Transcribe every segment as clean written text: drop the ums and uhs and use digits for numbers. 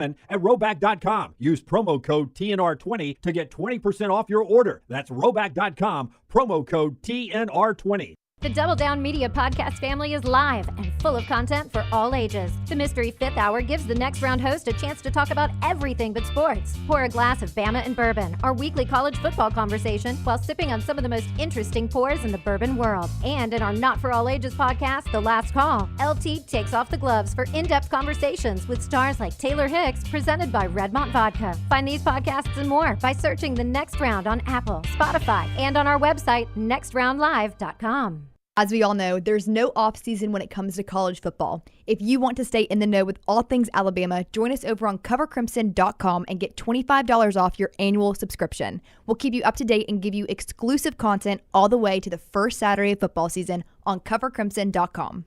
at Roback.com. Use promo code TNR20 to get 20% off your order. That's Roback.com, promo code TNR20. The Double Down Media podcast family is live and full of content for all ages. The Mystery Fifth Hour gives the Next Round host a chance to talk about everything but sports. Pour a glass of Bama and bourbon, our weekly college football conversation, while sipping on some of the most interesting pours in the bourbon world. And in our Not For All Ages podcast, The Last Call, LT takes off the gloves for in-depth conversations with stars like Taylor Hicks, presented by Redmont Vodka. Find these podcasts and more by searching The Next Round on Apple, Spotify, and on our website, nextroundlive.com. As we all know, there's no off-season when it comes to college football. If you want to stay in the know with all things Alabama, join us over on covercrimson.com and get $25 off your annual subscription. We'll keep you up to date and give you exclusive content all the way to the first Saturday of football season on covercrimson.com.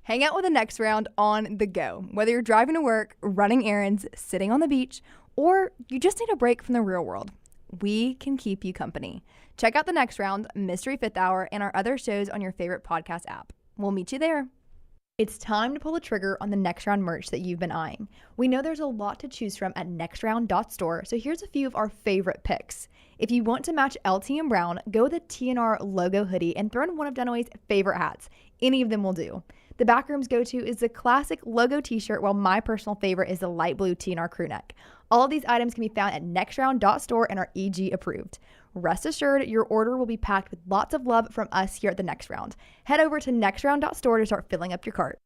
Hang out with the Next Round on the go. Whether you're driving to work, running errands, sitting on the beach, or you just need a break from the real world, we can keep you company. Check out the Next Round, Mystery Fifth Hour, and our other shows on your favorite podcast app. We'll meet you there. It's time to pull the trigger on the Next Round merch that you've been eyeing. We know there's a lot to choose from at nextround.store, so here's a few of our favorite picks. If you want to match LT and Brown, go with a TNR logo hoodie and throw in one of Dunaway's favorite hats. Any of them will do. The Backroom's go-to is the classic logo t-shirt, while my personal favorite is the light blue TNR crew neck. All of these items can be found at nextround.store and are EG approved. Rest assured, your order will be packed with lots of love from us here at the Next Round. Head over to nextround.store to start filling up your cart.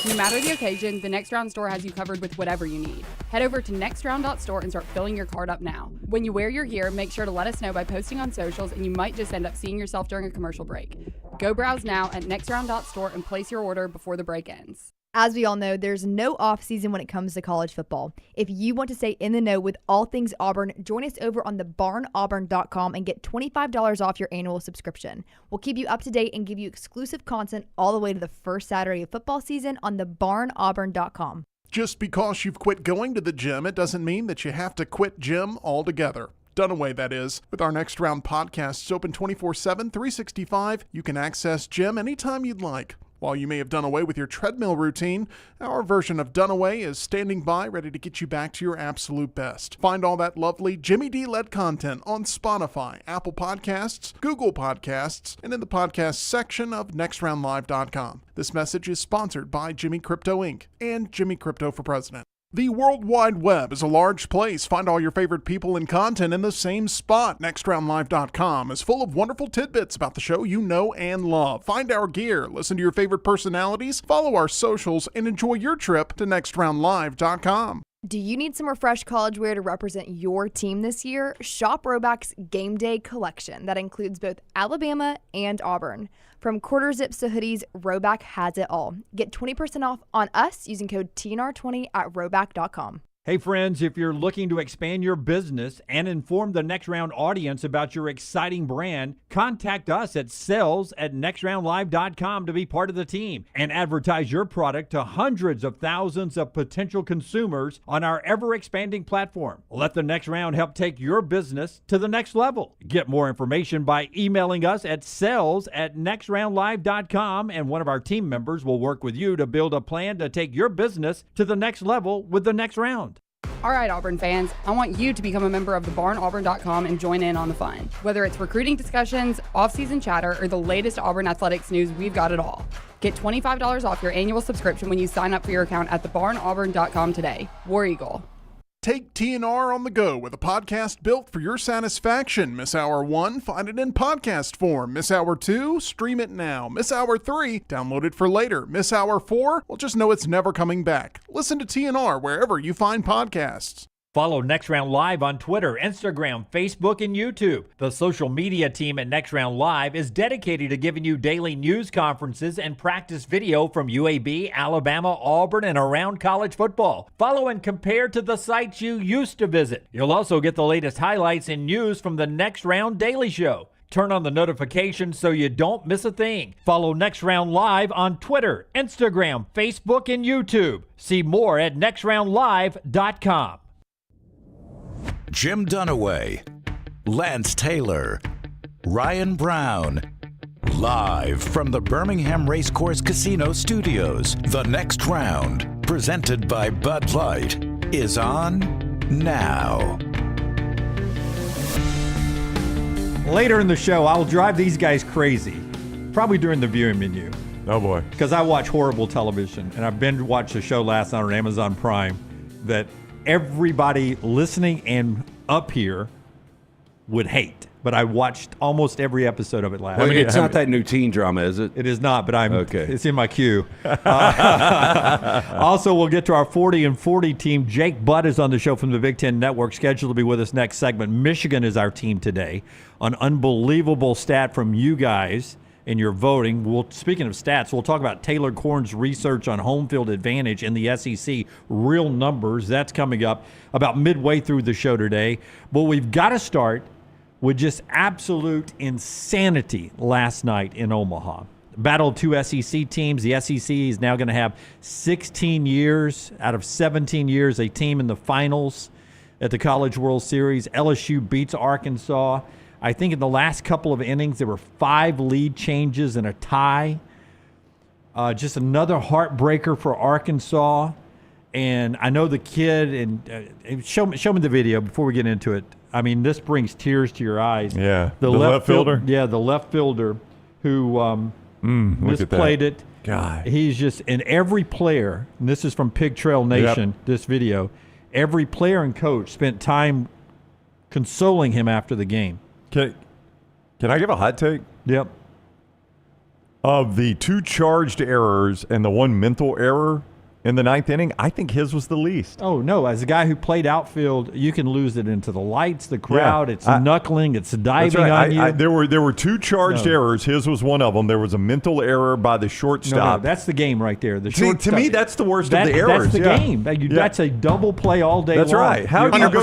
No matter the occasion, the Next Round store has you covered with whatever you need. Head over to nextround.store and start filling your cart up now. When you wear your gear, make sure to let us know by posting on socials, and you might just end up seeing yourself during a commercial break. Go browse now at nextround.store and place your order before the break ends. As we all know, there's no off-season when it comes to college football. If you want to stay in the know with all things Auburn, join us over on thebarnauburn.com and get $25 off your annual subscription. We'll keep you up to date and give you exclusive content all the way to the first Saturday of football season on thebarnauburn.com. Just because you've quit going to the gym, it doesn't mean that you have to quit gym altogether. Dunaway, that is. With our Next Round podcasts open 24/7, 365, you can access gym anytime you'd like. While you may have done away with your treadmill routine, our version of Dunaway is standing by, ready to get you back to your absolute best. Find all that lovely Jimmy D-led content on Spotify, Apple Podcasts, Google Podcasts, and in the podcast section of nextroundlive.com. This message is sponsored by Jimmy Crypto Inc. and Jimmy Crypto for President. The World Wide Web is a large place. Find all your favorite people and content in the same spot. NextRoundLive.com is full of wonderful tidbits about the show you know and love. Find our gear, listen to your favorite personalities, follow our socials, and enjoy your trip to NextRoundLive.com. Do you need some refreshed college wear to represent your team this year? Shop Roback's Game Day collection that includes both Alabama and Auburn. From quarter zips to hoodies, Roback has it all. Get 20% off on us using code TNR20 at roback.com. Hey friends, if you're looking to expand your business and inform the Next Round audience about your exciting brand, contact us at sales@nextroundlive.com to be part of the team and advertise your product to hundreds of thousands of potential consumers on our ever-expanding platform. Let the Next Round help take your business to the next level. Get more information by emailing us at sales@nextroundlive.com, and one of our team members will work with you to build a plan to take your business to the next level with the Next Round. All right, Auburn fans, I want you to become a member of thebarnauburn.com and join in on the fun. Whether it's recruiting discussions, off-season chatter, or the latest Auburn athletics news, we've got it all. Get $25 off your annual subscription when you sign up for your account at thebarnauburn.com today. War Eagle. Take TNR on the go with a podcast built for your satisfaction. Miss Hour 1? Find it in podcast form. Miss Hour 2? Stream it now. Miss Hour 3? Download it for later. Miss Hour 4? Well, just know it's never coming back. Listen to TNR wherever you find podcasts. Follow Next Round Live on Twitter, Instagram, Facebook, and YouTube. The social media team at Next Round Live is dedicated to giving you daily news conferences and practice video from UAB, Alabama, Auburn, and around college football. Follow and compare to the sites you used to visit. You'll also get the latest highlights and news from the Next Round Daily Show. Turn on the notifications so you don't miss a thing. Follow Next Round Live on Twitter, Instagram, Facebook, and YouTube. See more at nextroundlive.com. Jim Dunaway, Lance Taylor, Ryan Brown. Live from the Birmingham Racecourse Casino Studios, The Next Round, presented by Bud Light. is on now. Later in the show, I will drive these guys crazy, probably during the viewing menu. Oh, boy. Because I watch horrible television, and I've binge watched a show last night on Amazon Prime that everybody listening and up here would hate. But I watched almost every episode of it last night. It's not that new teen drama, is it? It is not, but Okay. It's in my queue. Also, we'll get to our 40 and 40 team. Jake Butt is on the show from the Big Ten Network, scheduled to be with us next segment. Michigan is our team today. An unbelievable stat from you guys in your voting. Speaking of stats, we'll talk about Taylor Korn's research on home field advantage in the SEC, real numbers. That's coming up about midway through the show today. But we've got to start with just absolute insanity last night in Omaha. Battle of two SEC teams. The SEC is now going to have 16 years out of 17 years a team in the finals at the College World Series. LSU beats Arkansas. I think in the last couple of innings there were 5 lead changes and a tie. Just another heartbreaker for Arkansas. And I know the kid, and show me the video before we get into it. I mean, this brings tears to your eyes. Yeah, the left fielder? Yeah, the left fielder who misplayed it. God. He's just, and every player, and this is from Pig Trail Nation, this video, every player and coach spent time consoling him after the game. Can I give a hot take? Yep. Of the 2 charged errors and the 1 mental error in the 9th inning, I think his was the least. Oh, no. As a guy who played outfield, you can lose it into the lights, the crowd. Yeah, it's knuckling. It's diving right. on you. There were 2 charged errors. His was one of them. There was a mental error by the shortstop. No, that's the game right there. The See, to me, that's the worst of the errors. That's the game. That's a double play all day long. That's right. How do you go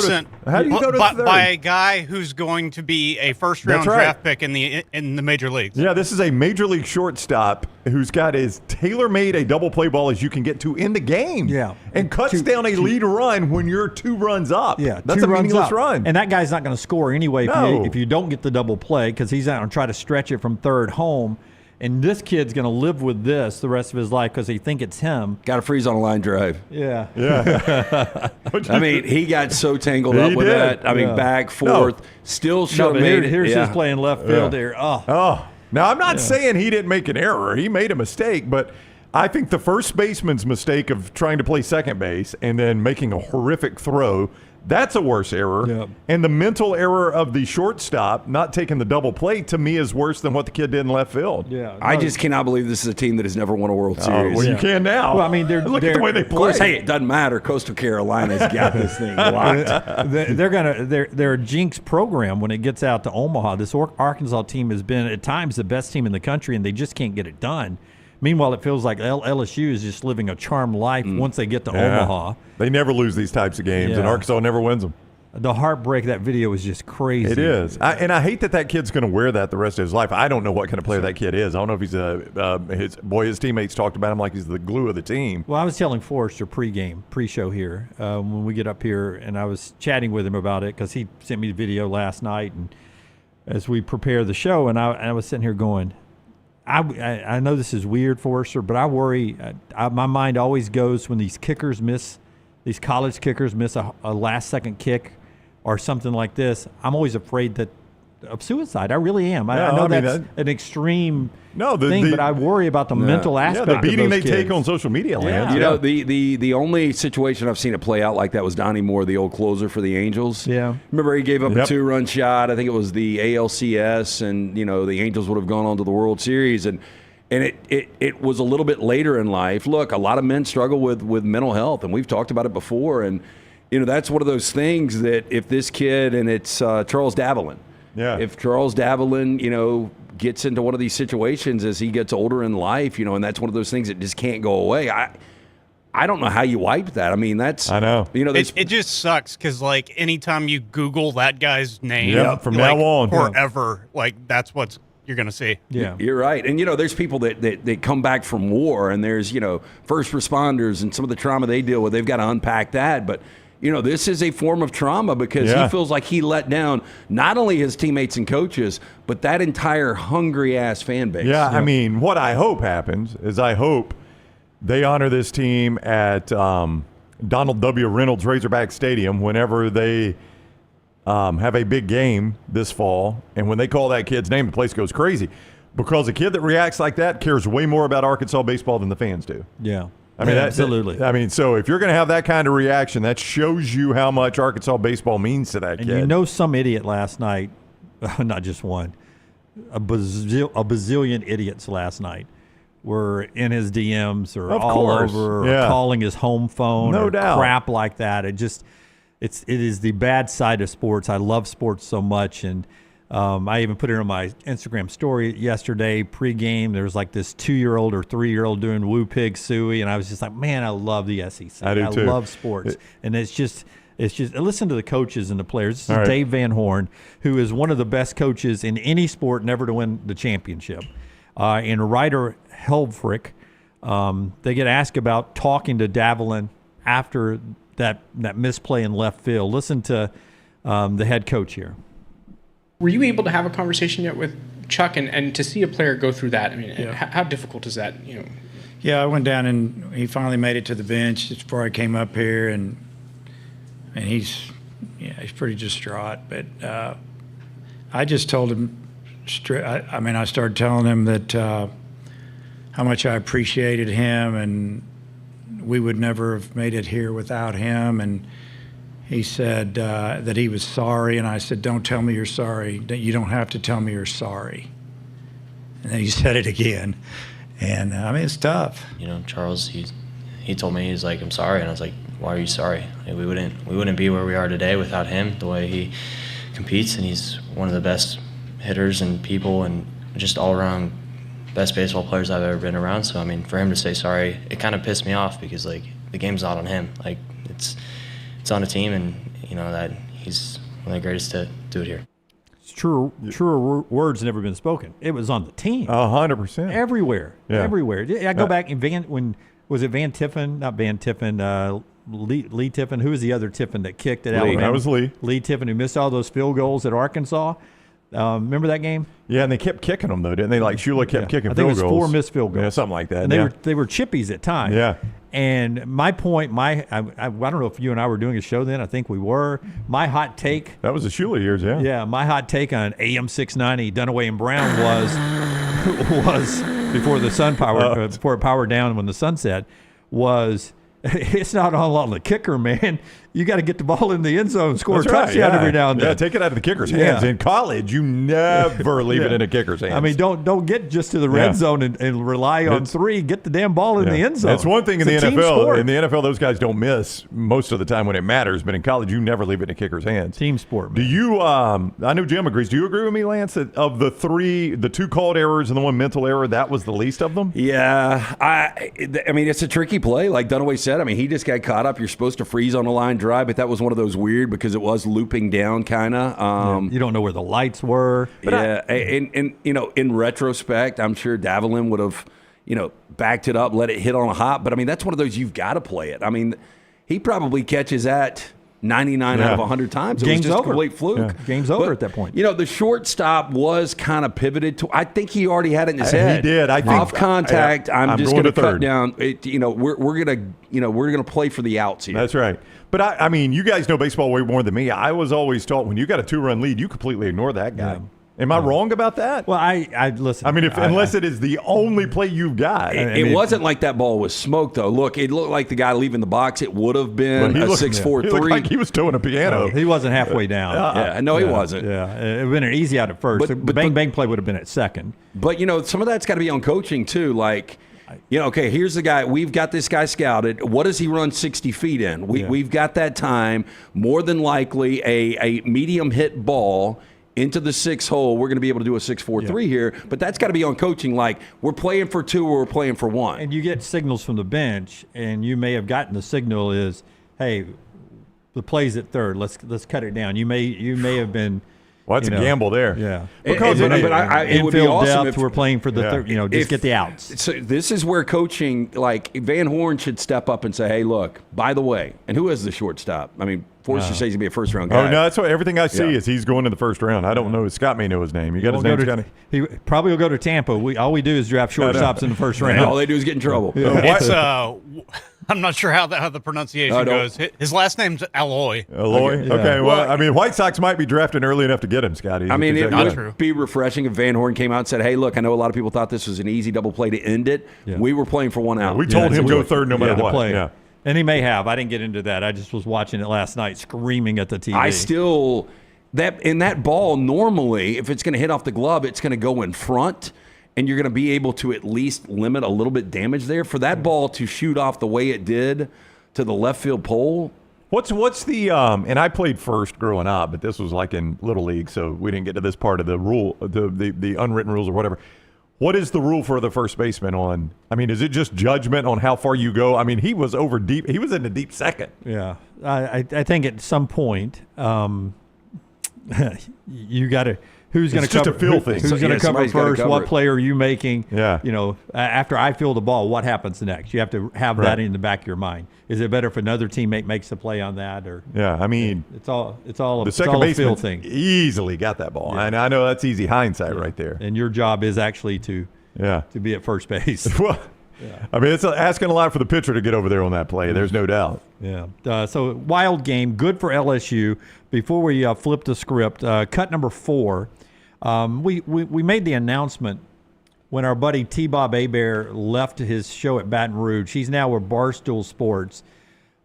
to third? By a guy who's going to be a first-round draft pick in the major leagues. Yeah, this is a major league shortstop who's got as tailor-made a double play ball as you can get to in the game. Yeah. And cuts down a lead run when you're 2 runs up. Yeah, that's a meaningless run. And that guy's not going to score anyway No. if you don't get the double play, because he's not going to try to stretch it from third home. And this kid's going to live with this the rest of his life because he think it's him. Got to freeze on a line drive. Yeah. Yeah. I mean, he got so tangled up with that. I mean, back, forth, still should have made it. Here's his playing left field here. Oh. Now, I'm not saying he didn't make an error. He made a mistake, but I think the first baseman's mistake of trying to play second base and then making a horrific throw, that's a worse error. Yep. And the mental error of the shortstop not taking the double play, to me, is worse than what the kid did in left field. Yeah. I just cannot believe this is a team that has never won a World Series. Well, you can now. Well, I mean, look at the way they play. Of course, hey, it doesn't matter. Coastal Carolina's got this thing locked. They're a jinx program when it gets out to Omaha. This Arkansas team has been at times the best team in the country, and they just can't get it done. Meanwhile, it feels like LSU is just living a charmed life once they get to Omaha. They never lose these types of games, and Arkansas never wins them. The heartbout of that video is just crazy. It is. And I hate that kid's going to wear that the rest of his life. I don't know what kind of player that kid is. I don't know if he's his teammates talked about him like he's the glue of the team. Well, I was telling Forrester pre-show here when we get up here, and I was chatting with him about it because he sent me the video last night, and as we prepare the show, and I was sitting here going, I know this is weird, Forrester, but I worry. My mind always goes when these college kickers miss a last-second kick or something like this. I'm always afraid of suicide. I really am. I know that's an extreme thing, but I worry about the mental aspect the beating of those they kids. take on social media land. You know, the only situation I've seen it play out like that was Donnie Moore, the old closer for the Angels. Yeah. Remember he gave up a 2-run shot. I think it was the ALCS, and, the Angels would have gone on to the World Series. And it was a little bit later in life. Look, a lot of men struggle with mental health, and we've talked about it before. And, that's one of those things that if this kid, and it's Charles Davalin. Yeah. If Charles Davalin, gets into one of these situations as he gets older in life, and that's one of those things that just can't go away. I don't know how you wipe that. I mean, I know. It just sucks because, anytime you Google that guy's name, from now on, forever, that's what you're going to see. Yeah. You're right. And, there's people that come back from war, and there's, first responders and some of the trauma they deal with. They've got to unpack that. But, this is a form of trauma because he feels like he let down not only his teammates and coaches, but that entire hungry-ass fan base. Yeah, I mean, what I hope happens is I hope they honor this team at Donald W. Reynolds Razorback Stadium whenever they have a big game this fall, and when they call that kid's name, the place goes crazy because a kid that reacts like that cares way more about Arkansas baseball than the fans do. Yeah. I mean, absolutely. So if you're going to have that kind of reaction, that shows you how much Arkansas baseball means to that kid. And you know, some idiot last night, not just one, a bazillion idiots last night were in his DMs or all over, or calling his home phone, no or doubt, crap like that. It is the bad side of sports. I love sports so much, and I even put it on my Instagram story yesterday pregame. There was like this 2-year-old or 3-year-old doing Woo Pig Suey, and I was just like, man, I love the SEC. I do too. Love sports, and it's just listen to the coaches and the players. This is Dave Van Horn, who is one of the best coaches in any sport never to win the championship. And Ryder Helfrich, they get asked about talking to Davalin after that misplay in left field. Listen to the head coach here. Were you able to have a conversation yet with Chuck and to see a player go through that? I mean, how difficult is that? Yeah, I went down and he finally made it to the bench just before I came up here, and he's pretty distraught. But I just told him I started telling him that how much I appreciated him, and we would never have made it here without him. And he said that he was sorry, and I said, "Don't tell me you're sorry. You don't have to tell me you're sorry." And then he said it again, and it's tough. Charles, he told me, he's like, "I'm sorry," and I was like, "Why are you sorry? We wouldn't be where we are today without him. The way he competes, and he's one of the best hitters and people, and just all around best baseball players I've ever been around." So for him to say sorry, it kind of pissed me off because the game's not on him. It's on a team, and that he's one of the greatest to do it here. It's truer words never been spoken. It was on the team. 100%. Everywhere. Yeah. Everywhere. I go back when was it Van Tiffin? Not Van Tiffin. Lee Tiffin. Who was the other Tiffin that kicked at Alabama? That was Lee. Lee Tiffin, who missed all those field goals at Arkansas. Remember that game? Yeah, and they kept kicking them though, didn't they? Like Shula kept kicking field goals. I think it was 4 missed field goals. Yeah, something like that. And they were chippies at times. Yeah. And my point, I don't know if you and I were doing a show then. I think we were. My hot take. That was the Shula years, yeah. Yeah, my hot take on AM 690 Dunaway and Brown was before the sun power before it powered down when the sun set was. It's not all on the kicker, man. You got to get the ball in the end zone and score a touchdown every now and then. Yeah, take it out of the kicker's hands. In college, you never leave it in a kicker's hands. Don't get just to the red zone and rely on 3. Get the damn ball in the end zone. That's one thing in the NFL. In the NFL, those guys don't miss most of the time when it matters. But in college, you never leave it in a kicker's hands. Team sport, man. Do you? I know Jim agrees. Do you agree with me, Lance, that of the 2 called errors and the 1 mental error, that was the least of them? Yeah. It's a tricky play. Like Dunaway said, he just got caught up. You're supposed to freeze on a line drive, but that was one of those weird because it was looping down kind of. You don't know where the lights were. But in retrospect, I'm sure Davalin would have, backed it up, let it hit on a hop. But, that's one of those you've got to play it. He probably catches that 99 out of 100 times. It was just a complete fluke. Yeah. Game's over at that point. The shortstop was kind of pivoted to. I think he already had it in his head. He did. I think off contact. I'm just going to cut third down. We're gonna play for the outs here. That's right. But you guys know baseball way more than me. I was always taught when you got a 2-run lead, you completely ignore that guy. Yeah. Am I wrong about that? Well, I listen. Unless it is the only play you've got. It wasn't like that ball was smoked, though. Look, it looked like the guy leaving the box. It would have been a 6-4-3. He looked like he was towing a piano. He wasn't halfway down. He wasn't. Yeah, it would have been an easy out at first. But the bang play would have been at second. But, some of that's got to be on coaching, too. Like, okay, here's the guy. We've got this guy scouted. What does he run 60 feet in? We've got that time. More than likely a medium hit ball into the 6 hole, we're going to be able to do a 6-4-3 here, but that's got to be on coaching. Like, we're playing for 2 or we're playing for 1. And you get signals from the bench, and you may have gotten the signal is, hey, the play's at third. Let's cut it down. You may have been. Well, that's a gamble there. Yeah. Because it would be awesome depth, if we're playing for the third, just get the outs. So this is where coaching, like Van Horn should step up and say, hey, look, by the way, and who is the shortstop? Forrester says he's going to be a first-round guy. Oh, no, that's what everything I see is he's going to the first round. I don't know. Scott may know his name. You got his name, Scotty? He probably will go to Tampa. All we do is draft shortstops in the first round. All they do is get in trouble. It's I'm not sure how the pronunciation goes. His last name's Alloy. Alloy? Okay, well, I mean, White Sox might be drafting early enough to get him, Scotty. I mean, it not would true. be refreshing if Van Horn came out and said, hey, look, I know a lot of people thought this was an easy double play to end it. Yeah. We were playing for one out. We told him go third no matter what. Play. Yeah. And he may have. I didn't get into that. I just was watching it last night, screaming at the TV. That ball, normally, if it's going to hit off the glove, it's going to go in front, and you're going to be able to at least limit a little bit damage there. For that ball to shoot off the way it did to the left field pole. What's the and I played first growing up, but this was like in Little League, so we didn't get to this part of the rule, the unwritten rules or whatever. What is the rule for the first baseman on? I mean, is it just judgment on how far you go? I mean, he was over deep. He was in the deep second. Yeah, I think at some point, you got to. Who's going to cover? Just a feel thing. Who's going to cover first? What it. play are you making? Yeah. You know, after I field the ball, what happens next? You have to have that in the back of your mind. Is it better if another teammate makes the play on that, or? Yeah, I mean, it's all the second baseman thing. Easily got that ball, and I know that's easy hindsight right there. And your job is actually to be at first base. Well, I mean, it's asking a lot for the pitcher to get over there on that play. There's no doubt. Yeah. So wild game, good for LSU. Before we flip the script, cut number 4. We made the announcement when our buddy T-Bob Hebert left his show at Baton Rouge. He's now with Barstool Sports.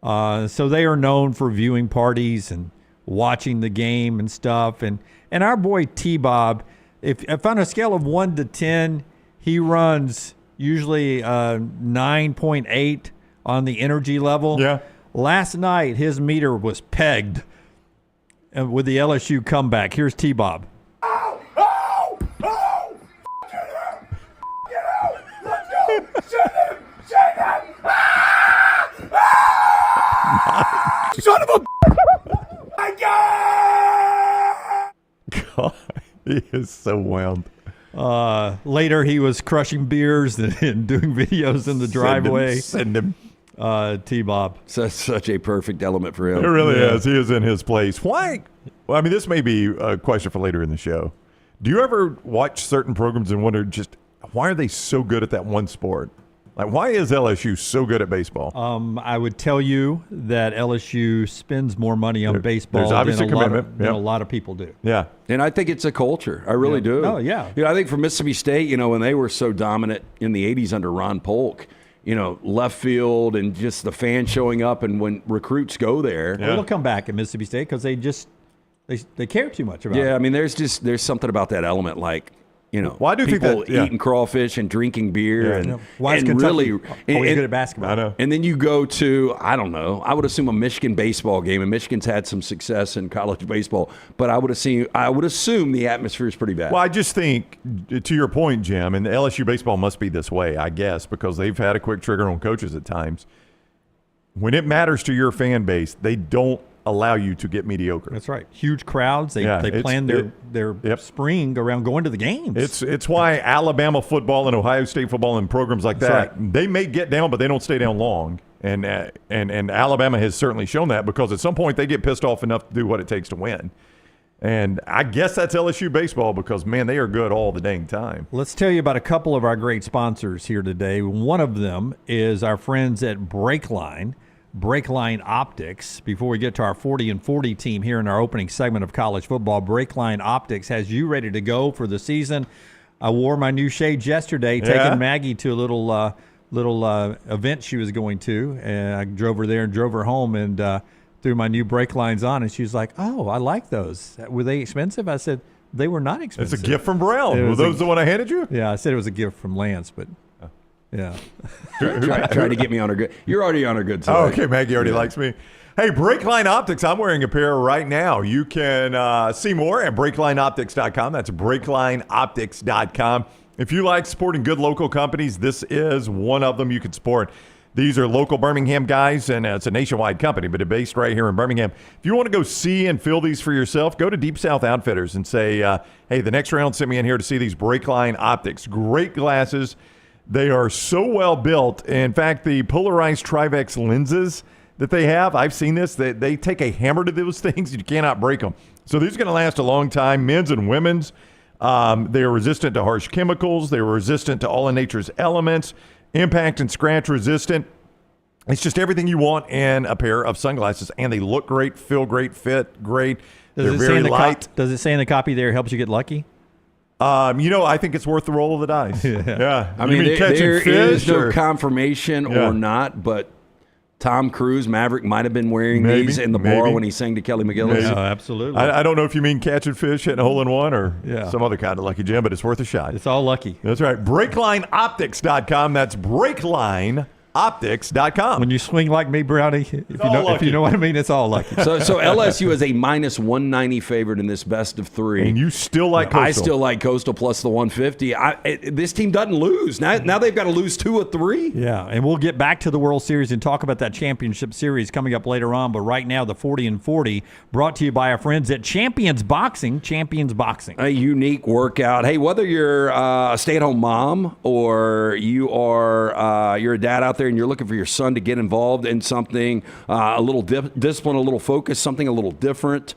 So they are known for viewing parties and watching the game and stuff. And our boy T-Bob, if on a scale of 1 to 10, he runs usually 9.8 on the energy level. Yeah. Last night, his meter was pegged with the LSU comeback. Here's T-Bob. Son of a my God, he is so wound. Later, he was crushing beers and doing videos in the driveway. Send him. T-Bob. Such a perfect element for him. It really is. He is in his place. Why? Well, I mean, this may be a question for later in the show. Do you ever watch certain programs and wonder just why are they so good at that one sport? Like, why is LSU so good at baseball? I would tell you that LSU spends more money on baseball than a lot of people do. Yeah. And I think it's a culture. I really do. Oh, yeah. You know, I think for Mississippi State, when they were so dominant in the 80s under Ron Polk, left field and just the fans showing up, and when recruits go there. Well, they'll come back at Mississippi State because they care too much about it. Yeah, I mean, there's something about that element, like, well, I do think people that, eating crawfish and drinking beer and really always good at basketball. I know. And then you go to, I don't know, I would assume a Michigan baseball game, and Michigan's had some success in college baseball, but I would assume the atmosphere is pretty bad. Well, I just think, to your point, Jim, and LSU baseball must be this way, I guess, because they've had a quick trigger on coaches at times. When it matters to your fan base, they don't allow you to get mediocre. That's right. Huge crowds. They plan their spring around going to the games. It's why Alabama football and Ohio State football and programs like that, they may get down, but they don't stay down long. And Alabama has certainly shown that, because at some point they get pissed off enough to do what it takes to win. And I guess that's LSU baseball, because, man, they are good all the dang time. Let's tell you about a couple of our great sponsors here today. One of them is our friends at Breakline Optics. Before we get to our 40 and 40 team here in our opening segment of college football, Breakline Optics has you ready to go for the season. I wore my new shades yesterday, taking Maggie to a little event she was going to, and I drove her there and drove her home and threw my new Breaklines on, and she was like, "Oh, I like those. Were they expensive?" I said, "They were not expensive." It's a gift from Brown. Were those the one I handed you? Yeah, I said it was a gift from Lance, but. Yeah. Trying to get me on her good. You're already on her good side. Oh, okay, Maggie already likes me. Hey, Breakline Optics. I'm wearing a pair right now. You can see more at breaklineoptics.com. That's breaklineoptics.com. If you like supporting good local companies, this is one of them you can support. These are local Birmingham guys, and it's a nationwide company, but it's based right here in Birmingham. If you want to go see and feel these for yourself, go to Deep South Outfitters and say, hey, the next round sent me in here to see these Breakline Optics. Great glasses. They are so well built. In fact, the polarized Trivex lenses that they have, I've seen this, they take a hammer to those things. You cannot break them. So these are going to last a long time, men's and women's. They are resistant to harsh chemicals. They are resistant to all of nature's elements, impact and scratch resistant. It's just everything you want in a pair of sunglasses, and they look great, feel great, fit great. They're very light. Does it say in the copy there helps you get lucky? I think it's worth the roll of the dice. Yeah. I mean, there is no confirmation Yeah. or not, but Tom Cruise, Maverick, might have been wearing these in the bar when he sang to Kelly McGillis. Yeah, absolutely. I don't know if you mean catching fish, hitting a hole-in-one, or some other kind of lucky, Jim, but it's worth a shot. It's all lucky. That's right. BreaklineOptics.com. That's BreaklineOptics.com. When you swing like me, Brownie, if you know what I mean, it's all lucky. So LSU is a minus 190 favorite in this best of three. And you still like Coastal. I still like Coastal plus the 150. This team doesn't lose. Now they've got to lose 2 of 3. Yeah, and we'll get back to the World Series and talk about that championship series coming up later on. But right now, the 40 and 40 brought to you by our friends at Champions Boxing. Champions Boxing. A unique workout. Hey, whether you're a stay-at-home mom or you're a dad out there and you're looking for your son to get involved in something, a little discipline, a little focus, something a little different,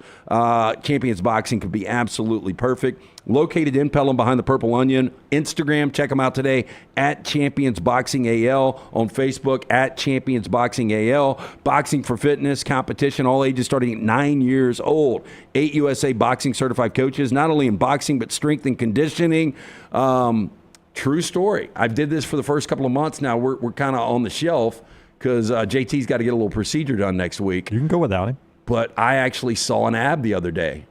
Champions Boxing could be absolutely perfect. Located in Pelham behind the Purple Onion. Instagram, check them out today at Champions Boxing AL. On Facebook at Champions Boxing AL. Boxing for fitness, competition, all ages starting at 9 years old. 8 USA boxing certified coaches, not only in boxing but strength and conditioning. True story. I did this for the first couple of months now. We're kind of on the shelf because JT's got to get a little procedure done next week. You can go without him. But I actually saw an ab the other day.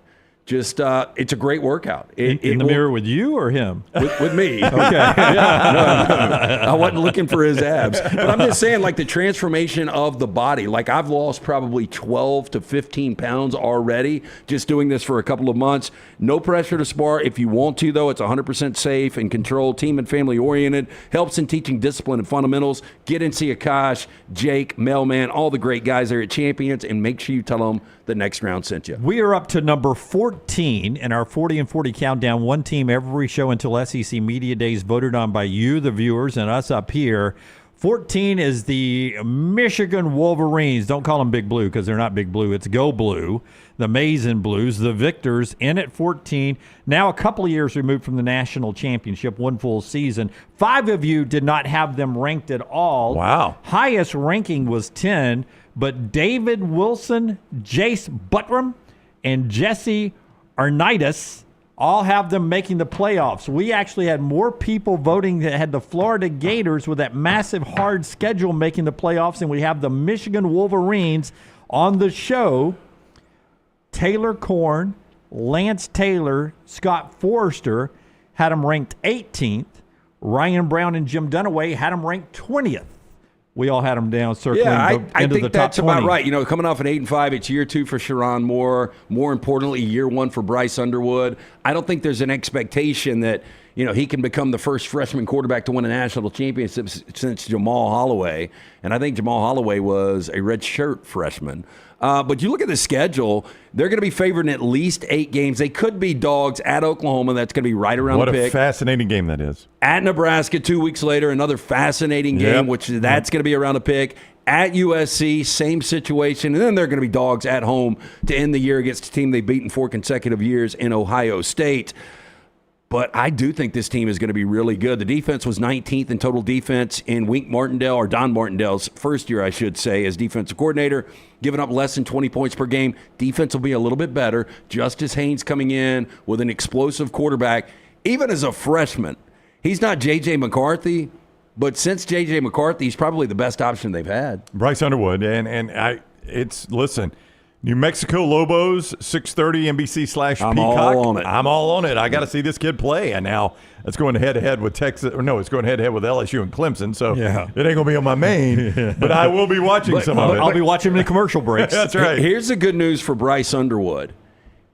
Just, it's a great workout. In the mirror with you or him? With me. Okay. No. I wasn't looking for his abs. But I'm just saying, like, the transformation of the body. Like, I've lost probably 12 to 15 pounds already just doing this for a couple of months. No pressure to spar. If you want to, though, it's 100% safe and controlled, team and family oriented. Helps in teaching discipline and fundamentals. Get in, see Akash, Jake, Mailman, all the great guys there at Champions, and make sure you tell them the next round sent you. We are up to number 14 in our 40 and 40 countdown. One team every show until SEC Media Days voted on by you, the viewers, and us up here. 14 is the Michigan Wolverines. Don't call them Big Blue because they're not Big Blue. It's Go Blue. The Maize Blues, the victors, in at 14. Now a couple of years removed from the national championship, one full season. 5 of you did not have them ranked at all. Wow. Highest ranking was 10, but David Wilson, Jace Buttram, and Jesse Arnaitis all have them making the playoffs. We actually had more people voting that had the Florida Gators with that massive hard schedule making the playoffs, and we have the Michigan Wolverines on the show. Taylor Korn, Lance Taylor, Scott Forrester had them ranked 18th. Ryan Brown and Jim Dunaway had them ranked 20th. We all had them down circling I into think the top that's 20. about right. You know, coming off an 8-5, it's year 2 for Sharon Moore. More importantly, year 1 for Bryce Underwood. I don't think there's an expectation that, you know, he can become the first freshman quarterback to win a national championship since Jamal Holloway. And I think Jamal Holloway was a redshirt freshman. But you look at the schedule, they're going to be favored in at least 8 games. They could be dogs at Oklahoma. That's going to be right around the pick. What a fascinating game that is. At Nebraska 2 weeks later, another fascinating game, which that's going to be around the pick. At USC, same situation. And then they're going to be dogs at home to end the year against a team they've beaten 4 consecutive years in Ohio State. But I do think this team is going to be really good. The defense was 19th in total defense in Wink Martindale, or Don Martindale's first year, I should say, as defensive coordinator, giving up less than 20 points per game. Defense will be a little bit better. Justice Haynes coming in with an explosive quarterback. Even as a freshman, he's not J.J. McCarthy, but since J.J. McCarthy, he's probably the best option they've had. Bryce Underwood, listen, New Mexico Lobos, 6:30 NBC/Peacock. I'm all on it. I'm all on it. I got to see this kid play. And now it's going head-to-head with Texas. Or no, it's going head-to-head with LSU and Clemson. So it ain't going to be on my main. But I will be watching some of it. I'll be watching the commercial breaks. That's right. Here's the good news for Bryce Underwood.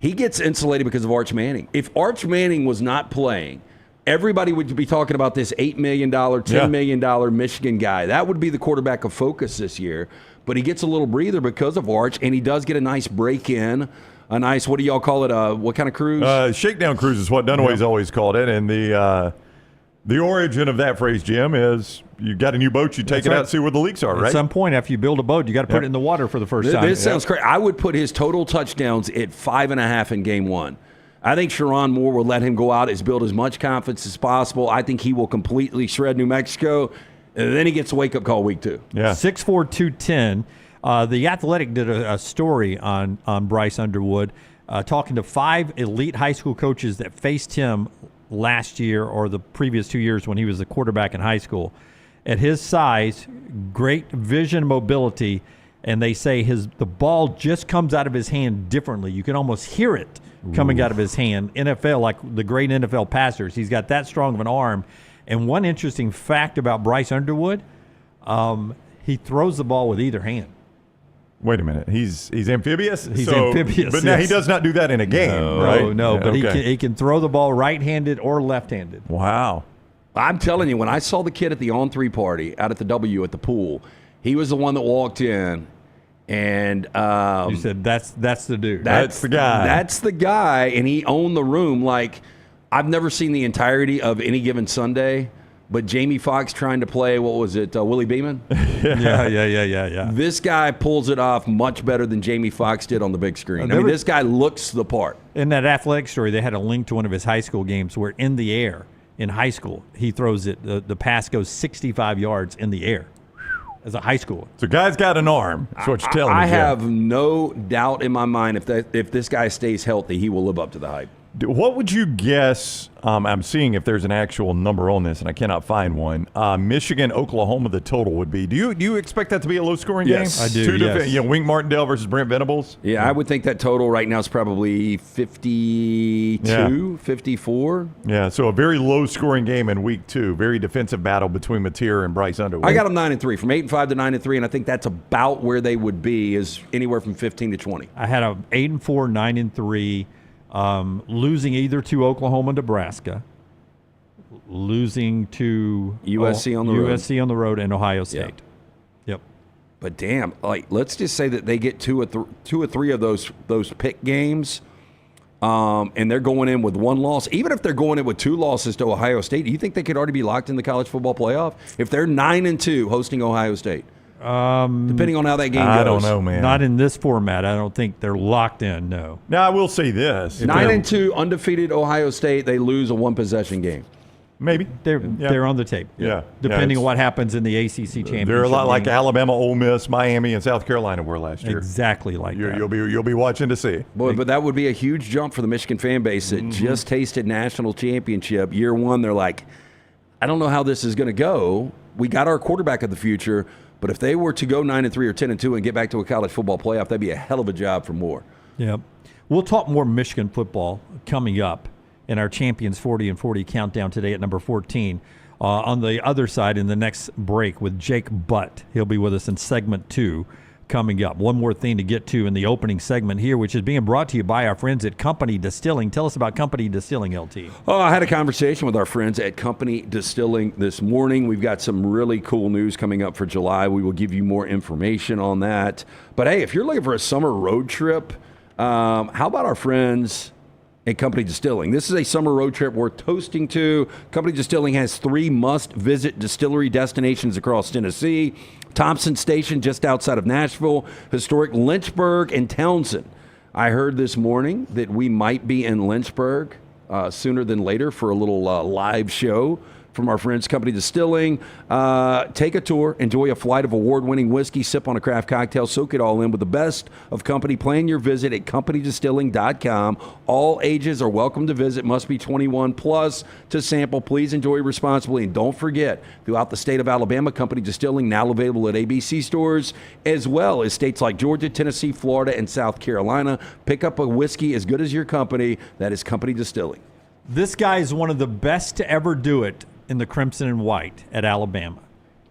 He gets insulated because of Arch Manning. If Arch Manning was not playing, everybody would be talking about this $8 million, $10 million Michigan guy. That would be the quarterback of focus this year. But he gets a little breather because of Arch, and he does get a nice break-in, a nice, what do y'all call it, what kind of cruise? Shakedown cruise is what Dunaway's always called it. And the origin of that phrase, Jim, is you got a new boat, you take it out and see where the leaks are, right? At some point, after you build a boat, you got to put it in the water for the first time. This sounds crazy. I would put his total touchdowns at 5.5 in game 1. I think Sharon Moore will let him go out and build as much confidence as possible. I think he will completely shred New Mexico. And then he gets a wake-up call week 2. Yeah. 6'4", 210. The Athletic did a story on Bryce Underwood, talking to 5 elite high school coaches that faced him last year or the previous 2 years when he was a quarterback in high school. At his size, great vision, mobility, and they say the ball just comes out of his hand differently. You can almost hear it coming out of his hand. NFL, like the great NFL passers, he's got that strong of an arm. And one interesting fact about Bryce Underwood, he throws the ball with either hand. Wait a minute. He's amphibious? He's amphibious. But now he does not do that in a game, right? No, Yeah, but okay. he can throw the ball right-handed or left-handed. Wow. I'm telling you, when I saw the kid at the on-3 party out at the W at the pool, he was the one that walked in, and you said that's the dude. That's the guy. That's the guy, and he owned the room. Like, I've never seen the entirety of Any Given Sunday, but Jamie Foxx trying to play, what was it, Willie Beeman? Yeah. This guy pulls it off much better than Jamie Foxx did on the big screen. I mean, this guy looks the part. In that Athletic story, they had a link to one of his high school games where in the air, in high school, he throws it, the pass goes 65 yards in the air as a high schooler. So guy's got an arm. That's what you're telling me. I have no doubt in my mind if this guy stays healthy, he will live up to the hype. What would you guess? I'm seeing if there's an actual number on this, and I cannot find one. Michigan, Oklahoma, the total would be. Do you expect that to be a low-scoring Yes. game? I do, yes. Wink Martindale versus Brent Venables? Yeah, I would think that total right now is probably 52, 54. Yeah, so a very low-scoring game in week 2. Very defensive battle between Mateer and Bryce Underwood. I got them 9-3, from 8-5 to 9-3, and I think that's about where they would be, is anywhere from 15 to 20. I had a 8-4, 9-3. Losing either to Oklahoma and Nebraska, losing to USC on the road, and Ohio State. Yep. But damn, like, let's just say that they get two or three of those pick games, and they're going in with one loss. Even if they're going in with 2 losses to Ohio State, do you think they could already be locked in the college football playoff if they're 9-2 hosting Ohio State? Depending on how that game goes. I don't know, man. Not in this format. I don't think they're locked in, no. Now, I will say this. 9-2 undefeated Ohio State, they lose a 1-possession game. Maybe. They're on the tape. Yeah. Depending on what happens in the ACC championship. They're a lot like game. Alabama, Ole Miss, Miami, and South Carolina were last year. Exactly like that. You'll be watching to see. Boy, but that would be a huge jump for the Michigan fan base that just tasted national championship. Year 1, they're like, I don't know how this is going to go. We got our quarterback of the future. But if they were to go 9-3 or 10-2 and get back to a college football playoff, that'd be a hell of a job for Moore. Yep. We'll talk more Michigan football coming up in our Champions 40 and 40 countdown today at number 14. On the other side, in the next break with Jake Butt. He'll be with us in segment 2 coming up. One more thing to get to in the opening segment here, which is being brought to you by our friends at Company Distilling. Tell us about Company Distilling, LT. Oh, I had a conversation with our friends at Company Distilling this morning. We've got some really cool news coming up for July. We will give you more information on that. But hey, if you're looking for a summer road trip, how about our friends at Company Distilling? This is a summer road trip worth toasting to. Company Distilling has 3 must-visit distillery destinations across Tennessee: Thompson Station just outside of Nashville, historic Lynchburg, and Townsend. I heard this morning that we might be in Lynchburg sooner than later for a little live show from our friends Company Distilling. Take a tour, enjoy a flight of award-winning whiskey, sip on a craft cocktail, soak it all in with the best of Company. Plan your visit at companydistilling.com. All ages are welcome to visit. Must be 21 plus to sample. Please enjoy responsibly. And don't forget, throughout the state of Alabama, Company Distilling now available at ABC stores, as well as states like Georgia, Tennessee, Florida, and South Carolina. Pick up a whiskey as good as your company. That is Company Distilling. This guy is one of the best to ever do it in the crimson and white at Alabama.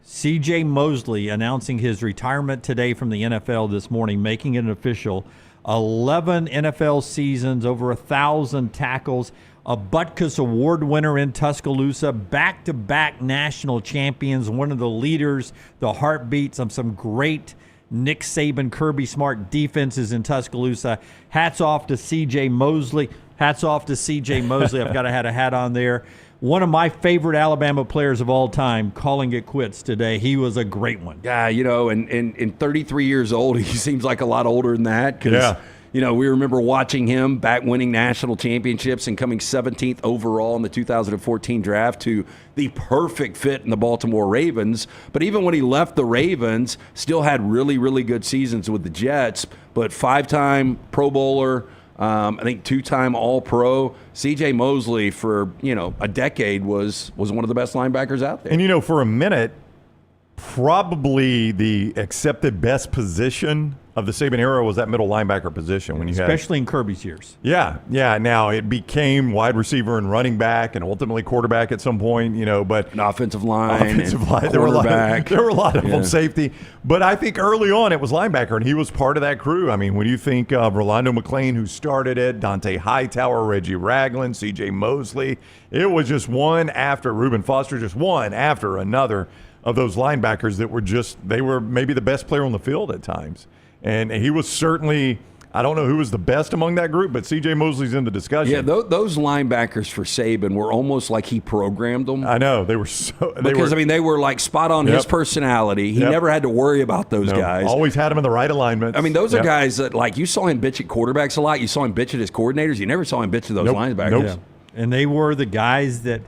C.J. Mosley announcing his retirement today from the NFL this morning, making it official. 11 NFL seasons, over 1,000 tackles, a Butkus Award winner in Tuscaloosa, back-to-back national champions, one of the leaders, the heartbeats of some great Nick Saban, Kirby Smart defenses in Tuscaloosa. Hats off to C.J. Mosley. Hats off to C.J. Mosley. I've got to have a hat on there. One of my favorite Alabama players of all time calling it quits today. He was a great one. Yeah, and 33 years old, he seems like a lot older than that. 'Cause, we remember watching him back winning national championships and coming 17th overall in the 2014 draft to the perfect fit in the Baltimore Ravens. But even when he left the Ravens, still had really, really good seasons with the Jets. But 5-time Pro Bowler, I think 2-time All-Pro. C.J. Mosley for, a decade was one of the best linebackers out there. And, for a minute, probably the accepted best position of the Saban era was that middle linebacker position. Especially in Kirby's years. Yeah. Now it became wide receiver and running back and ultimately quarterback at some point, but an offensive line. There were a lot of them, safety. But I think early on it was linebacker, and he was part of that crew. I mean, when you think of Rolando McClain, who started it, Dante Hightower, Reggie Ragland, C.J. Mosley, it was just one after Reuben Foster, just one after another of those linebackers that they were maybe the best player on the field at times. And he was certainly, I don't know who was the best among that group, but C.J. Mosley's in the discussion. Yeah, those linebackers for Saban were almost like he programmed them. I know. They were so... They were like spot on his personality. He never had to worry about those guys. Always had them in the right alignment. I mean, those are guys that, like, you saw him bitch at quarterbacks a lot. You saw him bitch at his coordinators. You never saw him bitch at those linebackers. Nope. Yeah. And they were the guys that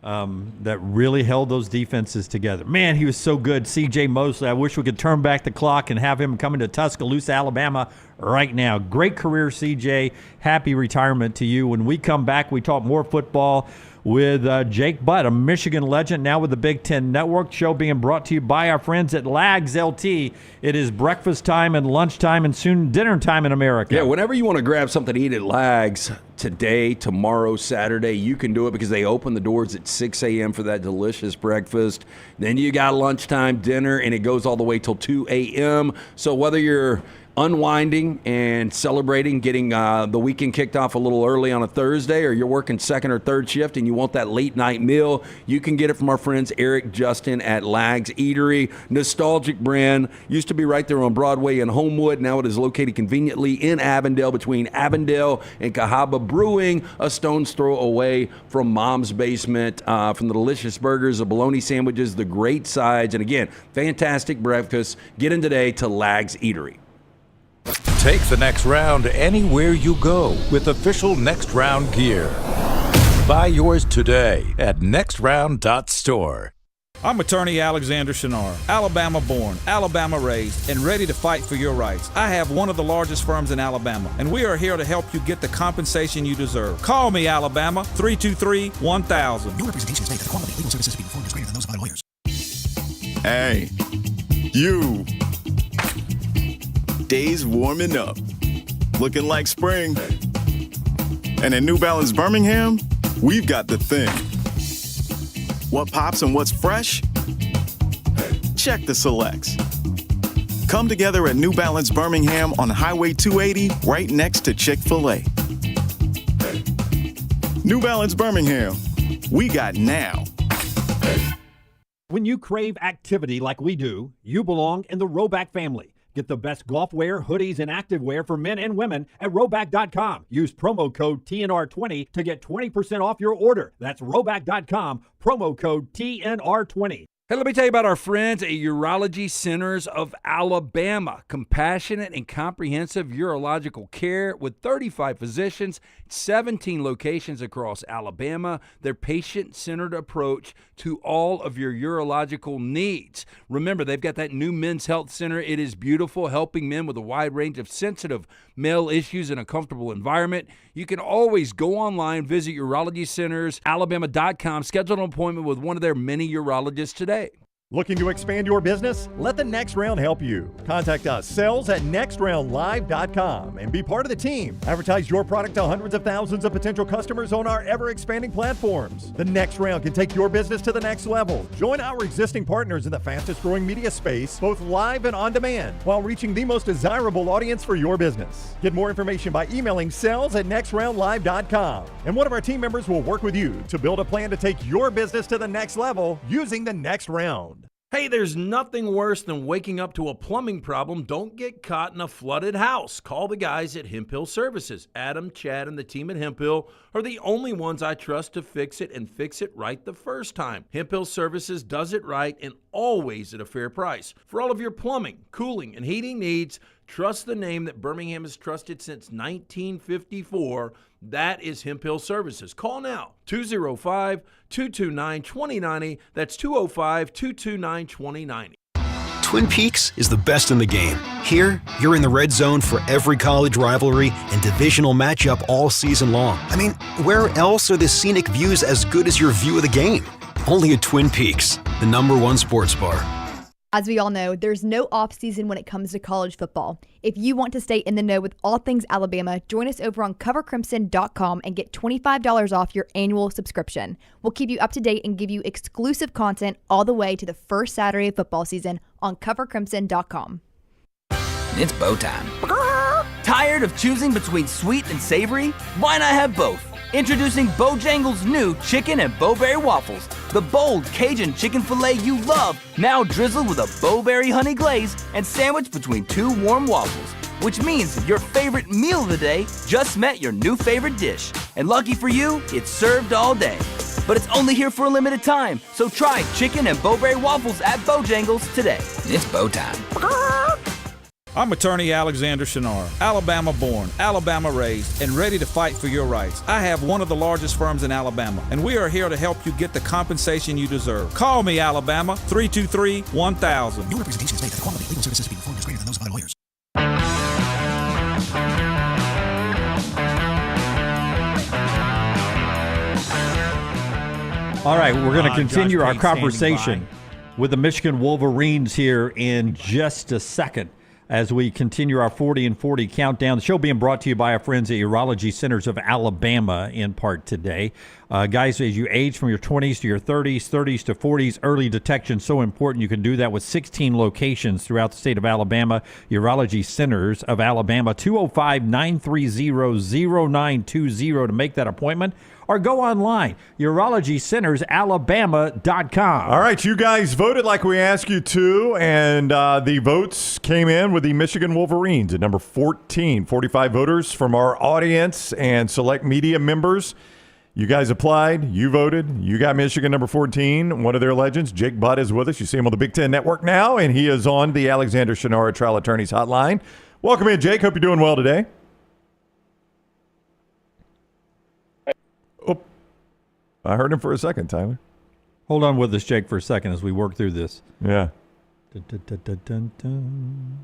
really held those defenses together. Man, he was so good, C.J. Mosley. I wish we could turn back the clock and have him coming to Tuscaloosa, Alabama right now. Great career, C.J. Happy retirement to you. When we come back, we talk more football with Jake Butt, a Michigan legend, now with the Big Ten Network. Show being brought to you by our friends at Lags LT. It is breakfast time and lunchtime and soon dinner time in America. Yeah, whenever you want to grab something to eat at Lags, today, tomorrow, Saturday, you can do it because they open the doors at 6 a.m. for that delicious breakfast. Then you got lunchtime, dinner, and it goes all the way till 2 a.m. So whether you're unwinding and celebrating, getting the weekend kicked off a little early on a Thursday, or you're working second or third shift and you want that late night meal, you can get it from our friends Eric Justin at Lags Eatery. Nostalgic brand. Used to be right there on Broadway in Homewood. Now it is located conveniently in Avondale, between Avondale and Cahaba Brewing, a stone's throw away from Mom's Basement. From the delicious burgers, the bologna sandwiches, the great sides, and again, fantastic breakfast. Get in today to Lags Eatery. Take the next round anywhere you go with official Next Round gear. Buy yours today at nextround.store. I'm attorney Alexander Shunnarah, Alabama born, Alabama raised, and ready to fight for your rights. I have one of the largest firms in Alabama, and we are here to help you get the compensation you deserve. Call me, Alabama, 323-1000. Your representation is made that the quality of legal services being performed is greater than those of other lawyers. Hey, you. Days warming up, looking like spring. And at New Balance Birmingham, we've got the thing. What pops and what's fresh? Check the selects. Come together at New Balance Birmingham on Highway 280, right next to Chick-fil-A. New Balance Birmingham, we got now. When you crave activity like we do, you belong in the Roback family. Get the best golf wear, hoodies, and activewear for men and women at Roback.com. Use promo code TNR20 to get 20% off your order. That's Roback.com, promo code TNR20. Hey, let me tell you about our friends at Urology Centers of Alabama. Compassionate and comprehensive urological care with 35 physicians, 17 locations across Alabama. Their patient-centered approach to all of your urological needs. Remember, they've got that new men's health center. It is beautiful, helping men with a wide range of sensitive male issues in a comfortable environment. You can always go online, visit urologycentersalabama.com, schedule an appointment with one of their many urologists today. Looking to expand your business? Let the Next Round help you. Contact us, sales@nextroundlive.com, and be part of the team. Advertise your product to hundreds of thousands of potential customers on our ever-expanding platforms. The Next Round can take your business to the next level. Join our existing partners in the fastest-growing media space, both live and on demand, while reaching the most desirable audience for your business. Get more information by emailing sales@nextroundlive.com, and one of our team members will work with you to build a plan to take your business to the next level using the Next Round. Hey, there's nothing worse than waking up to a plumbing problem. Don't get caught in a flooded house. Call the guys at Hemp Hill Services. Adam, Chad, and the team at Hemp Hill are the only ones I trust to fix it and fix it right the first time. Hemp Hill Services does it right and always at a fair price. For all of your plumbing, cooling, and heating needs, Trust the name that Birmingham has trusted since 1954. That is Hemp Hill Services. Call now, 205-229-2090. That's 205-229-2090. Twin Peaks is the best in the game. Here, you're in the red zone for every college rivalry and divisional matchup all season long. I mean, where else are the scenic views as good as your view of the game? Only at Twin Peaks, the #1 sports bar. As we all know, there's no offseason when it comes to college football. If you want to stay in the know with all things Alabama, join us over on covercrimson.com and get $25 off your annual subscription. We'll keep you up to date and give you exclusive content all the way to the first Saturday of football season on covercrimson.com. It's bow time. Tired of choosing between sweet and savory? Why not have both? Introducing Bojangles' new chicken and bowberry waffles. The bold Cajun chicken filet you love, now drizzled with a bowberry honey glaze and sandwiched between 2 warm waffles. Which means your favorite meal of the day just met your new favorite dish. And lucky for you, it's served all day. But it's only here for a limited time, so try chicken and bowberry waffles at Bojangles today. It's bow time. I'm attorney Alexander Shunnarah, Alabama born, Alabama raised, and ready to fight for your rights. I have one of the largest firms in Alabama, and we are here to help you get the compensation you deserve. Call me, Alabama, 323-1000. No representation is made that the quality of legal services being performed is greater than those of other lawyers. All right, we're going to continue our conversation with the Michigan Wolverines here in just a second as we continue our 40 and 40 countdown. The show being brought to you by our friends at Urology Centers of Alabama in part today. Guys, as you age from your 20s to your 30s, 30s to 40s, early detection so important. You can do that with 16 locations throughout the state of Alabama. Urology Centers of Alabama, 205-930-0920 to make that appointment. Or go online, urologycentersalabama.com. All right, you guys voted like we asked you to, and the votes came in with the Michigan Wolverines at number 14. 45 voters from our audience and select media members. You guys applied, you voted, you got Michigan number 14, one of their legends. Jake Butt is with us. You see him on the Big Ten Network now, and he is on the Alexander Shunnarah Trial Attorneys Hotline. Welcome in, Jake. Hope you're doing well today. I heard him for a second, Tyler. Hold on with us, Jake, for a second as we work through this. Yeah. Dun, dun, dun, dun, dun, dun.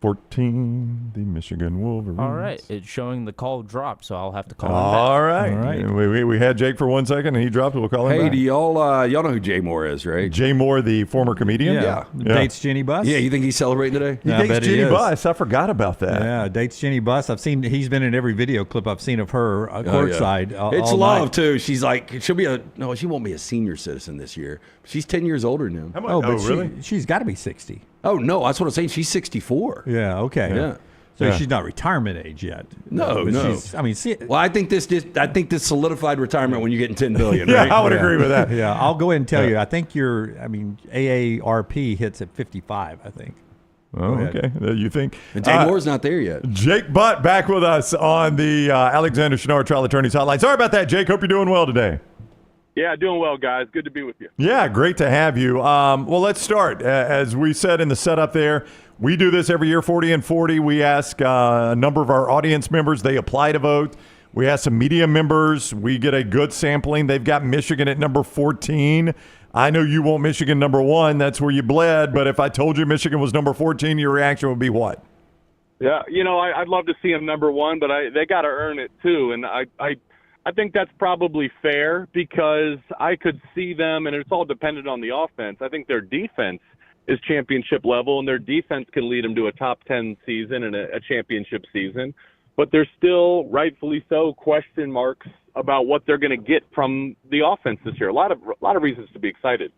14, the Michigan Wolverines. All right. It's showing the call dropped, so I'll have to call him back. All right. All right. We had Jake for 1 second, and he dropped it. We'll call him back. Hey, do y'all know who Jay Moore is, right? Jay Moore, the former comedian? Yeah. Dates Jenny Buss? Yeah, you think he's celebrating today? He dates Jenny Buss. I forgot about that. Yeah, dates Jenny Buss. He's been in every video clip I've seen of her courtside. It's love, too. She's like, she won't be a senior citizen this year. She's 10 years older than him. Really? She's got to be 60. Oh, no, that's what I'm saying. She's 64. Yeah, okay. Yeah. So she's not retirement age yet. No. Well, I think this solidified retirement when you're getting $10 billion. Right? I would agree with that. Yeah, I'll go ahead and tell you. I think AARP hits at 55. I think. Oh, okay. You think? And Jay Moore's not there yet. Jake Butt back with us on the Alexander Shunnarah Trial Attorneys Hotline. Sorry about that, Jake. Hope you're doing well today. Yeah, doing well, guys. Good to be with you. Yeah, great to have you. Well, let's start. As we said in the setup there, we do this every year, 40 and 40. We ask a number of our audience members. They apply to vote. We ask some media members. We get a good sampling. They've got Michigan at number 14. I know you want Michigan number 1. That's where you bled. But if I told you Michigan was number 14, your reaction would be what? Yeah, I'd love to see them number 1, but they got to earn it too. And I think that's probably fair because I could see them, and it's all dependent on the offense. I think their defense is championship level, and their defense can lead them to a top 10 season and a championship season. But there's still, rightfully so, question marks about what they're going to get from the offense this year. A lot of reasons to be excited,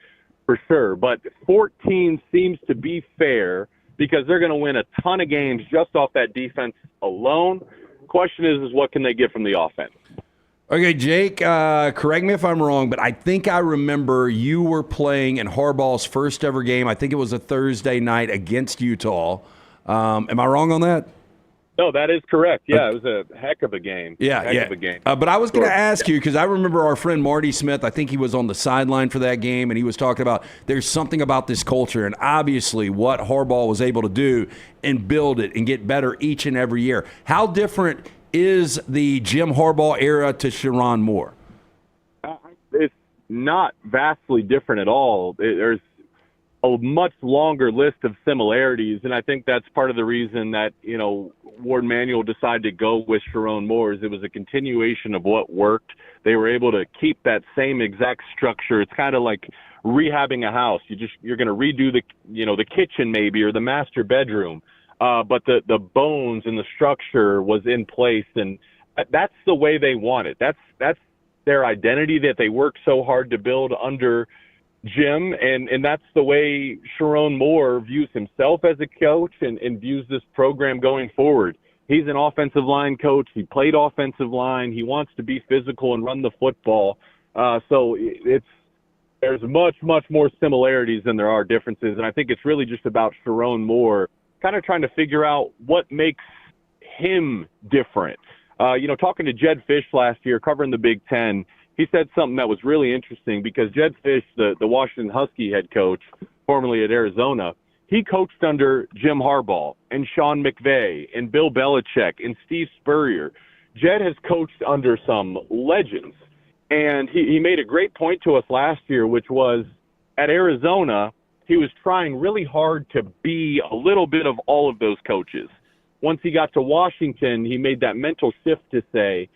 for sure. But 14 seems to be fair because they're going to win a ton of games just off that defense alone. Question is what can they get from the offense? Okay, Jake, correct me if I'm wrong, but I think I remember you were playing in Harbaugh's first ever game. I think it was a Thursday night against Utah. Am I wrong on that? No, that is correct. Yeah, it was a heck of a game. Heck of a game. But I was going to ask you, because I remember our friend Marty Smith, I think he was on the sideline for that game, and he was talking about there's something about this culture, and obviously what Harbaugh was able to do and build it and get better each and every year. How different is the Jim Harbaugh era to Shunnarah Moore? It's not vastly different at all. There's a much longer list of similarities, and I think that's part of the reason that, Ward Manuel decided to go with Shunnarah Moore. It was a continuation of what worked. They were able to keep that same exact structure. It's kind of like rehabbing a house. You're going to redo the kitchen maybe, or the master bedroom, but the bones and the structure was in place, and that's the way they want it. That's their identity that they worked so hard to build under Jim, and that's the way Shunnarah Moore views himself as a coach and views this program going forward. He's an offensive line coach. He played offensive line. He wants to be physical and run the football. So there's much, much more similarities than there are differences, and I think it's really just about Shunnarah Moore kind of trying to figure out what makes him different. Talking to Jed Fish last year, covering the Big Ten, he said something that was really interesting because Jed Fish, the Washington Husky head coach, formerly at Arizona, he coached under Jim Harbaugh and Sean McVay and Bill Belichick and Steve Spurrier. Jed has coached under some legends, and he made a great point to us last year, which was at Arizona, he was trying really hard to be a little bit of all of those coaches. Once he got to Washington, he made that mental shift to say,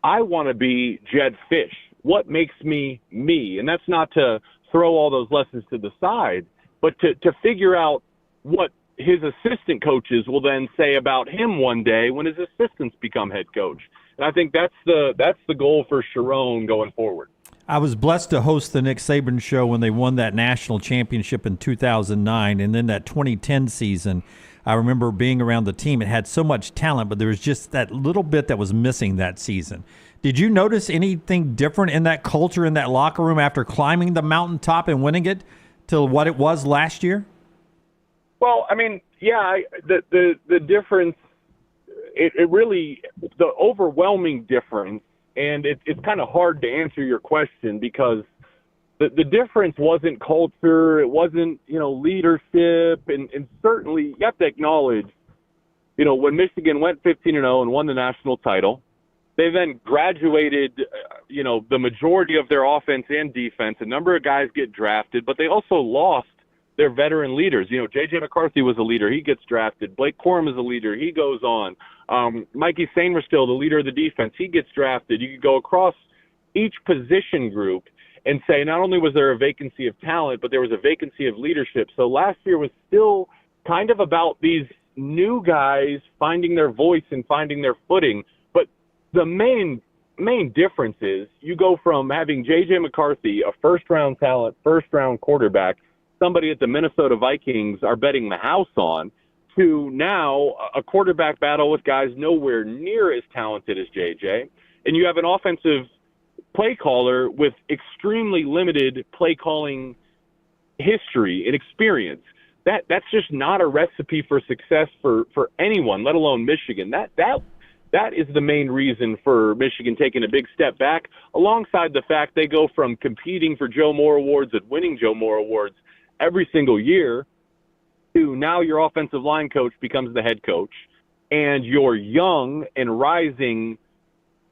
I want to be Jed Fish. What makes me me? And that's not to throw all those lessons to the side, but to figure out what his assistant coaches will then say about him one day when his assistants become head coach. And I think that's the goal for Shunnarah going forward. I was blessed to host the Nick Saban show when they won that national championship in 2009, and then that 2010 season. I remember being around the team. It had so much talent, but there was just that little bit that was missing that season. Did you notice anything different in that culture, in that locker room after climbing the mountaintop and winning it to what it was last year? Well, I mean, yeah, the difference, it really, the overwhelming difference, and it's kind of hard to answer your question because the difference wasn't culture, it wasn't, leadership, and certainly you have to acknowledge, when Michigan went 15-0 and won the national title, they then graduated, the majority of their offense and defense. A number of guys get drafted, but they also lost their veteran leaders. J.J. McCarthy was a leader. He gets drafted. Blake Corum is a leader. He goes on. Mikey Sainristil, the leader of the defense, he gets drafted. You could go across each position group and say not only was there a vacancy of talent, but there was a vacancy of leadership. So last year was still kind of about these new guys finding their voice and finding their footing. But the main difference is you go from having J.J. McCarthy, a first-round talent, first-round quarterback, somebody at the Minnesota Vikings are betting the house on, to now a quarterback battle with guys nowhere near as talented as J.J., and you have an offensive play caller with extremely limited play calling history and experience. That's just not a recipe for success for anyone, let alone Michigan. That is the main reason for Michigan taking a big step back, alongside the fact they go from competing for Joe Moore Awards and winning Joe Moore Awards every single year to now your offensive line coach becomes the head coach, and your young and rising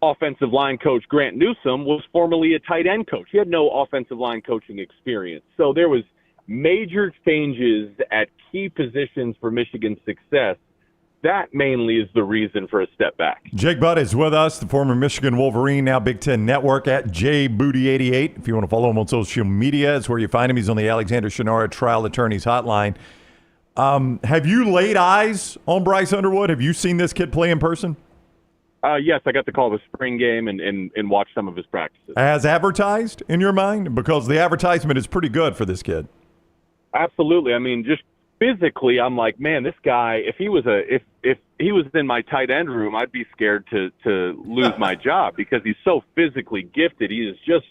offensive line coach, Grant Newsome, was formerly a tight end coach. He had no offensive line coaching experience. So there was major changes at key positions for Michigan's success. That mainly is the reason for a step back. Jake Butt is with us, the former Michigan Wolverine, now Big Ten Network, at JBooty88. If you want to follow him on social media, it's where you find him. He's on the Alexander Shunnarah Trial Attorneys Hotline. Have you laid eyes on Bryce Underwood? Have you seen this kid play in person? Yes, I got to call the spring game and watch some of his practices. As advertised in your mind? Because the advertisement is pretty good for this kid. Absolutely. I mean, just physically, I'm like, man, this guy, if he was in my tight end room, I'd be scared to lose my job because he's so physically gifted. He is just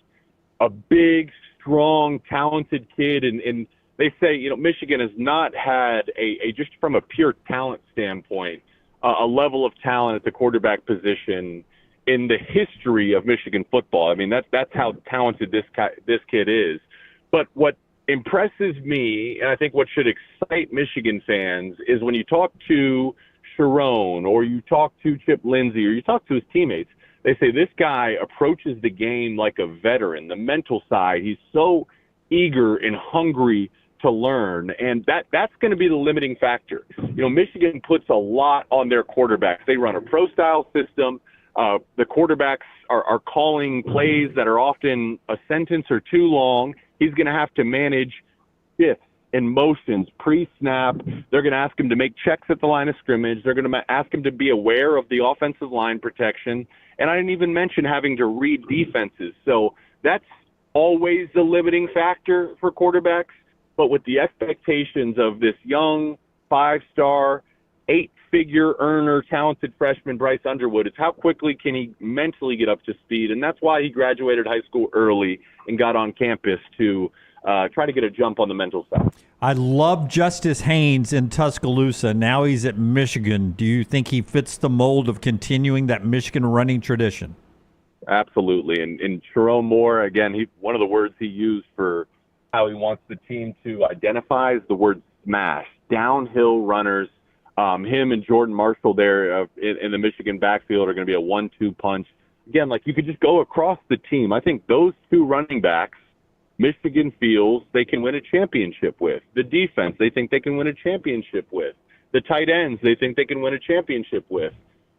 a big, strong, talented kid. And they say, Michigan has not had a just from a pure talent standpoint, a level of talent at the quarterback position in the history of Michigan football. I mean, that's how talented this kid is. But what impresses me, and I think what should excite Michigan fans, is when you talk to Sharon or you talk to Chip Lindsey or you talk to his teammates, they say this guy approaches the game like a veteran. The mental side, he's so eager and hungry to learn, and that's going to be the limiting factor. Michigan puts a lot on their quarterbacks. They run a pro-style system. The quarterbacks are calling plays that are often a sentence or too long. He's going to have to manage shifts and motions pre-snap. They're going to ask him to make checks at the line of scrimmage. They're going to ask him to be aware of the offensive line protection. And I didn't even mention having to read defenses. So that's always the limiting factor for quarterbacks. But with the expectations of this young, 5-star, 8-figure earner, talented freshman Bryce Underwood, it's how quickly can he mentally get up to speed. And that's why he graduated high school early and got on campus to try to get a jump on the mental side. I love Justice Haynes in Tuscaloosa. Now he's at Michigan. Do you think he fits the mold of continuing that Michigan running tradition? Absolutely. And Sharon Moore, again, one of the words he used for how he wants the team to identify is the word smash. Downhill runners. Him and Jordan Marshall there in the Michigan backfield are going to be a 1-2 punch. Again, you could just go across the team. I think those two running backs, Michigan feels they can win a championship with. The defense, they think they can win a championship with. The tight ends, they think they can win a championship with.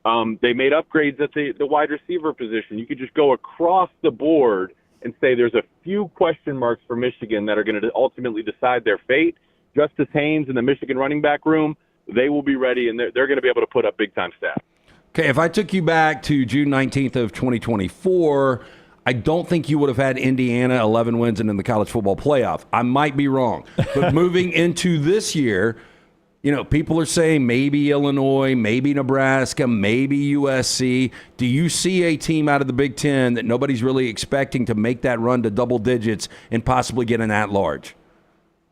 They made upgrades at the wide receiver position. You could just go across the board and say there's a few question marks for Michigan that are going to ultimately decide their fate. Justice Haynes in the Michigan running back room, they will be ready, and they're going to be able to put up big-time stats. Okay, if I took you back to June 19th of 2024, I don't think you would have had Indiana 11 wins and in the college football playoff. I might be wrong. But moving into this year, people are saying maybe Illinois, maybe Nebraska, maybe USC. Do you see a team out of the Big Ten that nobody's really expecting to make that run to double digits and possibly get an at-large?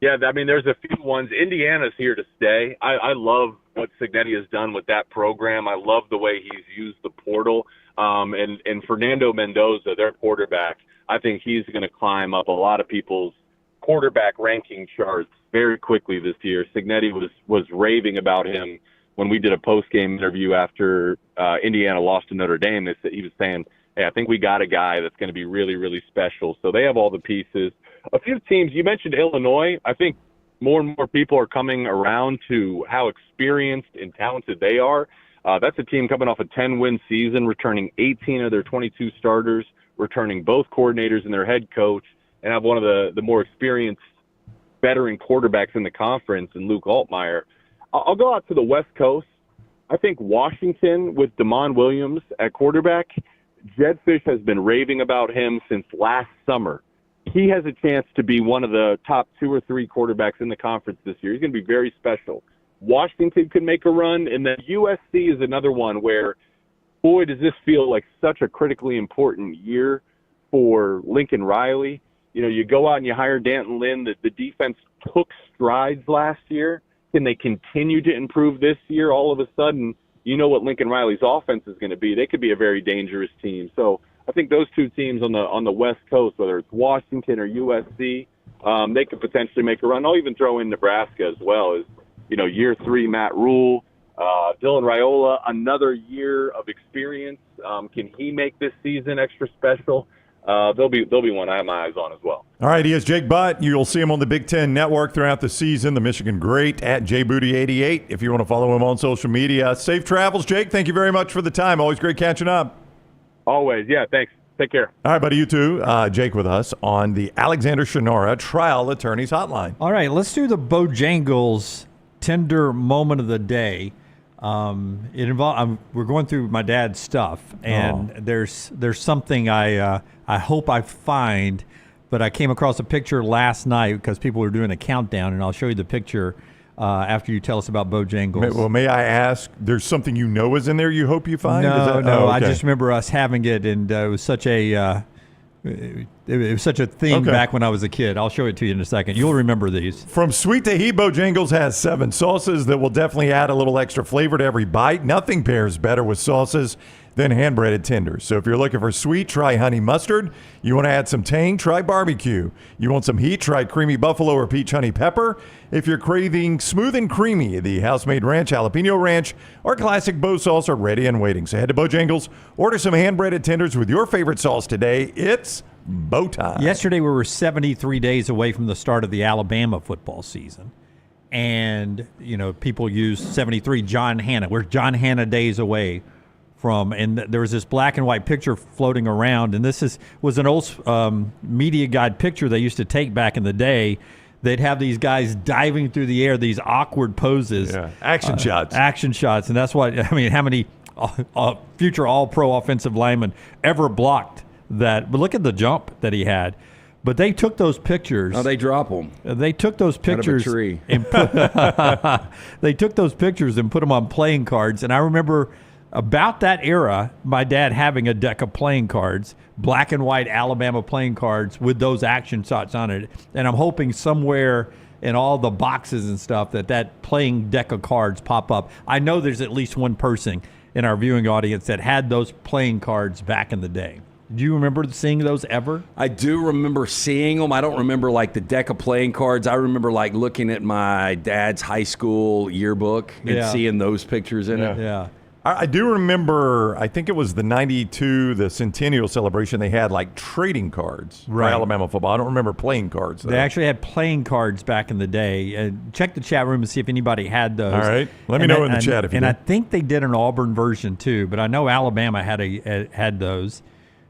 Yeah, I mean, there's a few ones. Indiana's here to stay. I love what Cignetti has done with that program. I love the way he's used the portal. And Fernando Mendoza, their quarterback, I think he's going to climb up a lot of people's quarterback ranking charts very quickly this year. Cignetti was raving about him when we did a post-game interview after Indiana lost to Notre Dame. He was saying, hey, I think we got a guy that's going to be really, really special. So they have all the pieces. A few teams, you mentioned Illinois. I think more and more people are coming around to how experienced and talented they are. That's a team coming off a 10-win season, returning 18 of their 22 starters, returning both coordinators and their head coach, and have one of the more experienced veteran quarterbacks in the conference in Luke Altmaier. I'll go out to the West Coast. I think Washington with Damon Williams at quarterback, Jed Fish has been raving about him since last summer. He has a chance to be one of the top 2 or 3 quarterbacks in the conference this year. He's going to be very special. Washington could make a run, and then USC is another one where, boy, does this feel like such a critically important year for Lincoln Riley. You go out and you hire Danton Lynn. The defense took strides last year. Can they continue to improve this year? All of a sudden, you know what Lincoln Riley's offense is going to be. They could be a very dangerous team. So I think those two teams on the West Coast, whether it's Washington or USC, they could potentially make a run. I'll even throw in Nebraska as well as, year 3 Matt Rule, Dylan Raiola, another year of experience. Can he make this season extra special? They'll be one I have my eyes on as well. All right, he is Jake Butt. You'll see him on the Big Ten Network throughout the season, the Michigan Great at JBooty88 if you want to follow him on social media. Safe travels, Jake. Thank you very much for the time. Always great catching up. Always. Yeah, thanks. Take care. All right, buddy, you too. Jake with us on the Alexander Shunnarah Trial Attorneys Hotline. All right, let's do the Bojangles tender moment of the day. We're going through my dad's stuff, and there's something I hope I find, but I came across a picture last night because people were doing a countdown, and I'll show you the picture after you tell us about Bojangles. Well, may I ask, there's something is in there you hope you find? No, I just remember us having it, and it was such a It was such a thing back when I was a kid. I'll show it to you in a second. You'll remember these. From sweet to heat, Bojangles has 7 sauces that will definitely add a little extra flavor to every bite. Nothing pairs better with sauces than hand-breaded tenders. So if you're looking for sweet, try honey mustard. You want to add some tang, try barbecue. You want some heat, try creamy buffalo or peach honey pepper. If you're craving smooth and creamy, the house-made ranch, jalapeno ranch, or classic Bo sauce are ready and waiting. So head to Bojangles, order some hand-breaded tenders with your favorite sauce today. It's Bo time. Yesterday we were 73 days away from the start of the Alabama football season. And, people use 73 John Hannah. We're John Hannah days away from, and there was this black and white picture floating around, and this was an old media guide picture they used to take back in the day. They'd have these guys diving through the air, these awkward poses. Yeah, action shots. Action shots, and that's what, how many future all-pro offensive linemen ever blocked that? But look at the jump that he had. But they took those pictures. Oh, they drop them. They took those pictures. Out of a tree. And they took those pictures and put them on playing cards, and I remember about that era, my dad having a deck of playing cards, black and white Alabama playing cards with those action shots on it. And I'm hoping somewhere in all the boxes and stuff that playing deck of cards pop up. I know there's at least one person in our viewing audience that had those playing cards back in the day. Do you remember seeing those ever? I do remember seeing them. I don't remember like the deck of playing cards. I remember like looking at my dad's high school yearbook and seeing those pictures in it. Yeah. I do remember, I think it was the 92, the Centennial celebration, they had like trading cards for Alabama football. I don't remember playing cards, though. They actually had playing cards back in the day. Check the chat room and see if anybody had those. All right. Let me know in the chat if you And do. I think they did an Auburn version, too, but I know Alabama had those,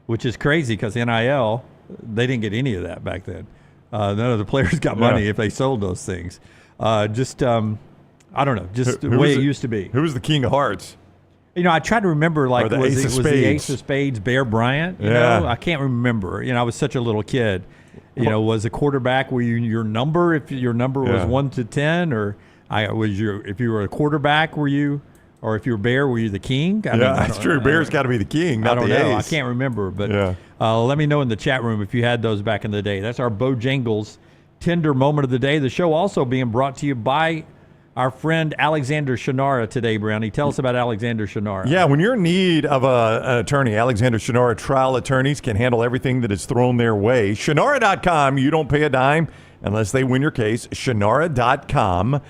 which is crazy because NIL, they didn't get any of that back then. None of the players got money if they sold those things. I don't know, just the way it used to be. Who was the King of Hearts? I tried to remember, like, the was Ace of the Spades. Ace of Spades Bear Bryant? You know? I can't remember. I was such a little kid. Was a quarterback, were you your number, if your number was 1 to 10? Or if you were a quarterback, were you, or if you were Bear, were you the king? That's true. Bear's got to be the king, not I don't the know. ace. I can't remember. But let me know in the chat room if you had those back in the day. That's our Bojangles Tender Moment of the Day. The show also being brought to you by our friend Alexander Shunnarah today, Brownie. Tell us about Alexander Shunnarah. Yeah, when you're in need of an attorney, Alexander Shunnarah trial attorneys can handle everything that is thrown their way. Shunnarah.com, you don't pay a dime unless they win your case. Shunnarah.com.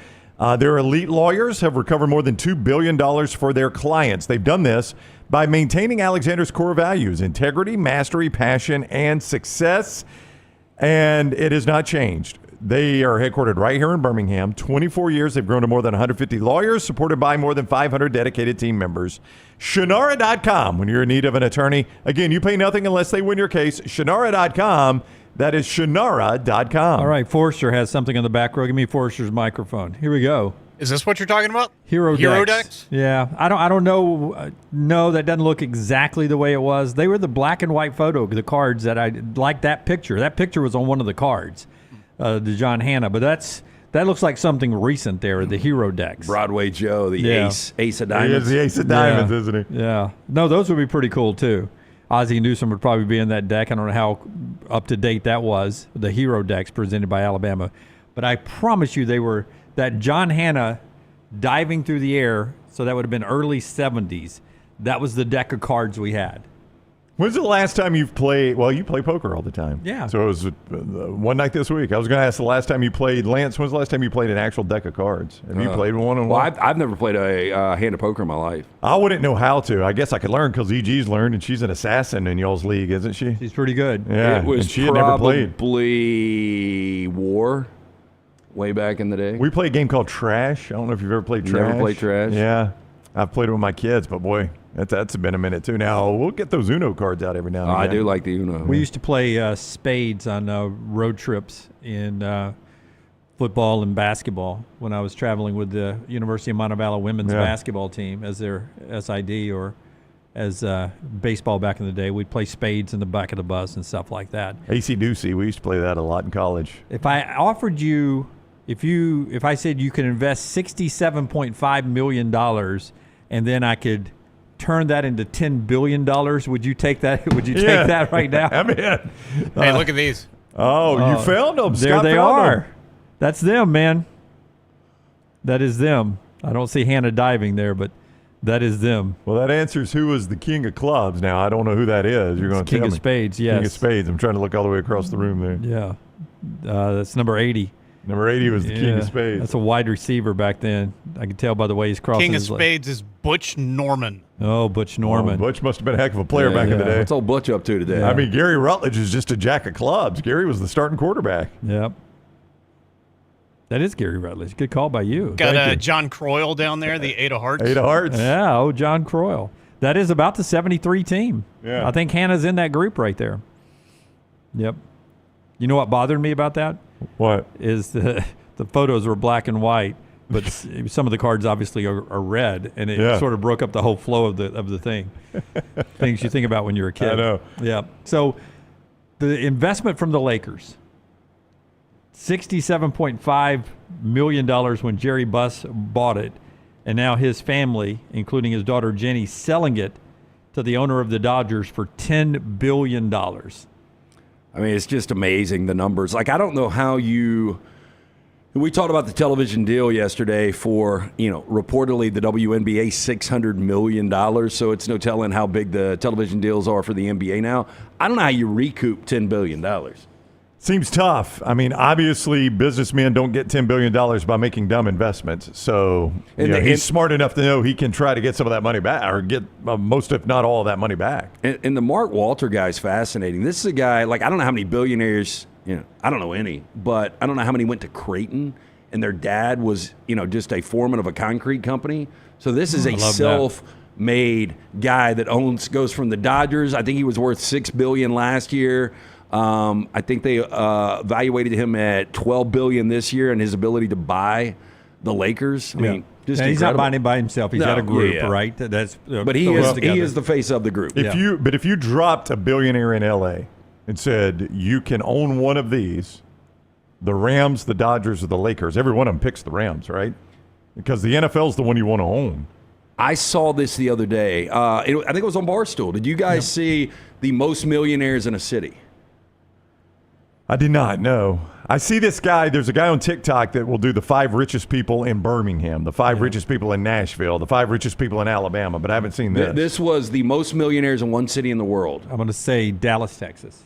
Their elite lawyers have recovered more than $2 billion for their clients. They've done this by maintaining Alexander's core values: integrity, mastery, passion, and success. And it has not changed. They are headquartered right here in Birmingham. 24 years. They've grown to more than 150 lawyers, supported by more than 500 dedicated team members. Shunnarah.com when you're in need of an attorney. Again, you pay nothing unless they win your case. Shunnarah.com. That is Shunnarah.com. All right, Forrester has something on the back row. Give me Forrester's microphone. Here we go. Is this what you're talking about? Hero Hero decks. decks? Yeah, I don't know. No, that doesn't look exactly the way it was. They were the black and white photo, the cards that I like. That picture was on one of the cards, the John Hannah. But that looks like something recent there. The Hero decks. Broadway Joe, the ace of diamonds. He is the ace of diamonds, isn't he? Yeah. No, those would be pretty cool too. Ozzie Newsome would probably be in that deck. I don't know how up to date that was. The Hero decks presented by Alabama, but I promise you they were. That John Hannah diving through the air, so that would have been early 70s. That was the deck of cards we had. When's the last time you've played? Well, you play poker all the time. Yeah. So it was one night this week. I was going to ask the last time you played. Lance, when's the last time you played an actual deck of cards? Have you played one-on-one? Well, I've never played a hand of poker in my life. I wouldn't know how to. I guess I could learn because EG's learned, and she's an assassin in y'all's league, isn't she? She's pretty good. Yeah, It was and she had never played. probably War. Way back in the day. We play a game called Trash. I don't know if you've ever played Trash. Never played Trash. Yeah. I've played it with my kids, but boy, that's been a minute too. Now, we'll get those Uno cards out every now and I again. do like the Uno. We used to play spades on road trips in football and basketball when I was traveling with the University of Montevallo women's basketball team as their SID, or as baseball back in the day. We'd play spades in the back of the bus and stuff like that. AC Doocy, we used to play that a lot in college. If I offered you, if I said you could invest $67.5 million and then I could turn that into $10 billion, would you take that? Would you take that right now? I'm in. Hey, look at these. Oh, you found them. There Scott they found are. them. That's them, man. That is them. I don't see Hannah diving there, but that is them. Well, that answers who was the king of clubs. Now, I don't know who that is. You're going to tell me. King of spades, yes. King of spades. I'm trying to look all the way across the room there. Yeah. That's number 80. Number 80 was the king of spades. That's a wide receiver back then. I can tell by the way he's crossing King of his leg. spades is Butch Norman. Oh, Butch Norman. Butch must have been a heck of a player back in the day. What's old Butch up to today? I mean, Gary Rutledge is just a jack of clubs. Gary was the starting quarterback. Yep. That is Gary Rutledge. Good call by you. Got John Croyle down there, the 8 of hearts. 8 of hearts. Yeah, John Croyle. That is about the 73 team. Yeah. I think Hannah's in that group right there. Yep. You know what bothered me about that? What? Is the photos were black and white, but some of the cards obviously are red, and it sort of broke up the whole flow of the thing. Things you think about when you're a kid. I know. Yeah. So the investment from the Lakers, $67.5 million when Jerry Buss bought it, and now his family, including his daughter Jenny, selling it to the owner of the Dodgers for $10 billion. I mean, it's just amazing, the numbers. Like, I don't know how you... We talked about the television deal yesterday for, reportedly the WNBA $600 million, so it's no telling how big the television deals are for the NBA now. I don't know how you recoup $10 billion. Seems tough. I mean, obviously, businessmen don't get $10 billion by making dumb investments. So he's smart enough to know he can try to get some of that money back, or get most, if not all, of that money back. And the Mark Walter guy is fascinating. This is a guy, like, I don't know how many billionaires, I don't know any, but I don't know how many went to Creighton, and their dad was, just a foreman of a concrete company. So this is a self-made guy that goes from the Dodgers. I think he was worth $6 billion last year. I think they evaluated him at $12 billion this year, and his ability to buy the Lakers. I mean, just he's not buying it by himself. He's got a group, right? That's but he is the face of the group. If you dropped a billionaire in LA and said you can own one of these, the Rams, the Dodgers, or the Lakers, every one of them picks the Rams, right? Because the NFL is the one you want to own. I saw this the other day. I think it was on Barstool. Did you guys see the most millionaires in a city? I did not, no. I see this guy. There's a guy on TikTok that will do the 5 richest people in Birmingham, the 5 richest people in Nashville, the 5 richest people in Alabama, but I haven't seen this. This was the most millionaires in one city in the world. I'm going to say Dallas, Texas.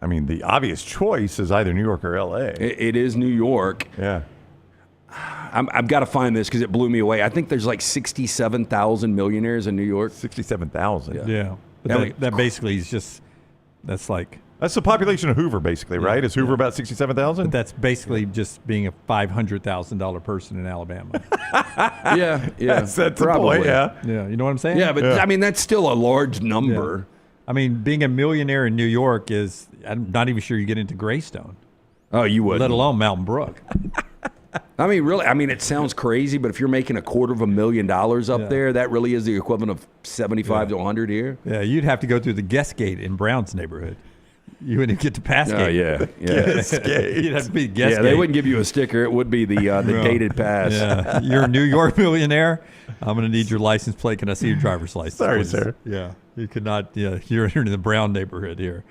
I mean, the obvious choice is either New York or L.A. It is New York. Yeah. I've got to find this because it blew me away. I think there's like 67,000 millionaires in New York. 67,000. Yeah. But that basically is just, that's the population of Hoover, basically, right? Is Hoover about 67,000? But that's basically just being a $500,000 person in Alabama. Yeah. That's the point, Yeah, you know what I'm saying? Yeah, but I mean, that's still a large number. Yeah. I mean, being a millionaire in New York is, I'm not even sure you get into Greystone. Oh, you wouldn't. Let alone Mountain Brook. I mean, really, it sounds crazy, but if you're making $250,000 up there, that really is the equivalent of 75 to 100 here. Yeah, you'd have to go through the guest gate in Brown's neighborhood. You wouldn't get to pass gate. Oh, yeah. Guest gate. You'd have to be guest gate. They wouldn't give you a sticker. It would be the dated pass. Yeah. You're a New York millionaire. I'm going to need your license plate. Can I see your driver's license? Sorry, please? sir. Yeah. You could not. Yeah. You're in the Brown neighborhood here.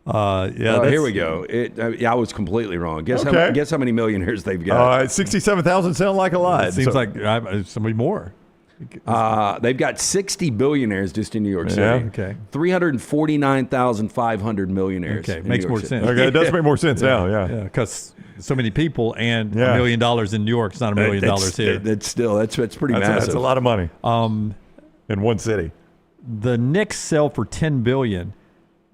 Here we go. I was completely wrong. Guess how many millionaires they've got. 67,000 sound like a lot. It seems like somebody more. They've got 60 billionaires just in New York City. Yeah, okay. 349,500 millionaires. Okay, makes more sense. Okay, it does make more sense now. Yeah, because so many people and $1 million in New York is not $1 million here. That's pretty massive. That's a lot of money. In one city. The Knicks sell for $10 billion.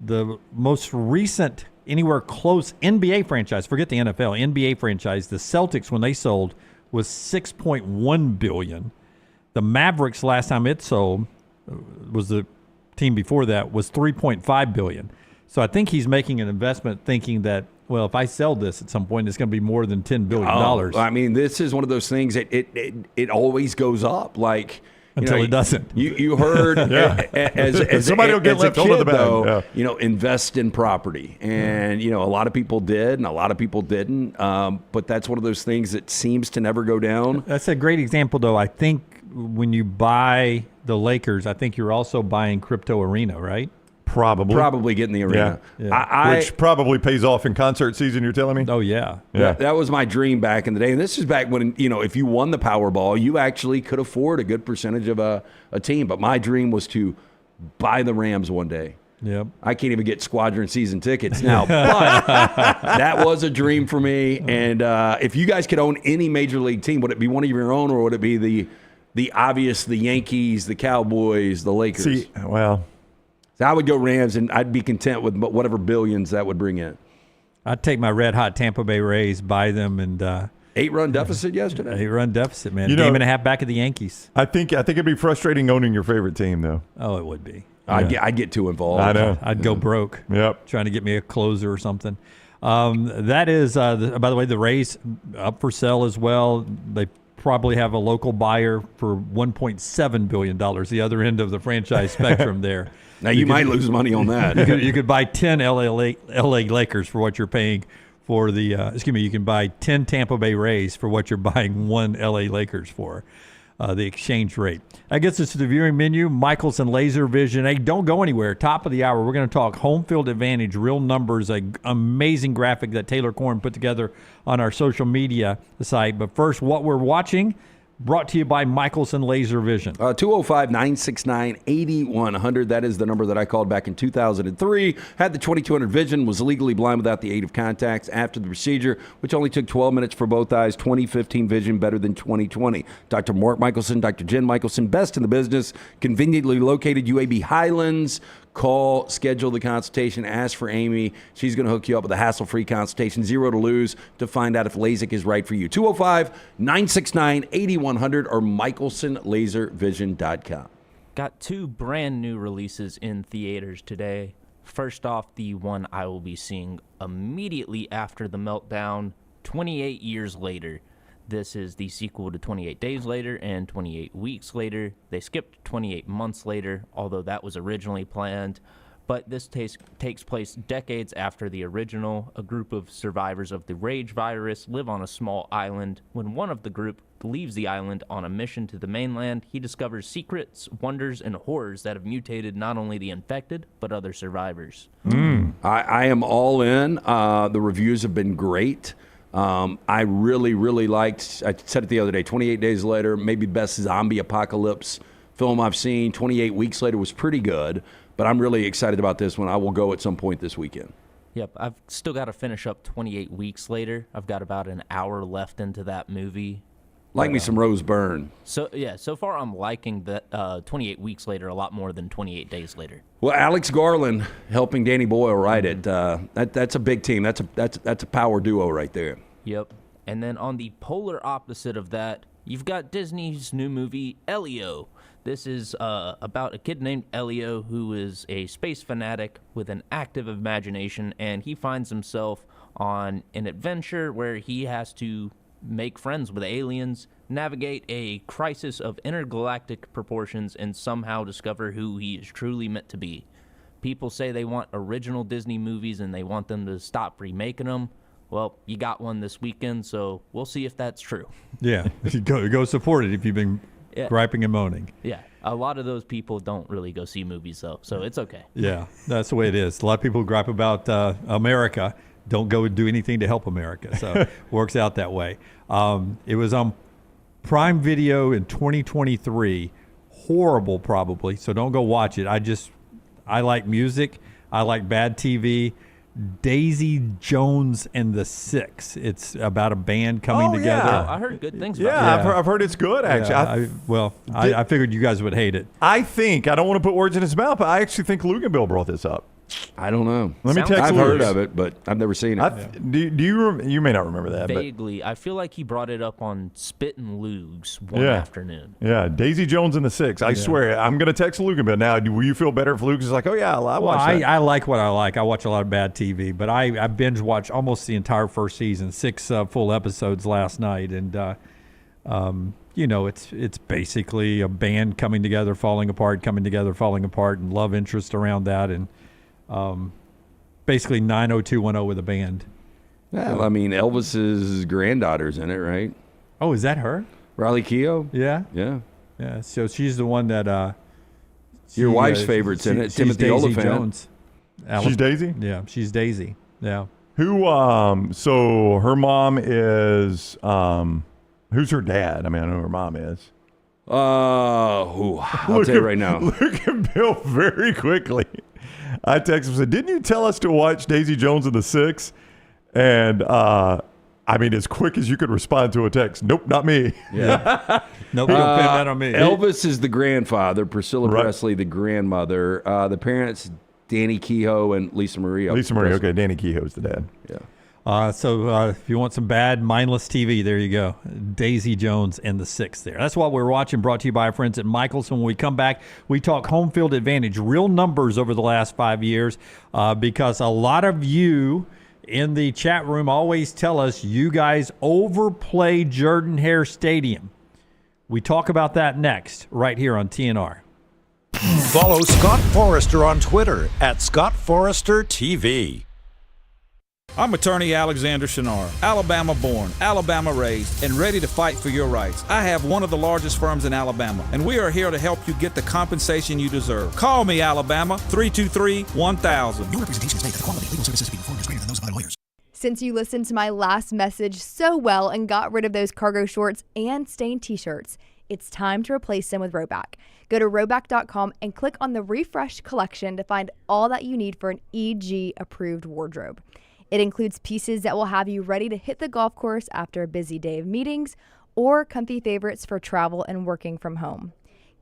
The most recent anywhere close NBA franchise, forget the NFL, NBA franchise, the Celtics when they sold was $6.1 billion. The Mavericks last time it sold was the team before that was $3.5 billion. So I think he's making an investment thinking that, well, if I sell this at some point, it's going to be more than $10 billion. I mean, this is one of those things that it always goes up. Like, until it doesn't. You heard as somebody will get left over the bag. Though, invest in property, and a lot of people did, and a lot of people didn't. But that's one of those things that seems to never go down. That's a great example, though. I think when you buy the Lakers, I think you're also buying Crypto Arena, right? Probably getting the arena. Yeah. Which probably pays off in concert season, you're telling me? Oh, yeah. That was my dream back in the day. And this is back when, if you won the Powerball, you actually could afford a good percentage of a team. But my dream was to buy the Rams one day. Yep. I can't even get Squadron season tickets now, but that was a dream for me. And if you guys could own any major league team, would it be one of your own, or would it be the obvious, the Yankees, the Cowboys, the Lakers? So I would go Rams, and I'd be content with whatever billions that would bring in. I'd take my red-hot Tampa Bay Rays, buy them, and 8-run deficit yesterday. 8-run deficit, man. Game and a half back at the Yankees. I think it'd be frustrating owning your favorite team, though. Oh, it would be. I'd get too involved. I know. I'd go broke. Yep. Trying to get me a closer or something. That is, by the way, the Rays up for sale as well. They probably have a local buyer for $1.7 billion, the other end of the franchise spectrum there. Now, you might lose money on that. You could buy 10 LA Lakers for what you're paying for the you can buy 10 Tampa Bay Rays for what you're buying 1 LA Lakers for. The exchange rate. I guess it's the viewing menu. Michelson Laser Vision. Hey, don't go anywhere. Top of the hour, we're going to talk home field advantage, real numbers, an amazing graphic that Taylor Korn put together on our social media site. But first, what we're watching, brought to you by Michelson Laser Vision. 205-969-8100. That is the number that I called back in 2003. Had the 2200 vision, was legally blind without the aid of contacts after the procedure, which only took 12 minutes for both eyes. 2015 vision, better than 2020. Dr. Mark Michelson, Dr. Jen Michelson, best in the business, conveniently located UAB Highlands. Call, schedule the consultation, ask for Amy. She's going to hook you up with a hassle-free consultation, 0 to lose, to find out if LASIK is right for you. 205-969-8100 or MichelsonLaserVision.com. Got 2 brand new releases in theaters today. First off, the one I will be seeing immediately after the meltdown, 28 years later. This is the sequel to 28 Days Later and 28 Weeks Later. They skipped 28 Months Later, although that was originally planned. But this takes place decades after the original. A group of survivors of the Rage virus live on a small island. When one of the group leaves the island on a mission to the mainland, he discovers secrets, wonders, and horrors that have mutated not only the infected, but other survivors. I am all in. The reviews have been great. I really, really liked, I said it the other day, 28 Days Later, maybe best zombie apocalypse film I've seen. 28 Weeks Later was pretty good, but I'm really excited about this one. I will go at some point this weekend. Yep, I've still got to finish up 28 Weeks Later. I've got about an hour left into that movie. Like me some Rose Byrne. So far I'm liking the 28 Weeks Later a lot more than 28 Days Later. Well, Alex Garland helping Danny Boyle write it. That's a big team. That's a power duo right there. Yep. And then on the polar opposite of that, you've got Disney's new movie, Elio. This is about a kid named Elio who is a space fanatic with an active imagination, and he finds himself on an adventure where he has to make friends with aliens, navigate a crisis of intergalactic proportions, and somehow discover who he is truly meant to be. People say they want original Disney movies and they want them to stop remaking them. Well, you got one this weekend, so we'll see if that's true. Yeah, go support it if you've been griping and moaning. Yeah, a lot of those people don't really go see movies, though, so it's okay. Yeah, that's the way it is. A lot of people gripe about America, don't go do anything to help America, so it works out that way. It was on Prime Video in 2023. Horrible, probably, so don't go watch it. I like music. I like bad TV. Daisy Jones and the Six. It's about a band coming together. Yeah. I heard good things about it. Yeah, I've heard it's good, actually. I figured you guys would hate it. I don't want to put words in his mouth, but I actually think Luganville brought this up. I don't know. Let me text I've Luke. heard of it, but I've never seen it. Do you may not remember that. Vaguely. I feel like he brought it up on Spittin' Lugs one afternoon. Yeah, Daisy Jones and the Six. I swear, I'm going to text Luganville. Now, will you feel better if Luke is like, oh, yeah, I watch that? I like what I like. I watch a lot of bad TV, but I binge watched almost the entire first season, 6 full episodes last night, and it's basically a band coming together, falling apart, and love interest around that, and basically 90210 with a band. Yeah, I mean, Elvis's granddaughter's in it, right? Oh, is that her? Riley Keough? Yeah. Yeah. Yeah, so she's the one that your wife's favorite's in it, Timothy Daisy Oliphant. Jones. She's Daisy? Yeah, she's Daisy. Yeah. Who so her mom is who's her dad? I mean, I know who her mom is. I'll tell you right now. Look at Bill very quickly. I texted him, said, "Didn't you tell us to watch Daisy Jones and the Six?" And I mean, as quick as you could respond to a text, nope, not me. Yeah. Nope, don't pin that on me. Elvis is the grandfather, Priscilla Presley the grandmother, the parents Danny Kehoe and Lisa Marie. Lisa Marie, okay, Danny Kehoe's the dad. Yeah. So if you want some bad, mindless TV, there you go. Daisy Jones and the Six there. That's what we're watching, brought to you by our friends at Michael's. When we come back, we talk home field advantage, real numbers over the last 5 years, because a lot of you in the chat room always tell us you guys overplay Jordan-Hare Stadium. We talk about that next, right here on TNR. Follow Scott Forrester on Twitter at Scott Forrester TV. I'm attorney Alexander Shunnarah, Alabama born, Alabama raised, and ready to fight for your rights. I have one of the largest firms in Alabama, and we are here to help you get the compensation you deserve. Call me, Alabama, 323-1000. No representation is made that the quality of legal services to be performed is greater than those of my lawyers. Since you listened to my last message so well and got rid of those cargo shorts and stained t-shirts, it's time to replace them with Rhoback. Go to Rhoback.com and click on the Refresh collection to find all that you need for an EG-approved wardrobe. It includes pieces that will have you ready to hit the golf course after a busy day of meetings or comfy favorites for travel and working from home.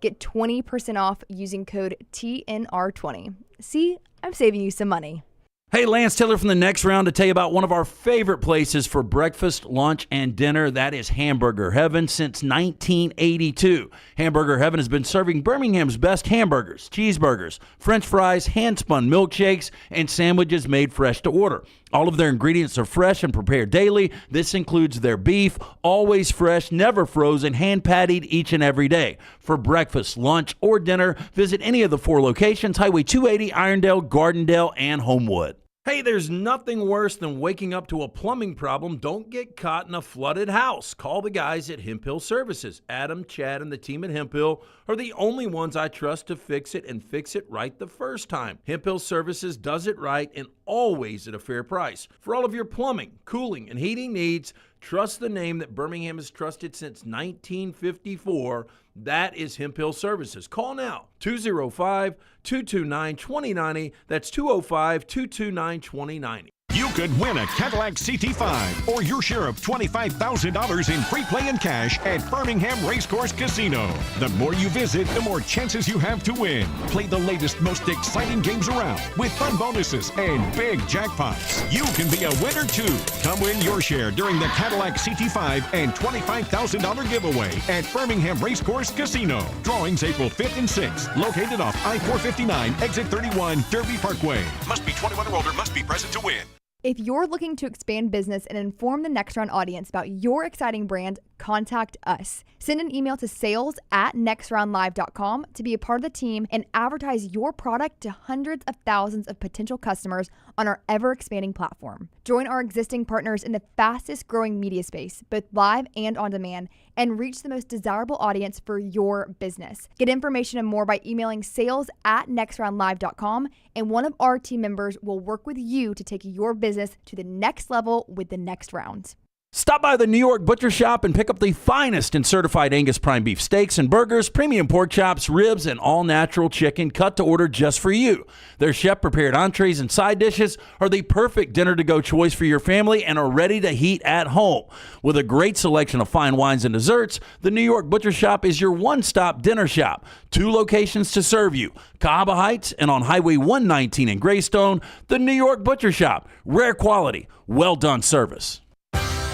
Get 20% off using code TNR20. See, I'm saving you some money. Hey, Lance Taylor from the Next Round to tell you about one of our favorite places for breakfast, lunch, and dinner. That is Hamburger Heaven since 1982. Hamburger Heaven has been serving Birmingham's best hamburgers, cheeseburgers, French fries, hand-spun milkshakes, and sandwiches made fresh to order. All of their ingredients are fresh and prepared daily. This includes their beef, always fresh, never frozen, hand-pattied each and every day. For breakfast, lunch, or dinner, visit any of the 4 locations, Highway 280, Irondale, Gardendale, and Homewood. Hey, there's nothing worse than waking up to a plumbing problem. Don't get caught in a flooded house. Call the guys at Hemp Hill Services. Adam, Chad, and the team at Hemp Hill are the only ones I trust to fix it and fix it right the first time. Hemp Hill Services does it right and always at a fair price. For all of your plumbing, cooling, and heating needs, trust the name that Birmingham has trusted since 1954. That is Hemp Hill Services. Call now, 205-229-2090. That's 205-229-2090. You could win a Cadillac CT5 or your share of $25,000 in free play and cash at Birmingham Racecourse Casino. The more you visit, the more chances you have to win. Play the latest, most exciting games around with fun bonuses and big jackpots. You can be a winner too. Come win your share during the Cadillac CT5 and $25,000 giveaway at Birmingham Racecourse Casino. Drawings April 5th and 6th. Located off I-459, exit 31, Derby Parkway. Must be 21 or older, must be present to win. If you're looking to expand business and inform the Next Round audience about your exciting brand, contact us. Send an email to sales@nextroundlive.com to be a part of the team and advertise your product to hundreds of thousands of potential customers on our ever-expanding platform. Join our existing partners in the fastest-growing media space, both live and on demand, and reach the most desirable audience for your business. Get information and more by emailing sales@nextroundlive.com, and one of our team members will work with you to take your business to the next level with the Next Round. Stop by the New York Butcher Shop and pick up the finest in certified Angus prime beef steaks and burgers, premium pork chops, ribs, and all-natural chicken cut to order just for you. Their chef-prepared entrees and side dishes are the perfect dinner-to-go choice for your family and are ready to heat at home. With a great selection of fine wines and desserts, the New York Butcher Shop is your one-stop dinner shop. 2 locations to serve you, Cahaba Heights and on Highway 119 in Greystone. The New York Butcher Shop, rare quality, well-done service.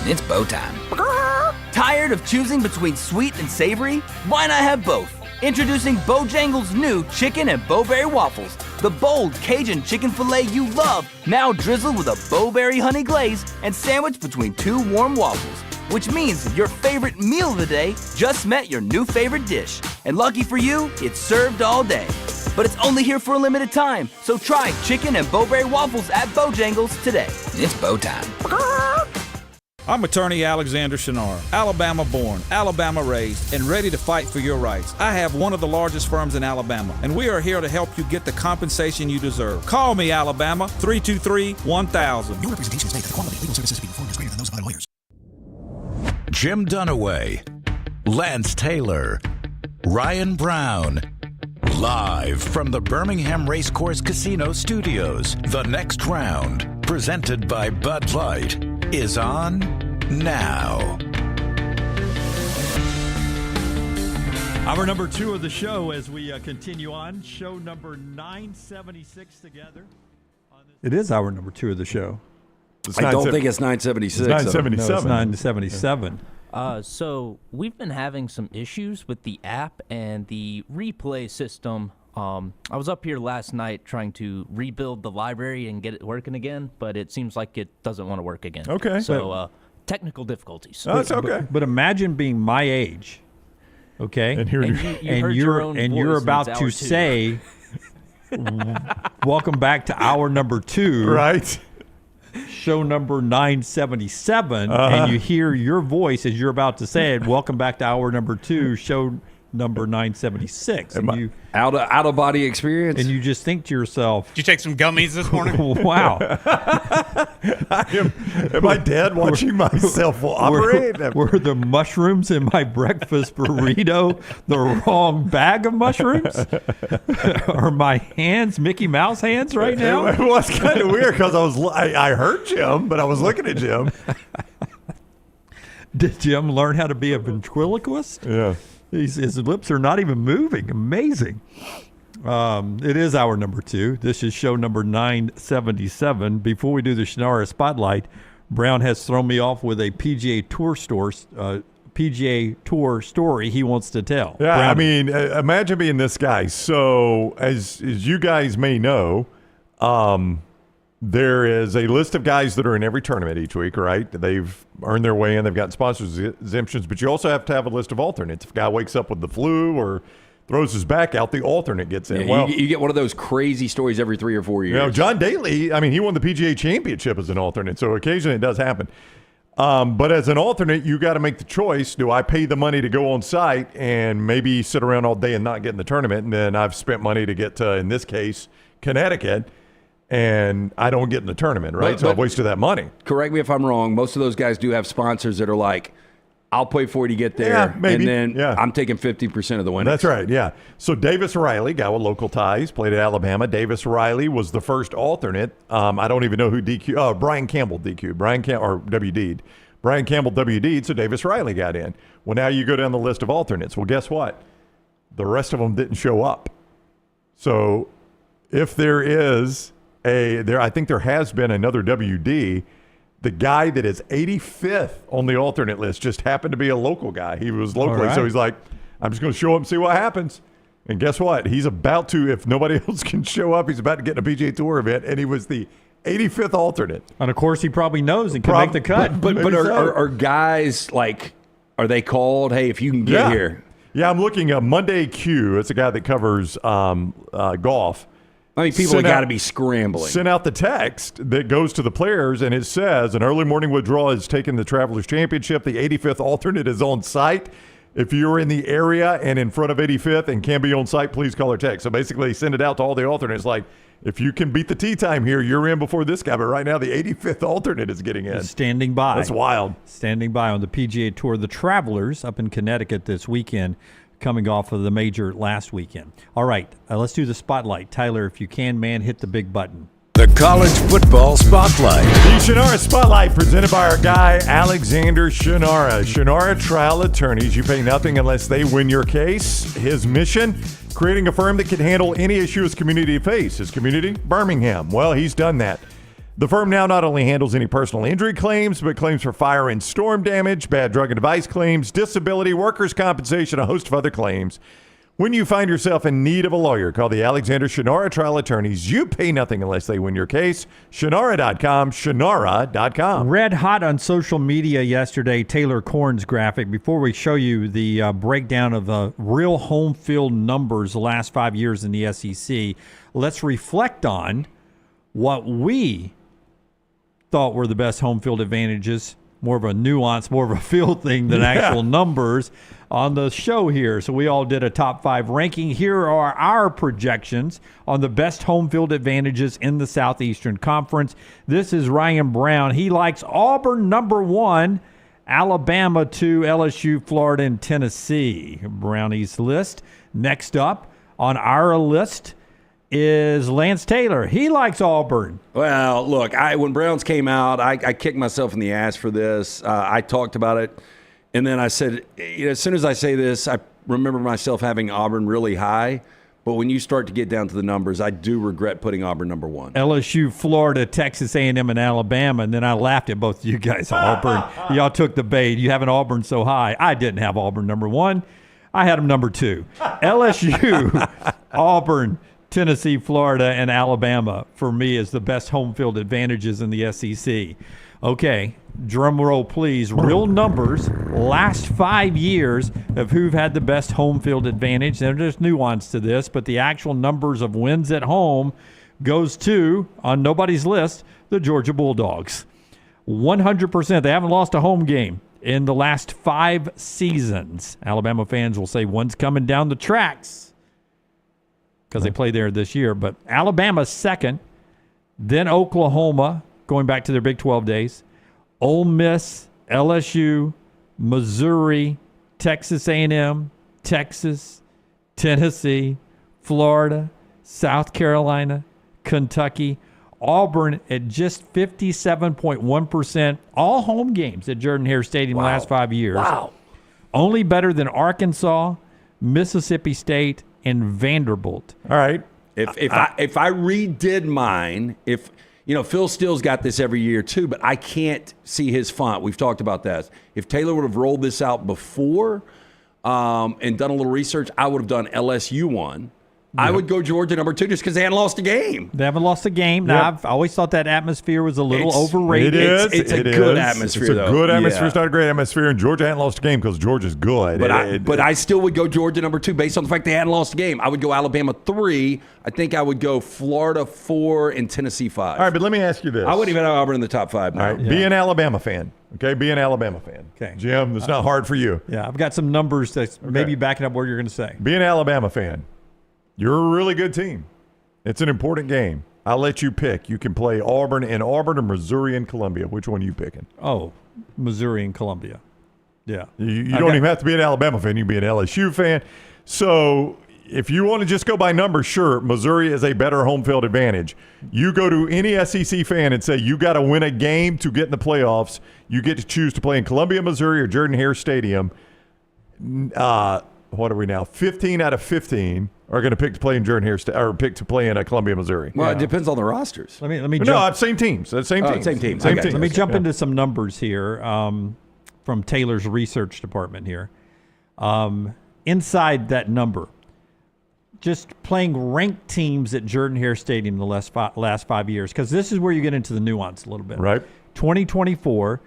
It's bow time. Tired of choosing between sweet and savory? Why not have both? Introducing Bojangles' new chicken and bowberry waffles. The bold Cajun chicken filet you love, now drizzled with a bowberry honey glaze and sandwiched between 2 warm waffles. Which means your favorite meal of the day just met your new favorite dish. And lucky for you, it's served all day. But it's only here for a limited time, so try chicken and bowberry waffles at Bojangles today. It's bow time. I'm attorney Alexander Shunnarah, Alabama born, Alabama raised, and ready to fight for your rights. I have one of the largest firms in Alabama, and we are here to help you get the compensation you deserve. Call me, Alabama, 323-1000. Your representation is made that the quality of legal services being performed is greater than those of other lawyers. Jim Dunaway, Lance Taylor, Ryan Brown. Live from the Birmingham Racecourse Casino Studios, the next round, presented by Bud Light, is on now. Hour number 2 of the show as we continue on. Show number 976 together. It is hour number 2 of the show. I don't think it's 976. It's 977. No, it's 977. So we've been having some issues with the app and the replay system. I was up here last night trying to rebuild the library and get it working again, but it seems like it doesn't want to work again. Okay. So technical difficulties. Oh, that's okay. But imagine being my age, okay? And here you're about to say, welcome back to hour number 2. Right. Show number 977, and you hear your voice as you're about to say it. Welcome back to hour number 2, show number 976. And you out of body experience, and you just think to yourself, Did you take some gummies this morning? Wow. Am I dead watching myself operate? Were the mushrooms in my breakfast burrito the wrong bag of mushrooms? Are my hands Mickey Mouse hands right now? It was kind of weird because I heard Jim, but I was looking at Jim. Did Jim learn how to be a ventriloquist? Yeah. His lips are not even moving. Amazing. It is hour number 2. This is show number 977. Before we do the Shunnarah Spotlight, Brown has thrown me off with a PGA Tour story he wants to tell. Yeah, Brown. I mean, imagine being this guy. So, as you guys may know, there is a list of guys that are in every tournament each week, right? They've earned their way in. They've gotten sponsors exemptions, but you also have to have a list of alternates. If a guy wakes up with the flu or throws his back out, the alternate gets in. Yeah, you get one of those crazy stories every 3 or 4 years. You know, John Daly, I mean, he won the PGA Championship as an alternate, so occasionally it does happen. But as an alternate, you got to make the choice. Do I pay the money to go on site and maybe sit around all day and not get in the tournament? And then I've spent money to get to, in this case, Connecticut, and I don't get in the tournament, right? So I've wasted that money. Correct me if I'm wrong. Most of those guys do have sponsors that are like, I'll pay for you to get there, Yeah, maybe. and then Yeah. I'm taking 50% of the winnings. That's right, yeah. So Davis Riley, guy with local ties, played at Alabama. Davis Riley was the first alternate. I don't even know who Brian Campbell DQ'd. Or WD'd. Brian Campbell WD'd, so Davis Riley got in. Well, now you go down the list of alternates. Well, guess what? The rest of them didn't show up. So if there is I think there has been another WD. The guy that is 85th on the alternate list just happened to be a local guy. He was locally, right. so he's like, I'm just going to show up and see what happens. And guess what? He's about to, if nobody else can show up, he's about to get in a PGA Tour event, and he was the 85th alternate. And of course, he probably knows and can make the cut. But are guys like, are they called, hey, if you can get here? Yeah, I'm looking at Monday Q. It's a guy that covers golf. I mean, people have got to be scrambling. Sent out the text that goes to the players, and it says, an early morning withdrawal has taken the Travelers Championship. The 85th alternate is on site. If you're in the area and in front of 85th and can be on site, please call or text. So basically, send it out to all the alternates. Like, if you can beat the tee time here, you're in before this guy. But right now, the 85th alternate is getting in. Standing by. That's wild. Standing by on the PGA Tour. The Travelers up in Connecticut this weekend, coming off of the major last weekend. All right, let's do the spotlight. Tyler, if you can, man, hit the big button. The College Football Spotlight. The Shunnarah Spotlight presented by our guy, Alexander Shunnarah. Shunnarah Trial Attorneys. You pay nothing unless they win your case. His mission, creating a firm that can handle any issue his community face. His community, Birmingham. Well, he's done that. The firm now not only handles any personal injury claims, but claims for fire and storm damage, bad drug and device claims, disability, workers' compensation, a host of other claims. When you find yourself in need of a lawyer, call the Alexander Shunnarah Trial Attorneys. You pay nothing unless they win your case. Shunnarah.com, Shunnarah.com. Red hot on social media yesterday, Taylor Corn's graphic. Before we show you the breakdown of the real home field numbers the last 5 years in the SEC, let's reflect on what we thought were the best home field advantages more of a nuance, more of a feel thing than actual numbers on the show here. So we all did a top 5 ranking. Here are our projections on the best home field advantages in the Southeastern Conference. This is Ryan Brown. He likes Auburn number 1, Alabama 2, LSU, Florida, and Tennessee. Brownie's list. Next up on our list is Lance Taylor. He likes Auburn. Well, look, when Browns came out, I kicked myself in the ass for this. I talked about it, and then I said, as soon as I say this, I remember myself having Auburn really high. But when you start to get down to the numbers, I do regret putting Auburn number 1. LSU, Florida, Texas A&M, and Alabama. And then I laughed at both of you guys. Auburn. Y'all took the bait. You have an Auburn so high. I didn't have Auburn number 1. I had them number 2. LSU, Auburn, Tennessee, Florida, and Alabama for me is the best home field advantages in the SEC. Okay, drum roll please. Real numbers, last 5 years of who've had the best home field advantage. There's nuance to this, but the actual numbers of wins at home goes to, on nobody's list, the Georgia Bulldogs. 100%. They haven't lost a home game in the last 5 seasons. Alabama fans will say one's coming down the tracks because they play there this year. But Alabama's second, then Oklahoma, going back to their Big 12 days, Ole Miss, LSU, Missouri, Texas A&M, Texas, Tennessee, Florida, South Carolina, Kentucky, Auburn at just 57.1%, all home games at Jordan-Hare Stadium the last 5 years. Wow. Only better than Arkansas, Mississippi State, and Vanderbilt. All right. If I redid mine, Phil Steele's got this every year too, but I can't see his font. We've talked about that. If Taylor would have rolled this out before and done a little research, I would have done LSU 1. Yep. I would go Georgia number 2 just because they hadn't lost a game. They haven't lost a game. Now, I've always thought that atmosphere was a little overrated. It's a good atmosphere, though. It's a good atmosphere. It's not a great atmosphere, and Georgia hadn't lost a game because Georgia's good. But I still would go Georgia number 2 based on the fact they hadn't lost a game. I would go Alabama 3. I think I would go Florida 4 and Tennessee 5. All right, but let me ask you this. I wouldn't even have Auburn in the top 5 now. All right, be an Alabama fan. Okay, be an Alabama fan. Okay. Jim, it's not hard for you. Yeah, I've got some numbers that's maybe backing up what you're going to say. Be an Alabama fan. You're a really good team. It's an important game. I'll let you pick. You can play Auburn or Missouri and Columbia. Which one are you picking? Oh, Missouri and Columbia. Yeah. You don't even have to be an Alabama fan. You can be an LSU fan. So if you want to just go by numbers, sure, Missouri is a better home field advantage. You go to any SEC fan and say you got to win a game to get in the playoffs. You get to choose to play in Columbia, Missouri, or Jordan-Hare Stadium. What are we now? 15 out of 15 are going to pick to play in Jordan-Hare or pick to play in Columbia, Missouri. Well, it depends on the rosters. Let me jump. No, same teams. Same teams. Same teams. Let me jump into some numbers here from Taylor's research department here. Inside that number, just playing ranked teams at Jordan-Hare Stadium the last 5 years, because this is where you get into the nuance a little bit. Right. 2024.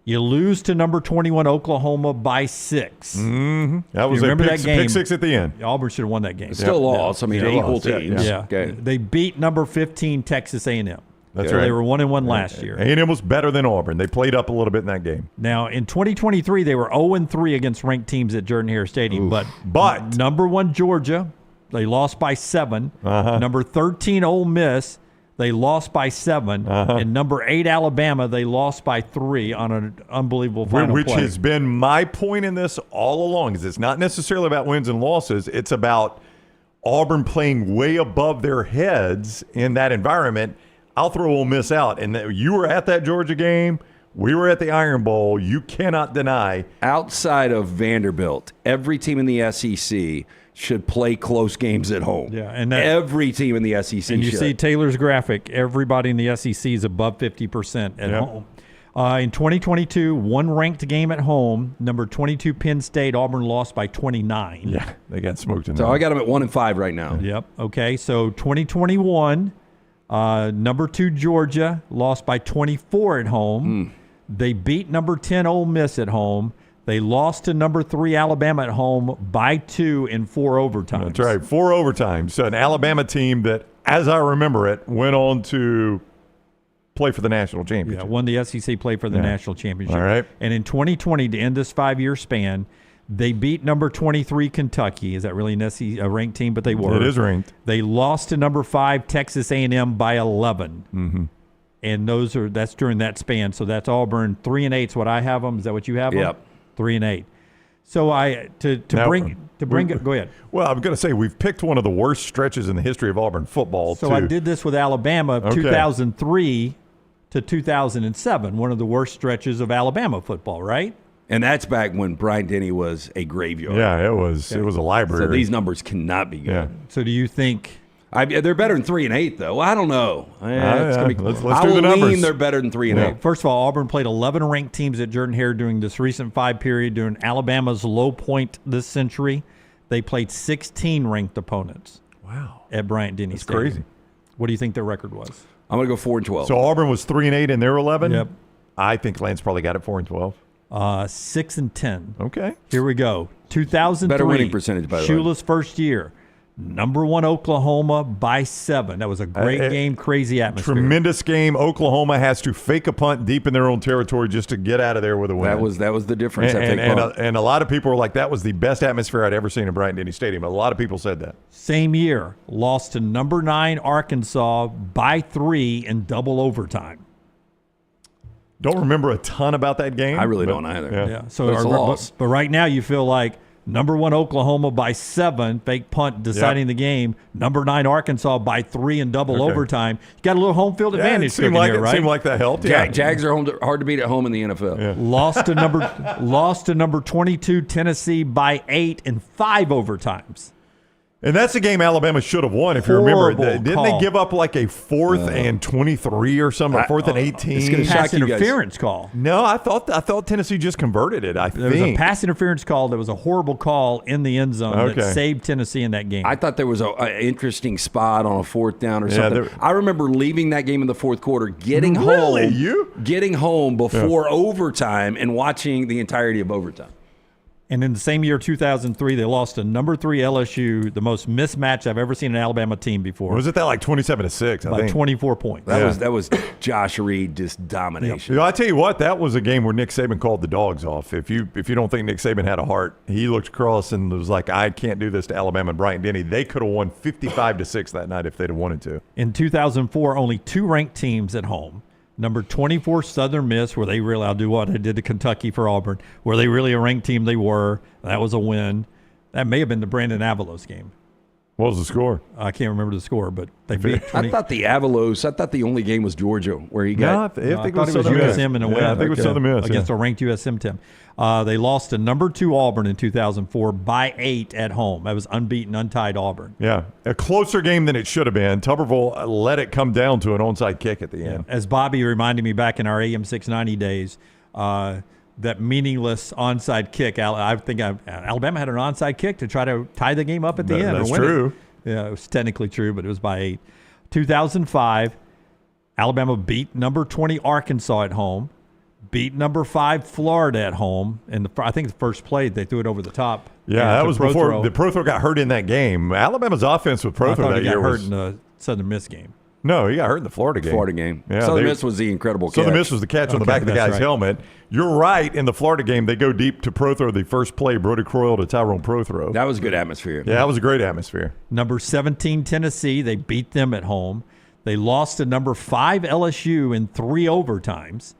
You lose to number 21 Oklahoma by 6. Mm-hmm. That was a pick 6 at the end. Auburn should have won that game. Still lost. I mean, equal teams. Yeah. Okay. They beat number 15 Texas A&M. That's right. They were 1-1 last year. A&M was better than Auburn. They played up a little bit in that game. Now, in 2023, they were 0-3 against ranked teams at Jordan-Hare Stadium. But number 1 Georgia, they lost by 7. Number 13 Ole Miss, they lost by 7, and number 8 Alabama, they lost by 3 on an unbelievable final Which play. has been my point in this all along. Is it's not necessarily about wins and losses. It's about Auburn playing way above their heads in that environment. I'll throw Ole Miss out. And you were at that Georgia game. We were at the Iron Bowl. You cannot deny. Outside of Vanderbilt, every team in the SEC should play close games at home. Yeah, and every team in the SEC And you should. see Taylor's graphic, everybody in the SEC is above 50% at home. In 2022, one ranked game at home, number 22 Penn State, Auburn lost by 29. Yeah, they got smoked in So I got them at 1-5 right now. Yep. Okay, so 2021, number 2 Georgia, lost by 24 at home. They beat number 10 Ole Miss at home. They lost to number 3 Alabama at home by 2 in 4 overtimes. That's right, 4 overtimes. So an Alabama team that, as I remember it, went on to play for the national championship. Yeah, won the SEC play for the national championship. All right. And in 2020, to end this 5-year span, they beat number 23 Kentucky. Is that really a ranked team? But they were. It is ranked. They lost to number 5 Texas A&M by 11. Mm-hmm. And that's during that span. So that's Auburn 3-8 is what I have them. Is that what you have them? Yep. 3-8. So go ahead. Well, I'm going to say we've picked one of the worst stretches in the history of Auburn football. So I did this with Alabama, Okay. 2003 to 2007, one of the worst stretches of Alabama football, right? And that's back when Bryant-Denny was a graveyard. Yeah, it was a library. So these numbers cannot be good. Yeah. So do you think they're better than 3-8 though? I don't know. It's gonna be, let's I do the will numbers. lean they're better than 3-8. Well, first of all, Auburn played 11 ranked teams at Jordan-Hare during this recent 5 period. During Alabama's low point this century, they played 16 ranked opponents. Wow. At Bryant-Denny Stadium. Crazy. What do you think their record was? I'm going to go 4-12. So Auburn was 3-8 and they're 11? Yep. I think Lance probably got it 4-12. 6-10. Okay. Here we go. 2003. Better winning percentage, by the way. Shula's first year. Number 1 Oklahoma by 7. That was a great game, crazy atmosphere. Tremendous game. Oklahoma has to fake a punt deep in their own territory just to get out of there with a win. That was the difference. And a lot of people were like, that was the best atmosphere I'd ever seen in Bryant-Denny Stadium. A lot of people said that. Same year, lost to number 9 Arkansas by 3 in double overtime. Don't remember a ton about that game. I really don't either. Yeah. So, but right now you feel like number 1 Oklahoma by 7, fake punt deciding the game. Number 9 Arkansas by 3 in double overtime. You got a little home field advantage. It seemed like here, right? Seemed like that helped. Jags are hard to beat at home in the NFL. Yeah. Lost to number 22 Tennessee by 8 in 5 overtimes. And that's the game Alabama should have won, if you remember. Didn't call. they give up like a 4th and 23 or something, or 4th and 18? It's gonna Pass shock you guys. interference call. No, I thought Tennessee just converted it. There was a pass interference call. There was a horrible call in the end zone that saved Tennessee in that game. I thought there was an interesting spot on a 4th down or something. I remember leaving that game in the 4th quarter, getting home before overtime and watching the entirety of overtime. And in the same year, 2003, they lost to number 3 LSU, the most mismatched I've ever seen an Alabama team before. Was it that like 27-6? By 24 points. That was Josh Reed just domination. I tell you what, that was a game where Nick Saban called the dogs off. If you don't think Nick Saban had a heart, he looked across and was like, I can't do this to Alabama and Bryant-Denny. They could have won 55-6 that night if they'd have wanted to. In 2004, only 2 ranked teams at home. Number 24 Southern Miss, where they really, I'll do what I did to Kentucky for Auburn, where they really a ranked team they were. That was a win. That may have been the Brandon Avalos game. What was the score? I can't remember the score, but they beat 20. I thought the only game was Georgia, where he got. I think it was USM in a win. I think it was Southern Miss. Against a ranked USM team. They lost to number 2 Auburn in 2004 by 8 at home. That was unbeaten, untied Auburn. Yeah, a closer game than it should have been. Tuberville let it come down to an onside kick at the end. As Bobby reminded me back in our AM 690 days, that meaningless onside kick. I think Alabama had an onside kick to try to tie the game up at the end. That's or win true. Yeah, it was technically true, but it was by 8. 2005, Alabama beat number 20 Arkansas at home, beat number 5 Florida at home, and I think the first play they threw it over the top. Yeah, that was before Prothro got hurt in that game. Alabama's offense with Prothro that year got hurt in the Southern Miss game. No, he got hurt in the Florida game. Yeah, Southern Miss was the incredible catch. Southern Miss was the catch on the back of the guy's helmet. You're right. In the Florida game, they go deep to Prothro. The first play, Brody Croyle to Tyrone Prothro. That was a good atmosphere. Yeah, that was a great atmosphere. Number 17 Tennessee, they beat them at home. They lost to number 5 LSU in 3 overtimes,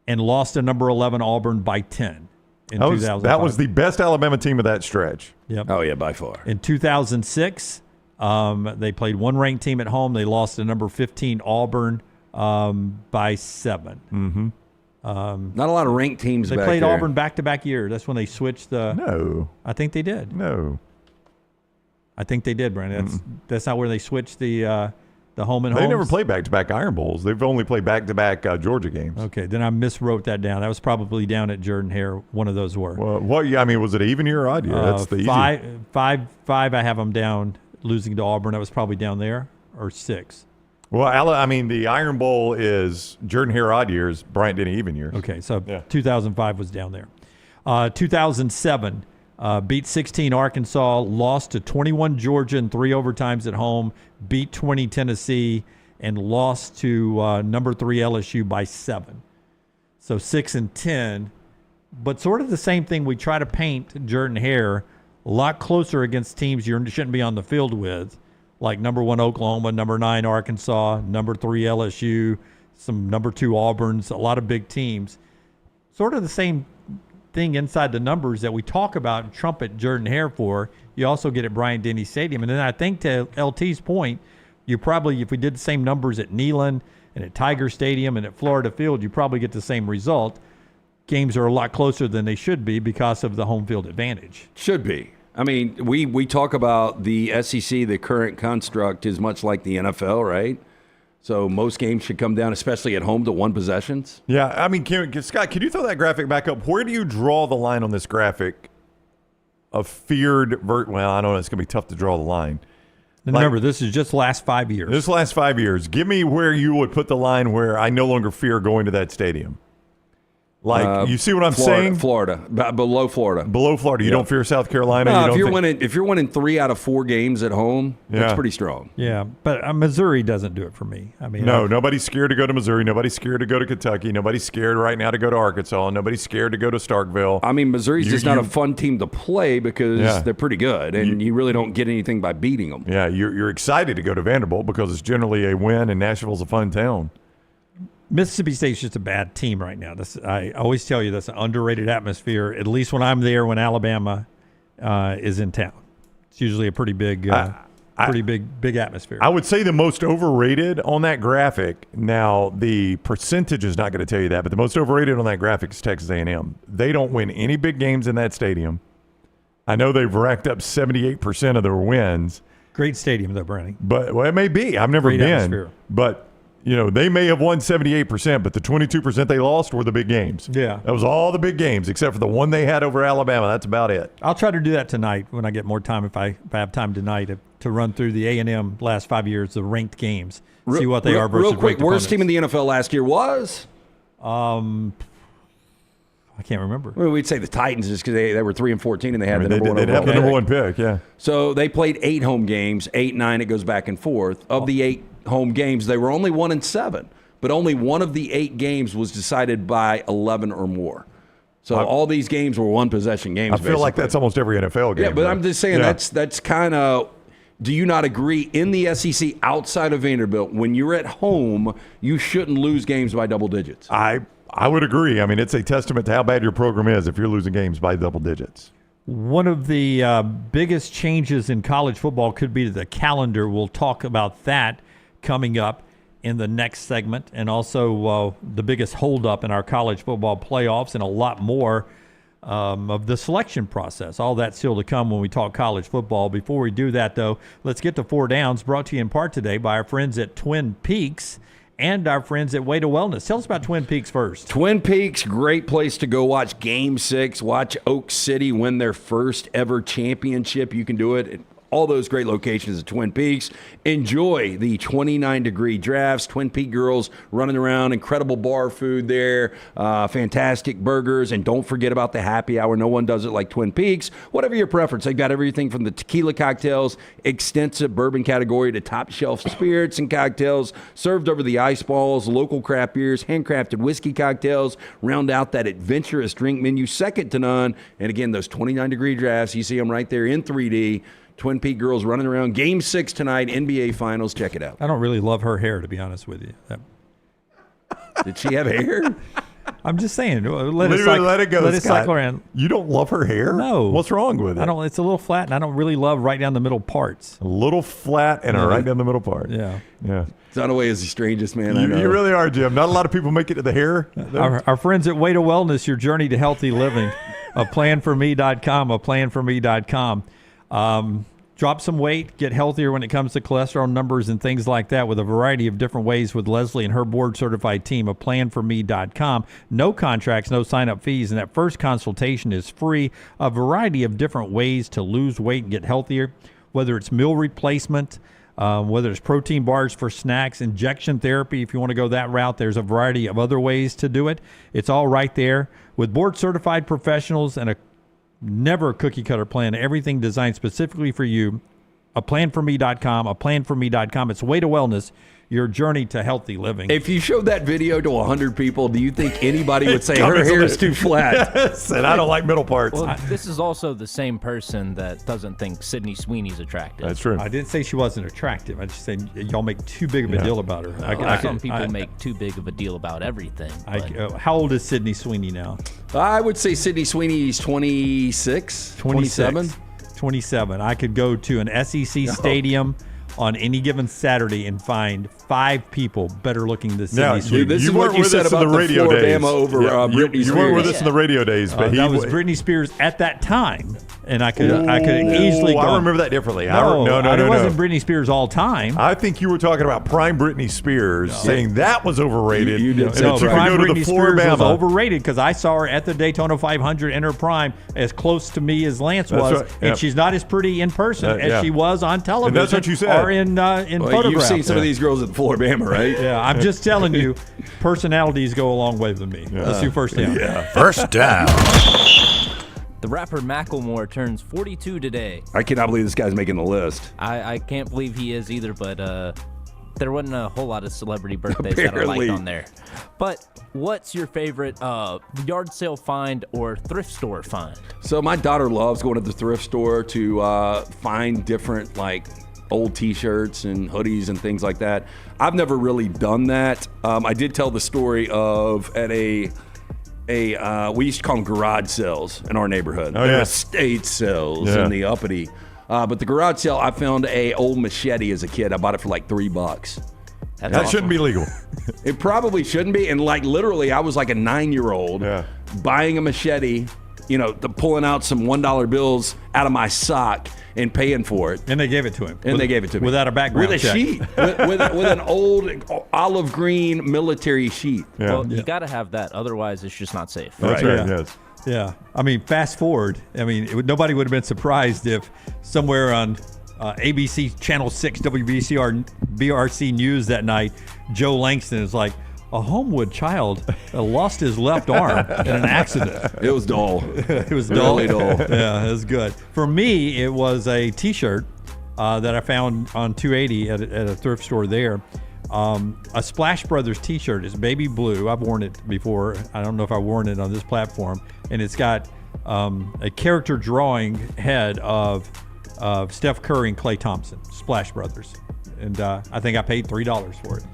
and lost to number 11 Auburn by 10 in 2005. That was the best Alabama team of that stretch. Yep. Oh yeah, by far. In 2006. They played 1 ranked team at home. They lost to number 15 Auburn by 7. Mm-hmm. Not a lot of ranked teams. They played Auburn back-to-back years. That's when they switched the. No, I think they did. No, I think they did, Brandon. That's not where they switched the home and home. They never played back-to-back Iron Bowls. They've only played back-to-back Georgia games. Okay, then I miswrote that down. That was probably down at Jordan-Hare. One of those were. Well, was it an even year or odd year? That's the easy. 5. I have them down. Losing to Auburn, that was probably down there, or 6. Well, the Iron Bowl is Jordan-Hare odd years, Bryant-Denny even years. Okay, so 2005 was down there. 2007, beat 16 Arkansas, lost to 21 Georgia in 3 overtimes at home, beat 20 Tennessee, and lost to number 3 LSU by 7. So 6-10. But sort of the same thing we try to paint Jordan-Hare a lot closer against teams you shouldn't be on the field with, like number 1 Oklahoma, number 9 Arkansas, number 3 LSU, some number 2 Auburns, a lot of big teams. Sort of the same thing inside the numbers that we talk about and trumpet Jordan-Hare for. You also get at Bryant-Denny Stadium. And then I think to LT's point, you probably, if we did the same numbers at Neyland and at Tiger Stadium and at Florida Field, you probably get the same result. Games are a lot closer than they should be because of the home field advantage. Should be. I mean, we talk about the SEC, the current construct is much like the NFL, right? So most games should come down, especially at home, to 1 possessions. Yeah, I mean, Scott, can you throw that graphic back up? Where do you draw the line on this graphic of feared well, I don't know, it's going to be tough to draw the line. And remember, this is just last 5 years. This last 5 years. Give me where you would put the line where I no longer fear going to that stadium. Like, you see what I'm saying? Florida, below Florida. Below Florida. You don't fear South Carolina? No, if you're winning 3 out of 4 games at home, that's pretty strong. Yeah, but Missouri doesn't do it for me. I mean, no, nobody's scared to go to Missouri. Nobody's scared to go to Kentucky. Nobody's scared right now to go to Arkansas. Nobody's scared to go to Starkville. I mean, Missouri's just not a fun team to play because they're pretty good, and you really don't get anything by beating them. Yeah, you're excited to go to Vanderbilt because it's generally a win, and Nashville's a fun town. Mississippi State's just a bad team right now. I always tell you that's an underrated atmosphere, at least when I'm there when Alabama is in town. It's usually a pretty big big atmosphere. I would say the most overrated on that graphic, now the percentage is not going to tell you that, but the most overrated on that graphic is Texas A&M. They don't win any big games in that stadium. I know they've racked up 78% of their wins. Great stadium, though, Brownie. But it may be. I've never been. Atmosphere. But they may have won 78%, but the 22% they lost were the big games. Yeah. That was all the big games, except for the one they had over Alabama. That's about it. I'll try to do that tonight when I get more time, if I have time tonight, to run through the A&M last 5 years, the ranked games, see what they are versus real quick, ranked worst opponents. team in the NFL last year was? I can't remember. Well, we'd say the Titans just because they were 3-14 and they had the number 1 They'd have the number 1 pick, yeah. So they played 8 home games, 8-9, it goes back and forth. Of the 8 home games, they were only 1-7. But only one of the 8 games was decided by 11 or more. So all these games were 1-possession games. I feel like that's almost every NFL game. Yeah, but I'm just saying that's kind of. Do you not agree? In the SEC, outside of Vanderbilt, when you're at home, you shouldn't lose games by double digits. I would agree. I mean, it's a testament to how bad your program is if you're losing games by double digits. One of the biggest changes in college football could be the calendar. We'll talk about that coming up in the next segment, and also the biggest holdup in our college football playoffs and a lot more of the selection process. All that's still to come when we talk college football. Before we do that, though, let's get to 4 Downs, brought to you in part today by our friends at Twin Peaks and our friends at Way to Wellness. Tell us about Twin Peaks first. Twin Peaks, great place to go watch Game 6, watch Oak City win their first ever championship. You can do it at all those great locations at Twin Peaks. Enjoy the 29-degree drafts. Twin Peak girls running around, incredible bar food there, fantastic burgers, and don't forget about the happy hour. No one does it like Twin Peaks. Whatever your preference, they've got everything from the tequila cocktails, extensive bourbon category, to top-shelf spirits and cocktails served over the ice balls, local craft beers, handcrafted whiskey cocktails. Round out that adventurous drink menu, second to none. And again, those 29-degree drafts, you see them right there in 3D. Twin Peak girls running around. Game 6 tonight, NBA Finals. Check it out. I don't really love her hair, to be honest with you. Did she have hair? I'm just saying. Let it go, Let it Scott. cycle around. You don't love her hair? No. What's wrong with it? I don't. It's a little flat, and I don't really love right down the middle parts. A little flat and a right down the middle part. Yeah. Yeah. Dunaway is the strangest man I know. You really are, Jim. Not a lot of people make it to the hair. Our friends at Way to Wellness, your journey to healthy living. Planforme.com, planforme.com. Drop some weight, get healthier when it comes to cholesterol numbers and things like that with a variety of different ways with Leslie and her board-certified team of planforme.com. No contracts, no sign-up fees, and that first consultation is free. A variety of different ways to lose weight and get healthier, whether it's meal replacement, whether it's protein bars for snacks, injection therapy. If you want to go that route, there's a variety of other ways to do it. It's all right there with board-certified professionals and never a cookie-cutter plan. Everything designed specifically for you. Planforme.com, planforme.com. It's Way to Wellness, your journey to healthy living. If you showed that video to 100 people, do you think anybody would say her hair is too flat? Yes, and I don't like middle parts. Well, this is also the same person that doesn't think Sydney Sweeney's attractive. That's true. I didn't say she wasn't attractive. I just said y'all make too big of a deal about her. Some people make too big of a deal about everything. How old is Sydney Sweeney now? I would say Sydney Sweeney's 26, 27. 27. I could go to an SEC stadium on any given Saturday and find 5 people better looking than Sydney Sweeney. This is what you said about the radio days. Over Britney Spears. You weren't with us in the radio days, but that was Britney Spears at that time, and I could easily go. I remember that differently. No, it wasn't Britney Spears all time. I think you were talking about prime Britney Spears, saying that was overrated. You did say prime Britney Spears was overrated because I saw her at the Daytona 500 in her prime, as close to me as Lance was, and she's not as pretty in person as she was on television. And that's what you said. Or in photographs. You've seen some of these girls at Floribama, right? Yeah, I'm just telling you, personalities go a long way with me. Let's do first down. First down. The rapper Macklemore turns 42 today. I cannot believe this guy's making the list. I can't believe he is either, but there wasn't a whole lot of celebrity birthdays that I liked on there. But what's your favorite yard sale find or thrift store find? So my daughter loves going to the thrift store to find different, like, old T-shirts and hoodies and things like that. I've never really done that. I did tell the story of at we used to call them garage sales in our neighborhood. They're estate sales in the uppity. But the garage sale, I found a old machete as a kid. I bought it for like $3. That awesome. Shouldn't be legal. It probably shouldn't be. And like literally, I was like a 9-year-old buying a machete, pulling out some $1 bills out of my sock and paying for it. And they gave it to him. They gave it to me. Without a background check. Sheet. with an old olive green military sheet. Yeah. Well, you got to have that. Otherwise, it's just not safe. That's right. Yes. Yeah. I mean, fast forward. I mean, nobody would have been surprised if somewhere on ABC Channel 6 WBRC News that night, Joe Langston is like, a Homewood child lost his left arm in an accident. It was dull. It was dull. Really dull. Yeah, it was good. For me, it was a T-shirt that I found on 280 at a thrift store there. A Splash Brothers T-shirt. It's baby blue. I've worn it before. I don't know if I've worn it on this platform. And it's got a character drawing head of Steph Curry and Klay Thompson, Splash Brothers. And I think I paid $3 for it.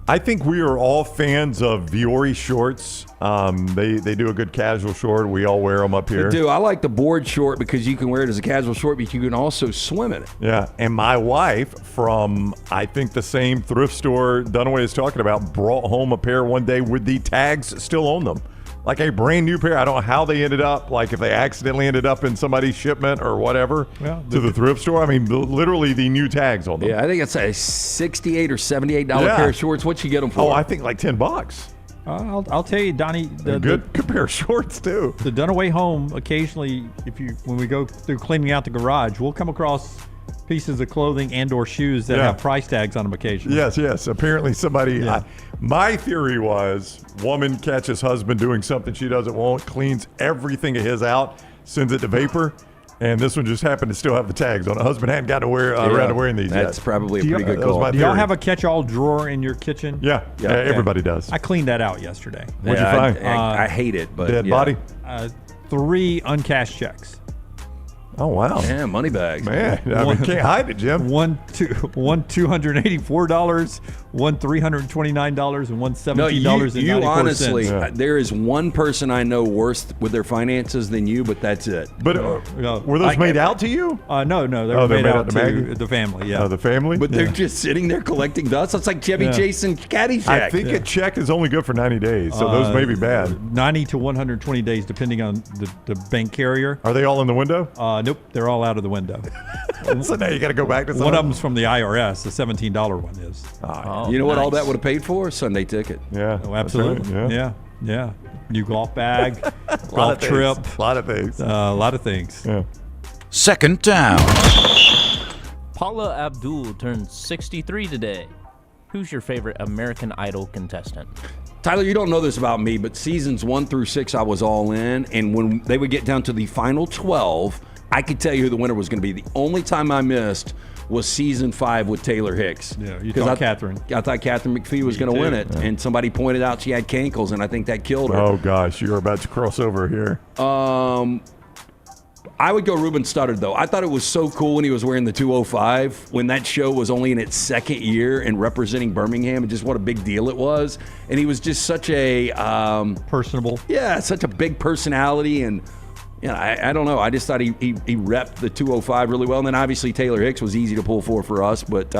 I think we are all fans of Viore shorts. They do a good casual short. We all wear them up here. They do. I like the board short because you can wear it as a casual short, but you can also swim in it. Yeah, and my wife from, I think, the same thrift store Dunaway is talking about, brought home a pair one day with the tags still on them. Like a brand new pair. I don't know how they ended up, like if they accidentally ended up in somebody's shipment or whatever to the thrift store. I mean, literally the new tags on them. Yeah, I think it's a $68 or $78 pair of shorts. What you get them for? Oh, I think like $10. I'll tell you, Donnie. Good pair of shorts too. The Dunaway home, occasionally, when we go through cleaning out the garage, we'll come across pieces of clothing and/or shoes that have price tags on them occasionally. Yes. Apparently somebody. My theory was, woman catches husband doing something she doesn't want, cleans everything of his out, sends it to Vapor, and this one just happened to still have the tags on it. Husband hadn't gotten around to wearing these yet. That's probably a pretty good call. Do y'all have a catch-all drawer in your kitchen? Yeah, everybody does. I cleaned that out yesterday. What'd you find? I hate it, but dead body. 3 uncashed checks. Oh, wow. Yeah, money bags. Man, can't hide it, Jim. One $284, one $329, and one $17.94. You honestly, there is one person I know worse with their finances than you, but that's it. But were those made out to you? No, they were made out to the family, the family? But they're just sitting there collecting dust. It's like Chevy Chase and Caddyshack. I think a check is only good for 90 days, so those may be bad. 90 to 120 days, depending on the bank carrier. Are they all in the window? Nope, they're all out of the window. So now you got to go back to one of them's from the IRS. The $17 one is. You know what all that would have paid for? Sunday ticket. Yeah. Oh, absolutely. Right. Yeah. New golf bag, golf trip. A lot of things. A lot of things. Yeah. Second down. Paula Abdul turned 63 today. Who's your favorite American Idol contestant? Tyler, you don't know this about me, but seasons 1 through 6, I was all in. And when they would get down to the final 12, I could tell you who the winner was going to be. The only time I missed was season 5 with Taylor Hicks. Yeah, you thought Catherine. I thought Catherine McPhee was going to win it, and somebody pointed out she had cankles, and I think that killed her. Oh, gosh, you're about to cross over here. I would go Ruben Studdard, though. I thought it was so cool when he was wearing the 205 when that show was only in its second year and representing Birmingham, and just what a big deal it was. And he was just such a personable. Yeah, such a big personality. And I don't know. I just thought he repped the 205 really well. And then obviously Taylor Hicks was easy to pull for us, but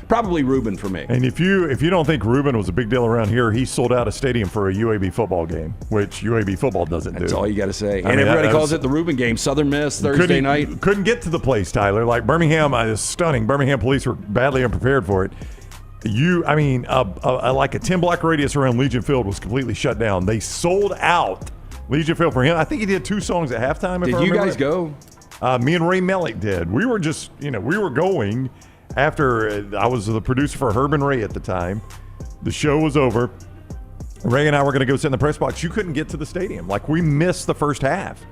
probably Ruben for me. And if you don't think Ruben was a big deal around here, he sold out a stadium for a UAB football game, which UAB football doesn't do. That's all you got to say. And everybody calls it the Ruben game. Southern Miss Thursday night. Couldn't get to the place, Tyler. Like Birmingham is stunning. Birmingham police were badly unprepared for it. Like a 10-block radius around Legion Field was completely shut down. They sold out Legion Field for him. I think he did 2 songs at halftime. Did you guys go? Me and Ray Mellick did. We were just, we were going after I was the producer for Herb and Ray at the time. The show was over. Ray and I were going to go sit in the press box. You couldn't get to the stadium. Like, we missed the first half.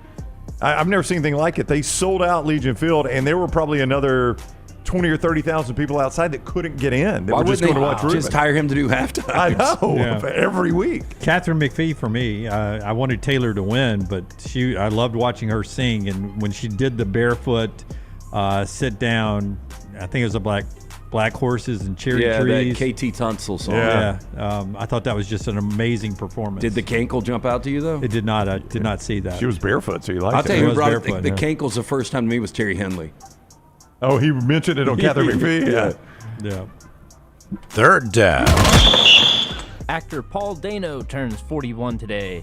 I've never seen anything like it. They sold out Legion Field, and there were probably another 20 or 30,000 people outside that couldn't get in. They were just going to watch Ruben. Just hire him to do halftime. I know, every week. Catherine McPhee for me. I wanted Taylor to win, but I loved watching her sing. And when she did the barefoot sit down, I think it was a black horses and cherry trees. Yeah, that KT Tunsil song. Yeah, I thought that was just an amazing performance. Did the cankle jump out to you though? It did not. I did not see that. She was barefoot, so you liked it. I'll tell you who brought the cankles the first time to me was Terry Henley. Oh, he mentioned it on Catherine McPhee? Yeah. Third down. Actor Paul Dano turns 41 today.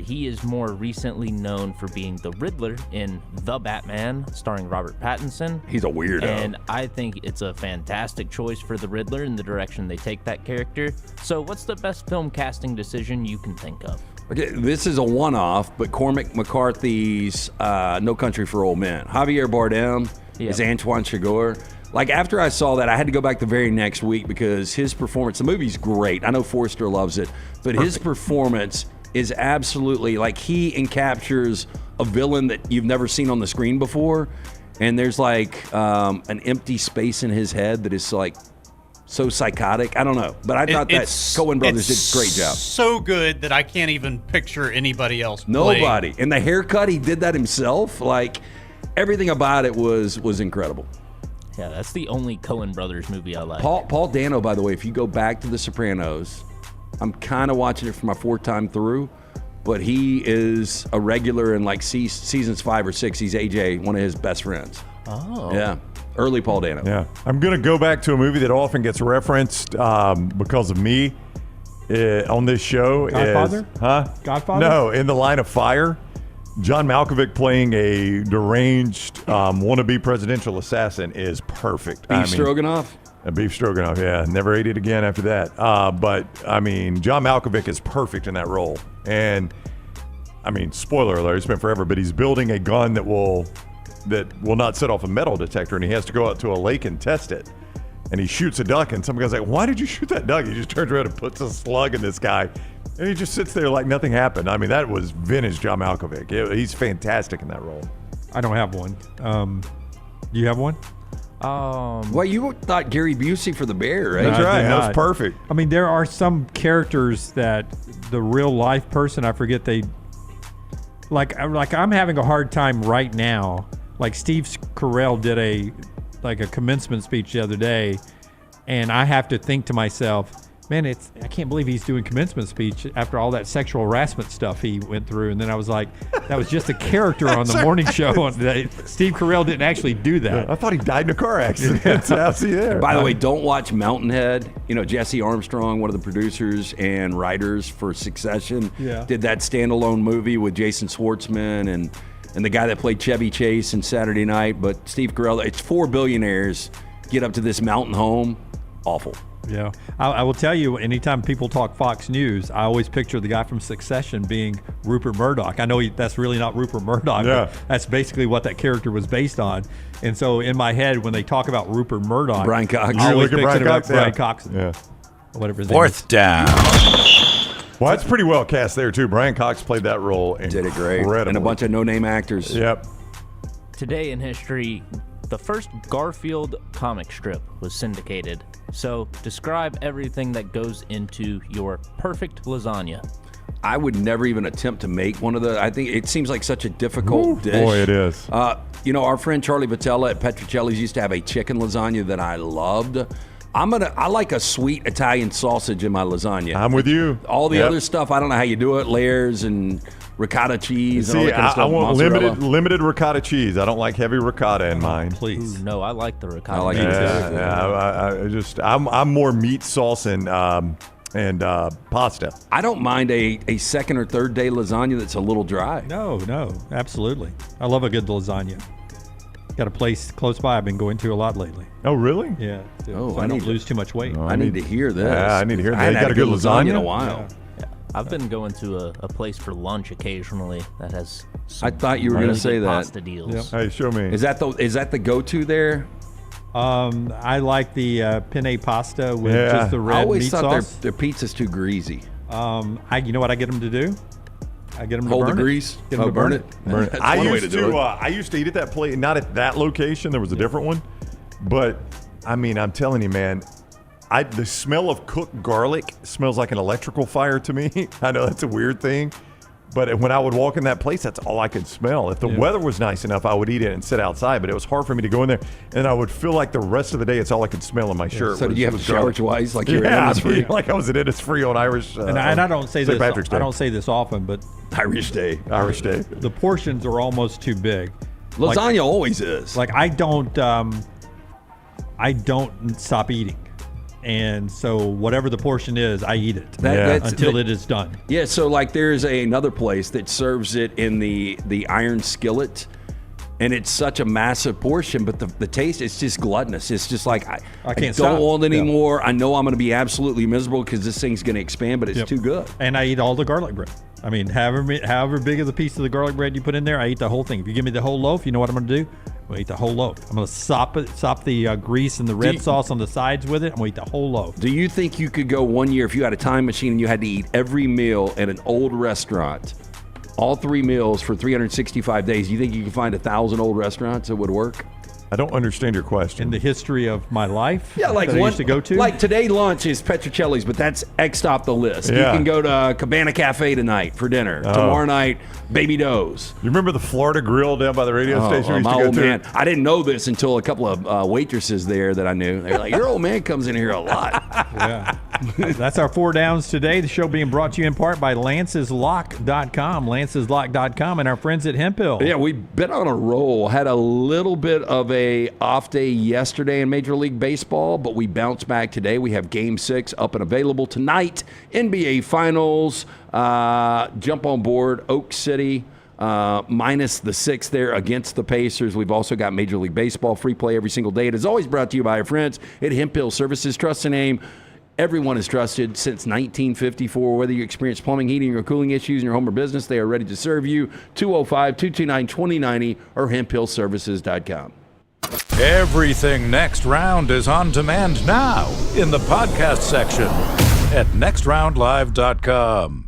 He is more recently known for being the Riddler in The Batman, starring Robert Pattinson. He's a weirdo. And I think it's a fantastic choice for the Riddler in the direction they take that character. So what's the best film casting decision you can think of? Okay, this is a one-off, but Cormac McCarthy's No Country for Old Men. Javier Bardem is Antoine Chigurh. Like, after I saw that, I had to go back the very next week because his performance, the movie's great. I know Forrester loves it, but his performance is absolutely, like, he encaptures a villain that you've never seen on the screen before, and there's, like, an empty space in his head that is, like, so psychotic. I don't know, but I thought that Coen brothers did a great job. So good that I can't even picture anybody else Nobody. playing. And the haircut, he did that himself. Like, everything about it was incredible. Yeah, that's the only Coen brothers movie I like. Paul Dano, by the way, if you go back to The Sopranos, I'm kind of watching it for my 4th time through, but he is a regular in like seasons 5 or 6. He's AJ, one of his best friends. Oh. Yeah. Early Paul Dano. Yeah. I'm going to go back to a movie that often gets referenced because of me on this show. Godfather? Godfather? No, In the Line of Fire. John Malkovich playing a deranged wannabe presidential assassin is perfect. Beef Stroganoff? Beef Stroganoff, yeah. Never ate it again after that. But, I mean, John Malkovich is perfect in that role. And, I mean, spoiler alert, it's been forever, but he's building a gun that will not set off a metal detector, and he has to go out to a lake and test it. And he shoots a duck, and some guy's like, why did you shoot that duck? He just turns around and puts a slug in this guy. And he just sits there like nothing happened. I mean, that was vintage John Malkovich. He's fantastic in that role. I don't have one. Do you have one? Well, you thought Gary Busey for The Bear, right? That's right. That was perfect. I mean, there are some characters that the real life person, I forget like I'm having a hard time right now. Like Steve Carell did a commencement speech the other day, and I have to think to myself, man, I can't believe he's doing commencement speech after all that sexual harassment stuff he went through. And then I was like, that was just a character on the morning show. Steve Carell didn't actually do that. Yeah, I thought he died in a car accident. By the way, don't watch Mountainhead. You know, Jesse Armstrong, one of the producers and writers for Succession, did that standalone movie with Jason Schwartzman and the guy that played Chevy Chase in Saturday Night. But Steve Carell, it's 4 billionaires get up to this mountain home. Awful. Yeah. I will tell you, anytime people talk Fox News, I always picture the guy from Succession being Rupert Murdoch. I know that's really not Rupert Murdoch, but that's basically what that character was based on. And so in my head, when they talk about Rupert Murdoch, Brian Cox. I always picture about Brian Cox. Yeah. Whatever his name is. 4th down. Well, that's pretty well cast there, too. Brian Cox played that role Did it great. And a bunch of no-name actors. Yep. Today in history, The first Garfield comic strip was syndicated. So describe everything that goes into your perfect lasagna. I would never even attempt to make one of the. I think it seems like such a difficult dish. Boy, it is. Our friend Charlie Vitella at Petrocelli's used to have a chicken lasagna that I loved. I like a sweet Italian sausage in my lasagna. I'm with you. All the other stuff, I don't know how you do it. Layers and ricotta cheese and all that kind of stuff. I want mozzarella. limited ricotta cheese. I don't like heavy ricotta in mine. Please. Ooh, no, I like the ricotta. I like cheese. it too. I'm more meat sauce and pasta. I don't mind a second or third day lasagna that's a little dry. No, absolutely. I love a good lasagna. Got a place close by I've been going to a lot lately. Oh, really? Yeah. Oh, so I don't lose too much weight. I need to hear this. Yeah, I need to hear that. I You haven't got had a good lasagna in a while. Yeah. I've been going to a place for lunch occasionally that has some I thought you were really going to say good that. pasta deals. Yep. Hey, show me. Is that the go-to there? I like the penne pasta with just the red I always meat thought sauce. their pizza's too greasy. You know what I get them to do? I get them to Hold burn the it. grease? Get them to burn it. Burn it. That's I one way used to do it. I used to eat at that place, not at that location. There was a different one, but I mean, I'm telling you, man, the smell of cooked garlic smells like an electrical fire to me. I know that's a weird thing, but when I would walk in that place, that's all I could smell. If the weather was nice enough, I would eat it and sit outside, but it was hard for me to go in there, and I would feel like the rest of the day, it's all I could smell in my shirt. So did you have to shower twice, like you were Innisfree? Like I was at Innisfree on Irish. And I don't say St. this. Patrick's Day. I don't say this often, but Irish Day. The portions are almost too big. Lasagna always is. Like I don't stop eating. And so whatever the portion is, I eat it until it is done. Yeah, so like there's another place that serves it in the iron skillet, and it's such a massive portion, but the taste, it's just gluttonous. It's just like I can't don't stop. want any more. I know I'm going to be absolutely miserable because this thing's going to expand, but it's too good. And I eat all the garlic bread. I mean, however big of the piece of the garlic bread you put in there, I eat the whole thing. If you give me the whole loaf, you know what I'm going to do? I'm going to eat the whole loaf. I'm going to sop the grease and the red sauce on the sides with it. I'm going to eat the whole loaf. Do you think you could go 1 year if you had a time machine and you had to eat every meal at an old restaurant, all 3 meals for 365 days? Do you think you could find 1,000 old restaurants that would work? I don't understand your question. In the history of my life, Yeah, like that I used to go to. Like today lunch is Petrocelli's, but that's X'd off the list. Yeah. You can go to Cabana Cafe tonight for dinner. Tomorrow night, Baby Doe's. You remember the Florida Grill down by the radio station? we used My to go old to? man. I didn't know this until a couple of waitresses there that I knew. They're like, your old man comes in here a lot. Yeah. That's our 4 downs today. The show being brought to you in part by LancesLock.com, LancesLock.com, and our friends at Hemp Hill. Yeah, we've been on a roll. Had a little bit of a off day yesterday in Major League Baseball, but we bounced back today. We have Game 6 up and available tonight. NBA Finals. Jump on board. Oak City minus the 6 there against the Pacers. We've also got Major League Baseball free play every single day. It is always brought to you by our friends at Hemp Hill Services. Trust the name. Everyone is trusted since 1954. Whether you experience plumbing, heating, or cooling issues in your home or business, they are ready to serve you. 205-229-2090 or hemphillservices.com. Everything Next Round is on demand now in the podcast section at nextroundlive.com.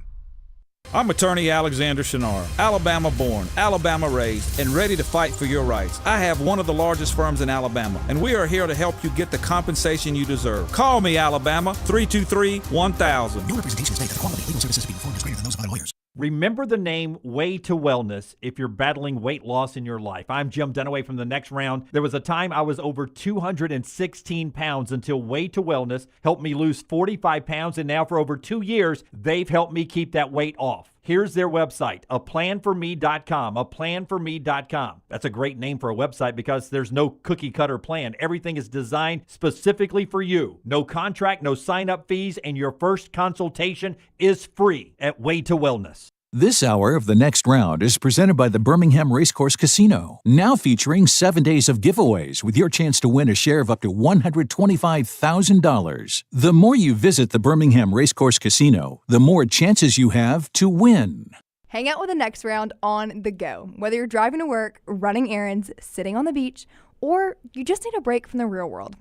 I'm attorney Alexander Shunnarah, Alabama-born, Alabama-raised, and ready to fight for your rights. I have one of the largest firms in Alabama, and we are here to help you get the compensation you deserve. Call me, Alabama, 323-1000. No representation is made that the quality of legal services being performed is greater than those of other lawyers. Remember the name Way to Wellness if you're battling weight loss in your life. I'm Jim Dunaway from The Next Round. There was a time I was over 216 pounds until Way to Wellness helped me lose 45 pounds, and now for over 2 years, they've helped me keep that weight off. Here's their website, aplanforme.com, aplanforme.com. That's a great name for a website because there's no cookie-cutter plan. Everything is designed specifically for you. No contract, no sign-up fees, and your first consultation is free at Way to Wellness. This hour of The Next Round is presented by the Birmingham Racecourse Casino, now featuring 7 days of giveaways with your chance to win a share of up to $125,000. The more you visit the Birmingham Racecourse Casino, the more chances you have to win. Hang out with The Next Round on the go. Whether you're driving to work, running errands, sitting on the beach, or you just need a break from the real world,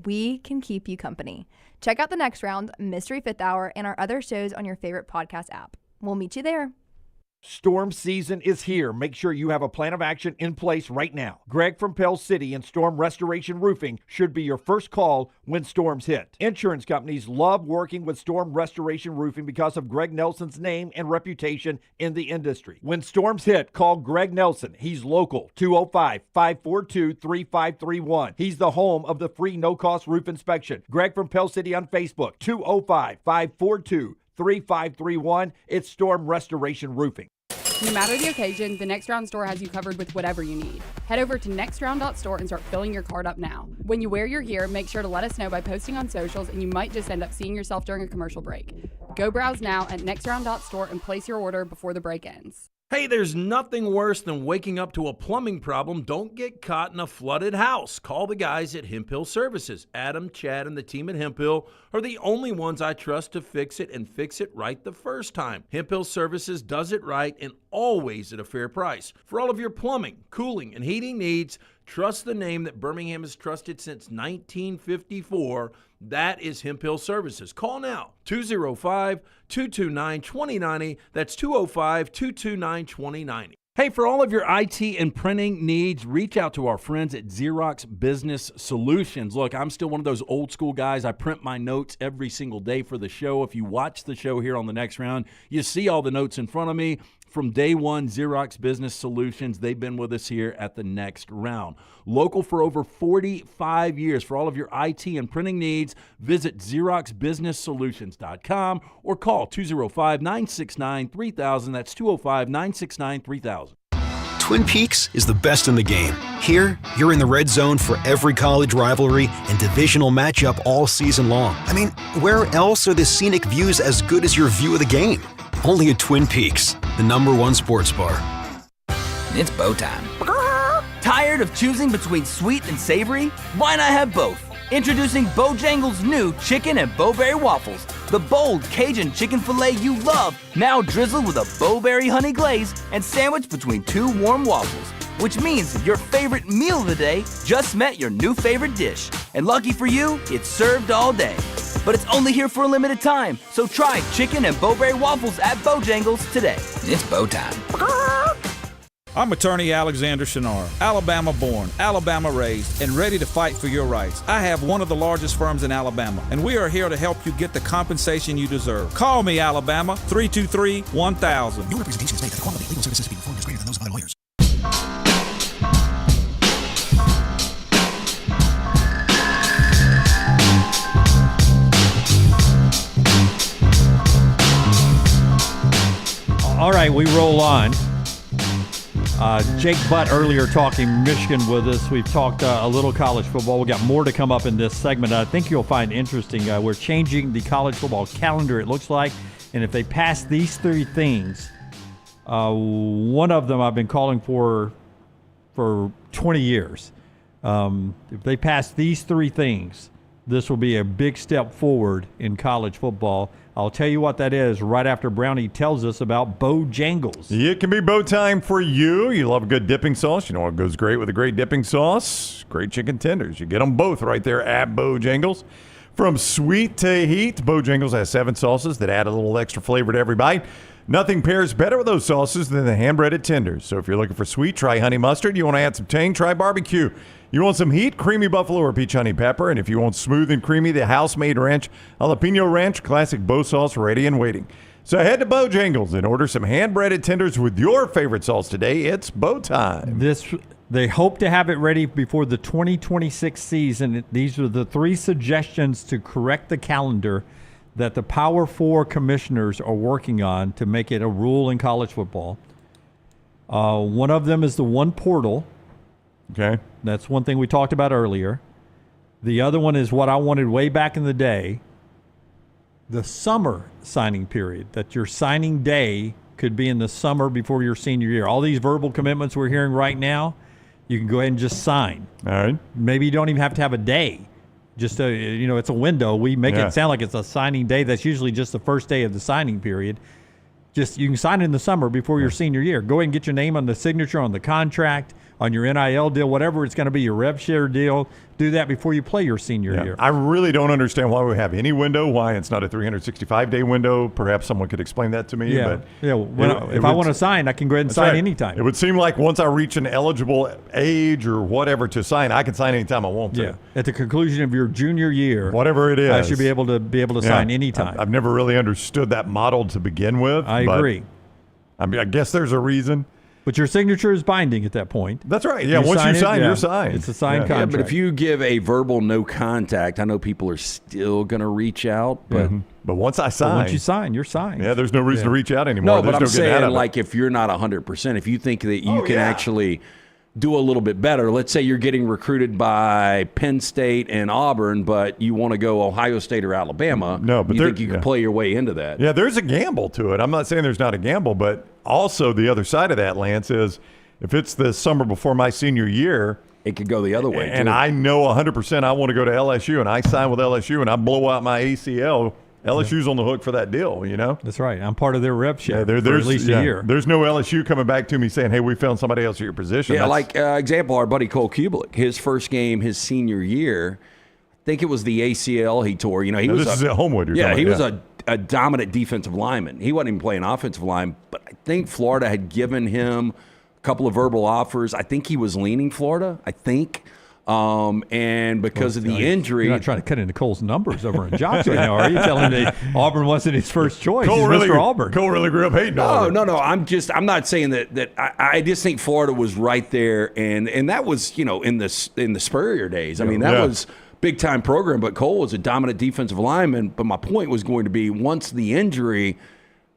we can keep you company. Check out The Next Round, Mystery Fifth Hour, and our other shows on your favorite podcast app. We'll meet you there. Storm season is here. Make sure you have a plan of action in place right now. Greg from Pell City and Storm Restoration Roofing should be your first call when storms hit. Insurance companies love working with Storm Restoration Roofing because of Greg Nelson's name and reputation in the industry. When storms hit, call Greg Nelson. He's local, 205-542-3531. He's the home of the free no-cost roof inspection. Greg from Pell City on Facebook, 205-542-3531. It's Storm Restoration Roofing. No matter the occasion, the Next Round store has you covered with whatever you need. Head over to nextround.store and start filling your cart up now. When you wear your gear, make sure to let us know by posting on socials, and you might just end up seeing yourself during a commercial break. Go browse now at nextround.store and place your order before the break ends. Hey, there's nothing worse than waking up to a plumbing problem. Don't get caught in a flooded house. Call the guys at Hemphill Services. Adam, Chad, and the team at Hemphill are the only ones I trust to fix it and fix it right the first time. Hemphill Services does it right and always at a fair price. For all of your plumbing, cooling, and heating needs, trust the name that Birmingham has trusted since 1954. That is Hemphill Services. Call now, 205-229-2090. That's 205-229-2090. Hey, for all of your IT and printing needs, reach out to our friends at Xerox Business Solutions. Look, I'm still one of those old school guys. I print my notes every single day for the show. If you watch the show here on the Next Round, you see all the notes in front of me. From day one, Xerox Business Solutions, they've been with us here at the Next Round. Local for over 45 years. For all of your IT and printing needs, visit XeroxBusinessSolutions.com or call 205-969-3000. That's 205-969-3000. Twin Peaks is the best in the game. Here, you're in the red zone for every college rivalry and divisional matchup all season long. I mean, where else are the scenic views as good as your view of the game? Only at Twin Peaks, the #1 sports bar. It's bow time. Tired of choosing between sweet and savory? Why not have both? Introducing Bojangles' new chicken and bowberry waffles. The bold Cajun chicken filet you love, now drizzled with a bowberry honey glaze and sandwiched between two warm waffles. Which means your favorite meal of the day just met your new favorite dish. And lucky for you, it's served all day. But it's only here for a limited time, so try chicken and bowberry waffles at Bojangles today. It's bow time. I'm attorney Alexander Shunnarah, Alabama born, Alabama raised, and ready to fight for your rights. I have one of the largest firms in Alabama, and we are here to help you get the compensation you deserve. Call me, Alabama, 323-1000. Your representation is made that the quality of legal services being performed is greater than those of other lawyers. All right, we roll on. Jake Butt earlier talking Michigan with us. We've talked a little college football. We got more to come up in this segment. I think you'll find interesting. We're changing the college football calendar, it looks like. And if they pass these three things, one of them I've been calling for 20 years. If they pass these three things, this will be a big step forward in college football. I'll tell you what that is right after Brownie tells us about Bojangles. It can be bow time for you. You love a good dipping sauce. You know what goes great with a great dipping sauce? Great chicken tenders. You get them both right there at Bojangles. From sweet to heat, Bojangles has 7 sauces that add a little extra flavor to every bite. Nothing pairs better with those sauces than the hand-breaded tenders. So if you're looking for sweet, try honey mustard. You want to add some tang, try barbecue. You want some heat, creamy buffalo or peach honey pepper. And if you want smooth and creamy, the house-made ranch, jalapeno ranch, classic Bo sauce ready and waiting. So head to Bojangles and order some hand-breaded tenders with your favorite sauce today. It's Bo time. They hope to have it ready before the 2026 season. These are the 3 suggestions to correct the calendar that the Power 4 commissioners are working on to make it a rule in college football. One of them is the one portal. Okay. That's one thing we talked about earlier. The other one is what I wanted way back in the day, the summer signing period, that your signing day could be in the summer before your senior year. All these verbal commitments we're hearing right now, you can go ahead and just sign. All right. Maybe you don't even have to have a day. Just it's a window. We make it sound like it's a signing day. That's usually just the first day of the signing period. Just you can sign in the summer before your senior year. Go ahead and get your name on the signature on the contract, on your NIL deal, whatever it's going to be, your rev share deal. Do that before you play your senior year. I really don't understand why we have any window, why it's not a 365-day window. Perhaps someone could explain that to me. Yeah, but if I want to sign, I can go ahead and sign anytime. It would seem like once I reach an eligible age or whatever to sign, I can sign anytime I want to. Yeah, at the conclusion of your junior year, whatever it is, I should be able to sign anytime. I've never really understood that model to begin with. I agree. I mean, I guess there's a reason. But your signature is binding at that point. That's right. Yeah, once you sign, you're signed. It's a signed contract. Yeah, but if you give a verbal no contact, I know people are still going to reach out. But but once I sign, once you sign, you're signed. Yeah, there's no reason to reach out anymore. No, but I'm getting out saying, of it. like, if you're not 100%, if you think that you can actually do a little bit better, let's say you're getting recruited by Penn State and Auburn, but you want to go Ohio State or Alabama. No, but you think you can play your way into that? Yeah, there's a gamble to it. I'm not saying there's not a gamble, but also the other side of that, Lance, is if it's the summer before my senior year, it could go the other way. And I know 100% I want to go to LSU, and I sign with LSU, and I blow out my ACL. LSU's on the hook for that deal, you know? That's right. I'm part of their rep share for there's at least a year. There's no LSU coming back to me saying, hey, we found somebody else at your position. Yeah, like example, our buddy Cole Kubelik, his first game his senior year, I think it was the ACL he tore. You know, this is at Homewood. He was a dominant defensive lineman. He wasn't even playing offensive line, but I think Florida had given him a couple of verbal offers. I think he was leaning Florida, and because of the injury. You're not trying to cut into Cole's numbers over in Jocks right now, are you? Telling me Auburn wasn't his first choice. Cole He's really, Mr. Auburn. Cole really grew up hating Auburn. No. I'm not saying that. I just think Florida was right there, and that was, in the Spurrier days. I mean, that was big time program, but Cole was a dominant defensive lineman. But my point was going to be, once the injury,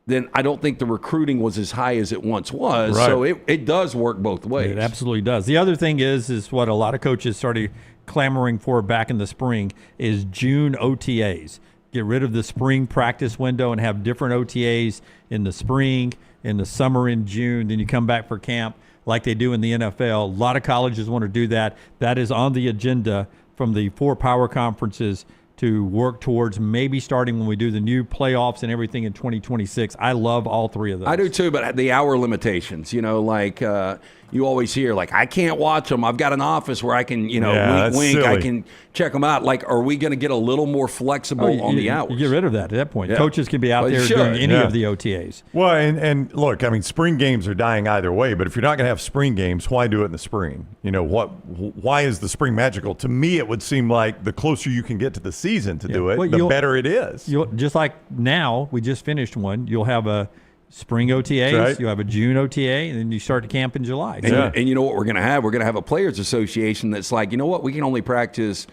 then I don't think the recruiting was as high as it once was. Right. So it does work both ways. It absolutely does. The other thing is what a lot of coaches started clamoring for back in the spring is June OTAs. Get rid of the spring practice window and have different OTAs in the spring, in the summer, in June. Then you come back for camp like they do in the NFL. A lot of colleges want to do that. That is on the agenda from the 4 power conferences to work towards maybe starting when we do the new playoffs and everything in 2026. I love all 3 of those. I do too, but the hour limitations, you always hear, I can't watch them. I've got an office where I can, wink, silly. I can check them out. Are we going to get a little more flexible on the hours? You get rid of that at that point. Yeah. Coaches can be out there doing any of the OTAs. Well, and look, I mean, spring games are dying either way, but if you're not going to have spring games, why do it in the spring? Why is the spring magical? To me, it would seem like the closer you can get to the season to do it, the better it is. Just like now, we just finished one. You'll have a spring OTAs, right. You have a June OTA, and then you start to camp in July. And you know what we're going to have? We're going to have a players association that's like, you know what, we can only practice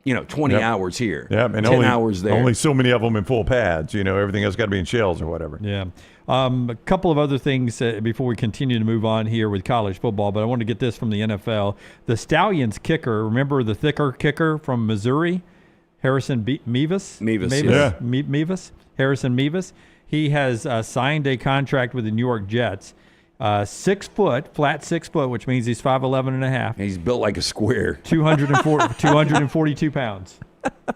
20 hours here, and 10 hours there. Only so many of them in full pads. Everything else got to be in shells or whatever. Yeah. A couple of other things before we continue to move on here with college football, but I want to get this from the NFL. The Stallions kicker, remember the thicker kicker from Missouri, Harrison Mevis? Mevis. Harrison Mevis. He has signed a contract with the New York Jets. 6 foot, flat 6 foot, which means he's 5'11 and a half. He's built like a square. 242 pounds.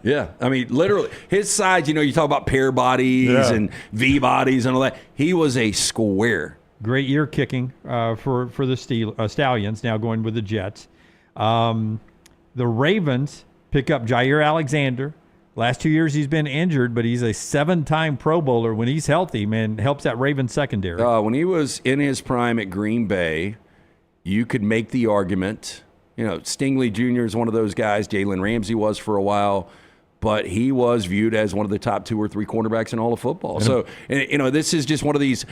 Yeah, I mean, literally, his size, you talk about pair bodies and V bodies and all that. He was a square. Great year kicking for the Stallions, now going with the Jets. The Ravens pick up Jair Alexander. Last 2 years he's been injured, but he's a 7-time Pro Bowler. When he's healthy, man, helps that Ravens secondary. When he was in his prime at Green Bay, you could make the argument. Stingley Jr. is one of those guys. Jalen Ramsey was for a while, but he was viewed as one of the top 2 or 3 cornerbacks in all of football. Yeah. So, this is just one of these,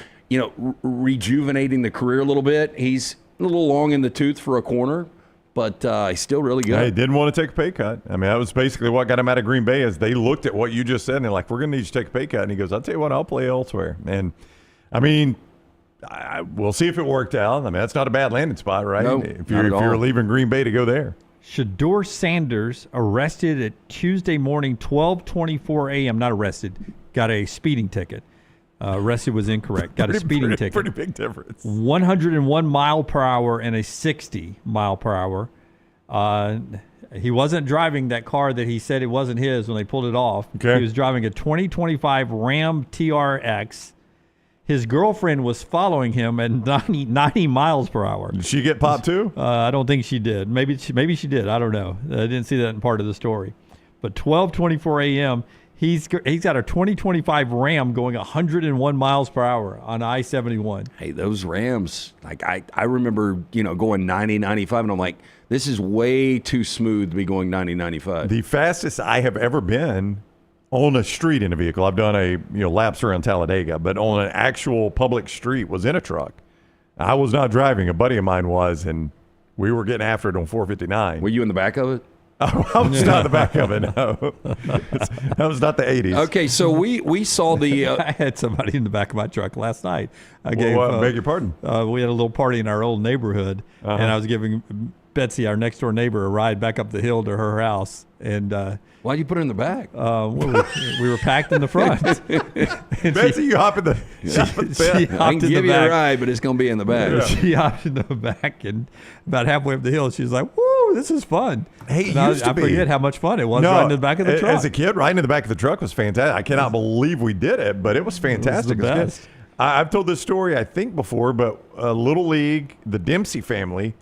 rejuvenating the career a little bit. He's a little long in the tooth for a corner, but he's still really good. He didn't want to take a pay cut. I mean, that was basically what got him out of Green Bay, is they looked at what you just said, and they're like, we're going to need you to take a pay cut. And he goes, I'll tell you what, I'll play elsewhere. And, I mean, we'll see if it worked out. I mean, that's not a bad landing spot, right? No, if you're leaving Green Bay to go there. Shador Sanders arrested at Tuesday morning, 12:24 a.m. Not arrested, got a speeding ticket. Arrested was incorrect. Got a speeding ticket. Pretty big difference. 101 mile per hour and a 60 mile per hour. He wasn't driving that car that he said it wasn't his when they pulled it off. Okay. He was driving a 2025 Ram TRX. his girlfriend was following him at 90 miles per hour. Did she get popped too? I don't think she did. Maybe she did. I don't know. I didn't see that in part of the story. But 12:24 a.m., he's got a 2025 Ram going 101 miles per hour on I-71. Hey, those Rams, like I remember, going 90, 95, and I'm like, this is way too smooth to be going 90, 95. The fastest I have ever been on a street in a vehicle, I've done a laps around Talladega, but on an actual public street was in a truck. I was not driving. A buddy of mine was, and we were getting after it on 459. Were you in the back of it? I was not in the back of it, no. That was not the 80s. Okay, so we saw the... I had somebody in the back of my truck last night. Beg your pardon? We had a little party in our old neighborhood, and I was giving Betsy, our next-door neighbor, a ride back up the hill to her house. And why'd you put her in the back? We were packed in the front. Betsy, you hop in the... I can give you a ride, but it's going to be in the back. Yeah. She hopped in the back, and about halfway up the hill, she was like, woo, this is fun. Hey, I forget how much fun it was riding in the back of the truck. As a kid, riding in the back of the truck was fantastic. I cannot believe we did it, but it was fantastic. It was the best. I've told this story, I think, before, but Little League, the Dempsey family,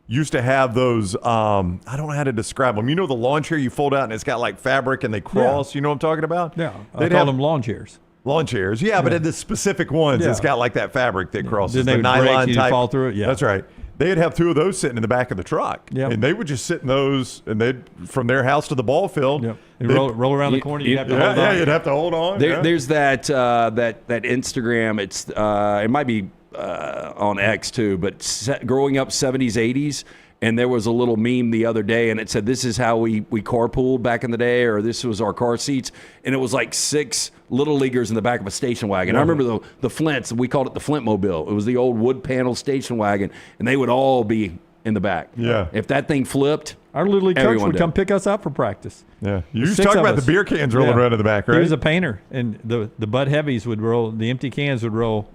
used to have those, I don't know how to describe them. You know the lawn chair you fold out and it's got like fabric and they cross? Yeah. You know what I'm talking about? Yeah. They call them lawn chairs. Lawn chairs, yeah, but in the specific ones, it's got like that fabric that crosses. Then the nylon type. Fall through it? Yeah. That's right. They'd have two of those sitting in the back of the truck. Yep. And they would just sit in those, and they'd, from their house to the ball field. Yep. Roll around the corner, you'd have to hold on. Yeah, you'd have to hold on. There's that Instagram, it's it might be on X too, but growing up 70s, 80s, and there was a little meme the other day, and it said, this is how we carpooled back in the day, or this was our car seats. And it was like 6 little leaguers in the back of a station wagon. I remember the Flints, we called it the Flintmobile. It was the old wood panel station wagon, and they would all be in the back. Yeah. If that thing flipped, our Little League coach would come pick us up for practice. Yeah. You used to talk about the beer cans rolling around in the back, right? He was a painter, and the Bud Heavies would roll, the empty cans would roll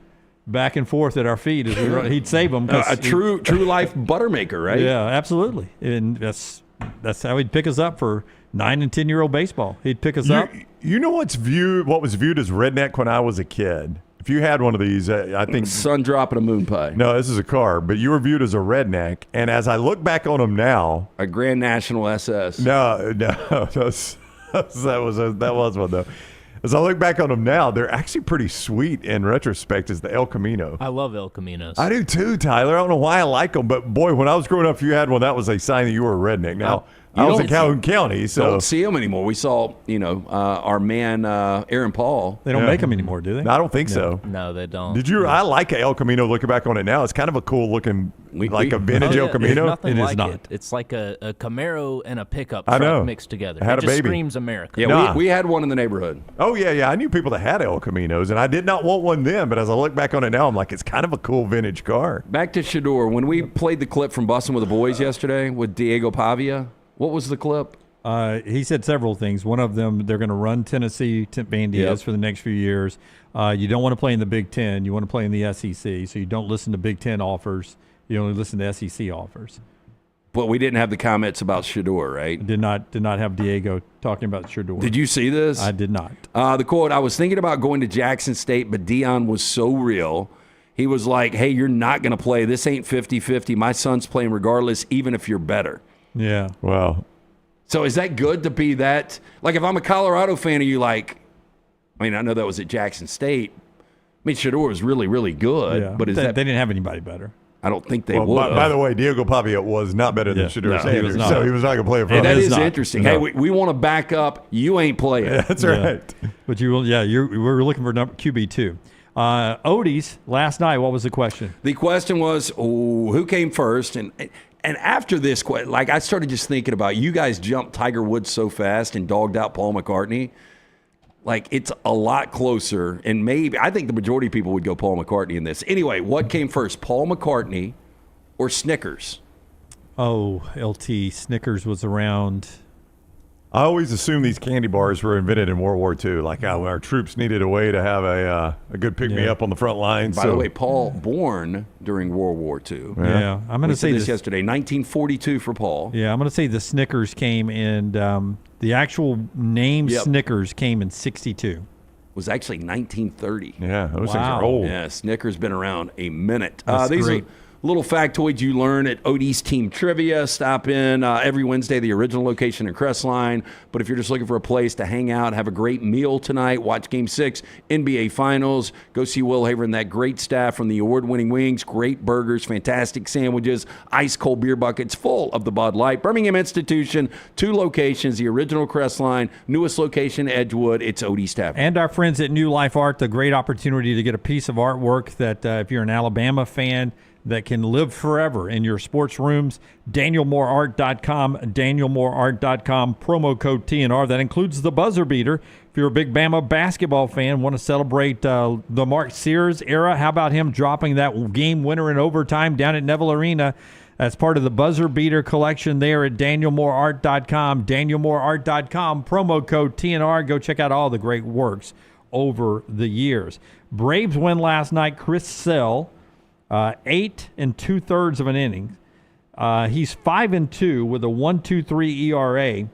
back and forth at our feet as we run. He'd save them. A true life butter maker, right? Yeah, absolutely. And that's how he'd pick us up for 9 and 10-year-old baseball. He'd pick us up. You know what was viewed as redneck when I was a kid? If you had one of these, I think sun dropping a moon pie. No, this is a car, but you were viewed as a redneck. And as I look back on them now, a Grand National SS. No, that was one though. As I look back on them now, they're actually pretty sweet in retrospect as the El Camino. I love El Caminos. I do too, Tyler. I don't know why I like them, but boy, when I was growing up, if you had one, that was a sign that you were a redneck. Now, I was in Calhoun County, so don't see them anymore. We saw, our man Aaron Paul. They don't make them anymore, do they? No, I don't think so. No, they don't. Did you? I like El Camino. Looking back on it now, it's kind of a cool looking, like a vintage El Camino. It is not. It's like a Camaro and a pickup truck mixed together. It had a just baby. Screams America. Yeah, we had one in the neighborhood. Oh yeah. I knew people that had El Caminos, and I did not want one then. But as I look back on it now, I'm like, it's kind of a cool vintage car. Back to Shador. When we played the clip from Bussin' with the Boys yesterday with Diego Pavia, what was the clip? He said several things. One of them, they're going to run Tennessee Bandias for the next few years. You don't want to play in the Big Ten. You want to play in the SEC. So you don't listen to Big Ten offers. You only listen to SEC offers. But we didn't have the comments about Shador, right? Did not have Diego talking about Shador. Did you see this? I did not. The quote, I was thinking about going to Jackson State, but Dion was so real. He was like, hey, you're not going to play. This ain't 50-50. My son's playing regardless, even if you're better. Yeah. Wow. So is that good to be that? Like, if I'm a Colorado fan, are you like, I mean, I know that was at Jackson State. I mean, Shador was really, really good. But they didn't have anybody better. I don't think they would. By the way, Diego Pavia was not better than Shador Sanders, so he was not going to play for us. That is interesting. No. Hey, we want to back up. You ain't playing. Yeah, that's right. But you will. Yeah, we're looking for QB2. Odie's last night. What was the question? The question was, who came first? And after this, like, I started just thinking about, you guys jumped Tiger Woods so fast and dogged out Paul McCartney. Like, it's a lot closer, and maybe I think the majority of people would go Paul McCartney in this. Anyway, what came first, Paul McCartney or Snickers? Oh, LT, Snickers was around. I always assumed these candy bars were invented in World War II. Like our troops needed a way to have a good pick-me-up on the front lines. By the way, Paul born during World War II. Yeah, I'm going to say this yesterday, 1942 for Paul. Yeah, I'm going to say the Snickers came in. The actual name Snickers came in 1962. was actually 1930. Yeah, those things are old. Yeah, Snickers been around a minute. That's These great. are little factoids you learn at Odie's Team Trivia. Stop in every Wednesday, the original location in Crestline. But if you're just looking for a place to hang out, have a great meal tonight, watch Game 6, NBA Finals, go see Will Haver and that great staff from the award-winning wings, great burgers, fantastic sandwiches, ice-cold beer buckets full of the Bud Light. Birmingham Institution, 2 locations, the original Crestline, newest location, Edgewood. It's Odie's Tavern. And our friends at New Life Art, the great opportunity to get a piece of artwork that if you're an Alabama fan, that can live forever in your sports rooms. DanielMooreArt.com, DanielMooreArt.com, promo code TNR. That includes the buzzer beater. If you're a big Bama basketball fan, want to celebrate the Mark Sears era, how about him dropping that game winner in overtime down at Neville Arena? That's part of the buzzer beater collection there at DanielMooreArt.com, DanielMooreArt.com, promo code TNR. Go check out all the great works over the years. Braves win last night. Chris Sale, 8 2/3 of an inning. He's 5-2 with a 1.23 ERA.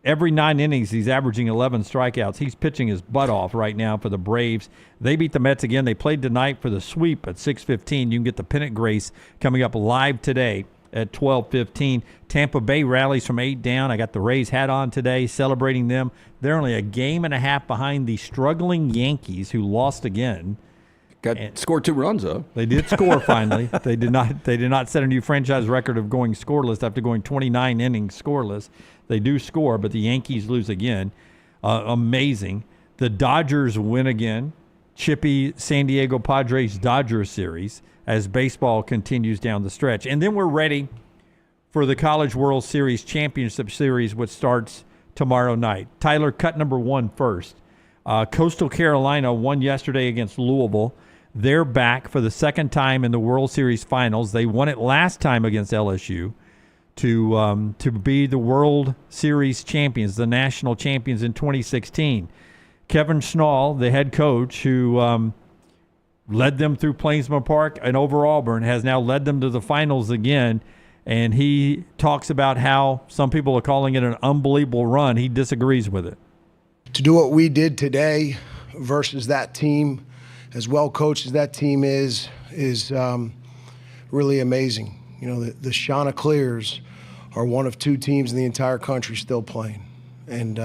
Every 9 innings, he's averaging 11 strikeouts. He's pitching his butt off right now for the Braves. They beat the Mets again. They played tonight for the sweep at 6:15. You can get the pennant race coming up live today at 12:15. Tampa Bay rallies from 8 down. I got the Rays hat on today, celebrating them. They're only a game and a half behind the struggling Yankees, who lost again. Scored 2 runs, though. They did score finally. They did not set a new franchise record of going scoreless after going 29 innings scoreless. They do score, but the Yankees lose again. Amazing. The Dodgers win again. Chippy San Diego Padres Dodgers series as baseball continues down the stretch. And then we're ready for the College World Series Championship Series, which starts tomorrow night. Tyler, cut number 1 first. Coastal Carolina won yesterday against Louisville. They're back for the second time in the World Series Finals. They won it last time against LSU to be the World Series champions, the national champions in 2016. Kevin Schnall, the head coach, who led them through Plainsboro Park and over Auburn, has now led them to the finals again. And he talks about how some people are calling it an unbelievable run. He disagrees with it. To do what we did today versus that team, as well coached as that team is really amazing. You know, the Shunnarah are one of 2 teams in the entire country still playing. And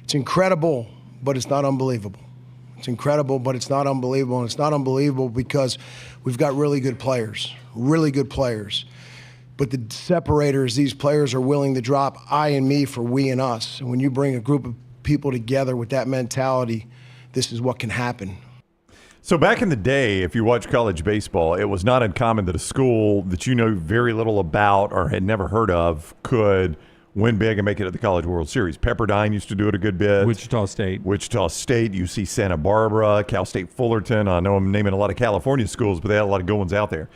it's incredible, but it's not unbelievable. It's incredible, but it's not unbelievable. And it's not unbelievable because we've got really good players. But the separator is these players are willing to drop I and me for we and us. And when you bring a group of people together with that mentality, this is what can happen. So back in the day, if you watch college baseball, it was not uncommon that a school that you know very little about or had never heard of could win big and make it to the College World Series. Pepperdine used to do it a good bit. Wichita State, UC Santa Barbara, Cal State Fullerton. I know I'm naming a lot of California schools, but they had a lot of good ones out there.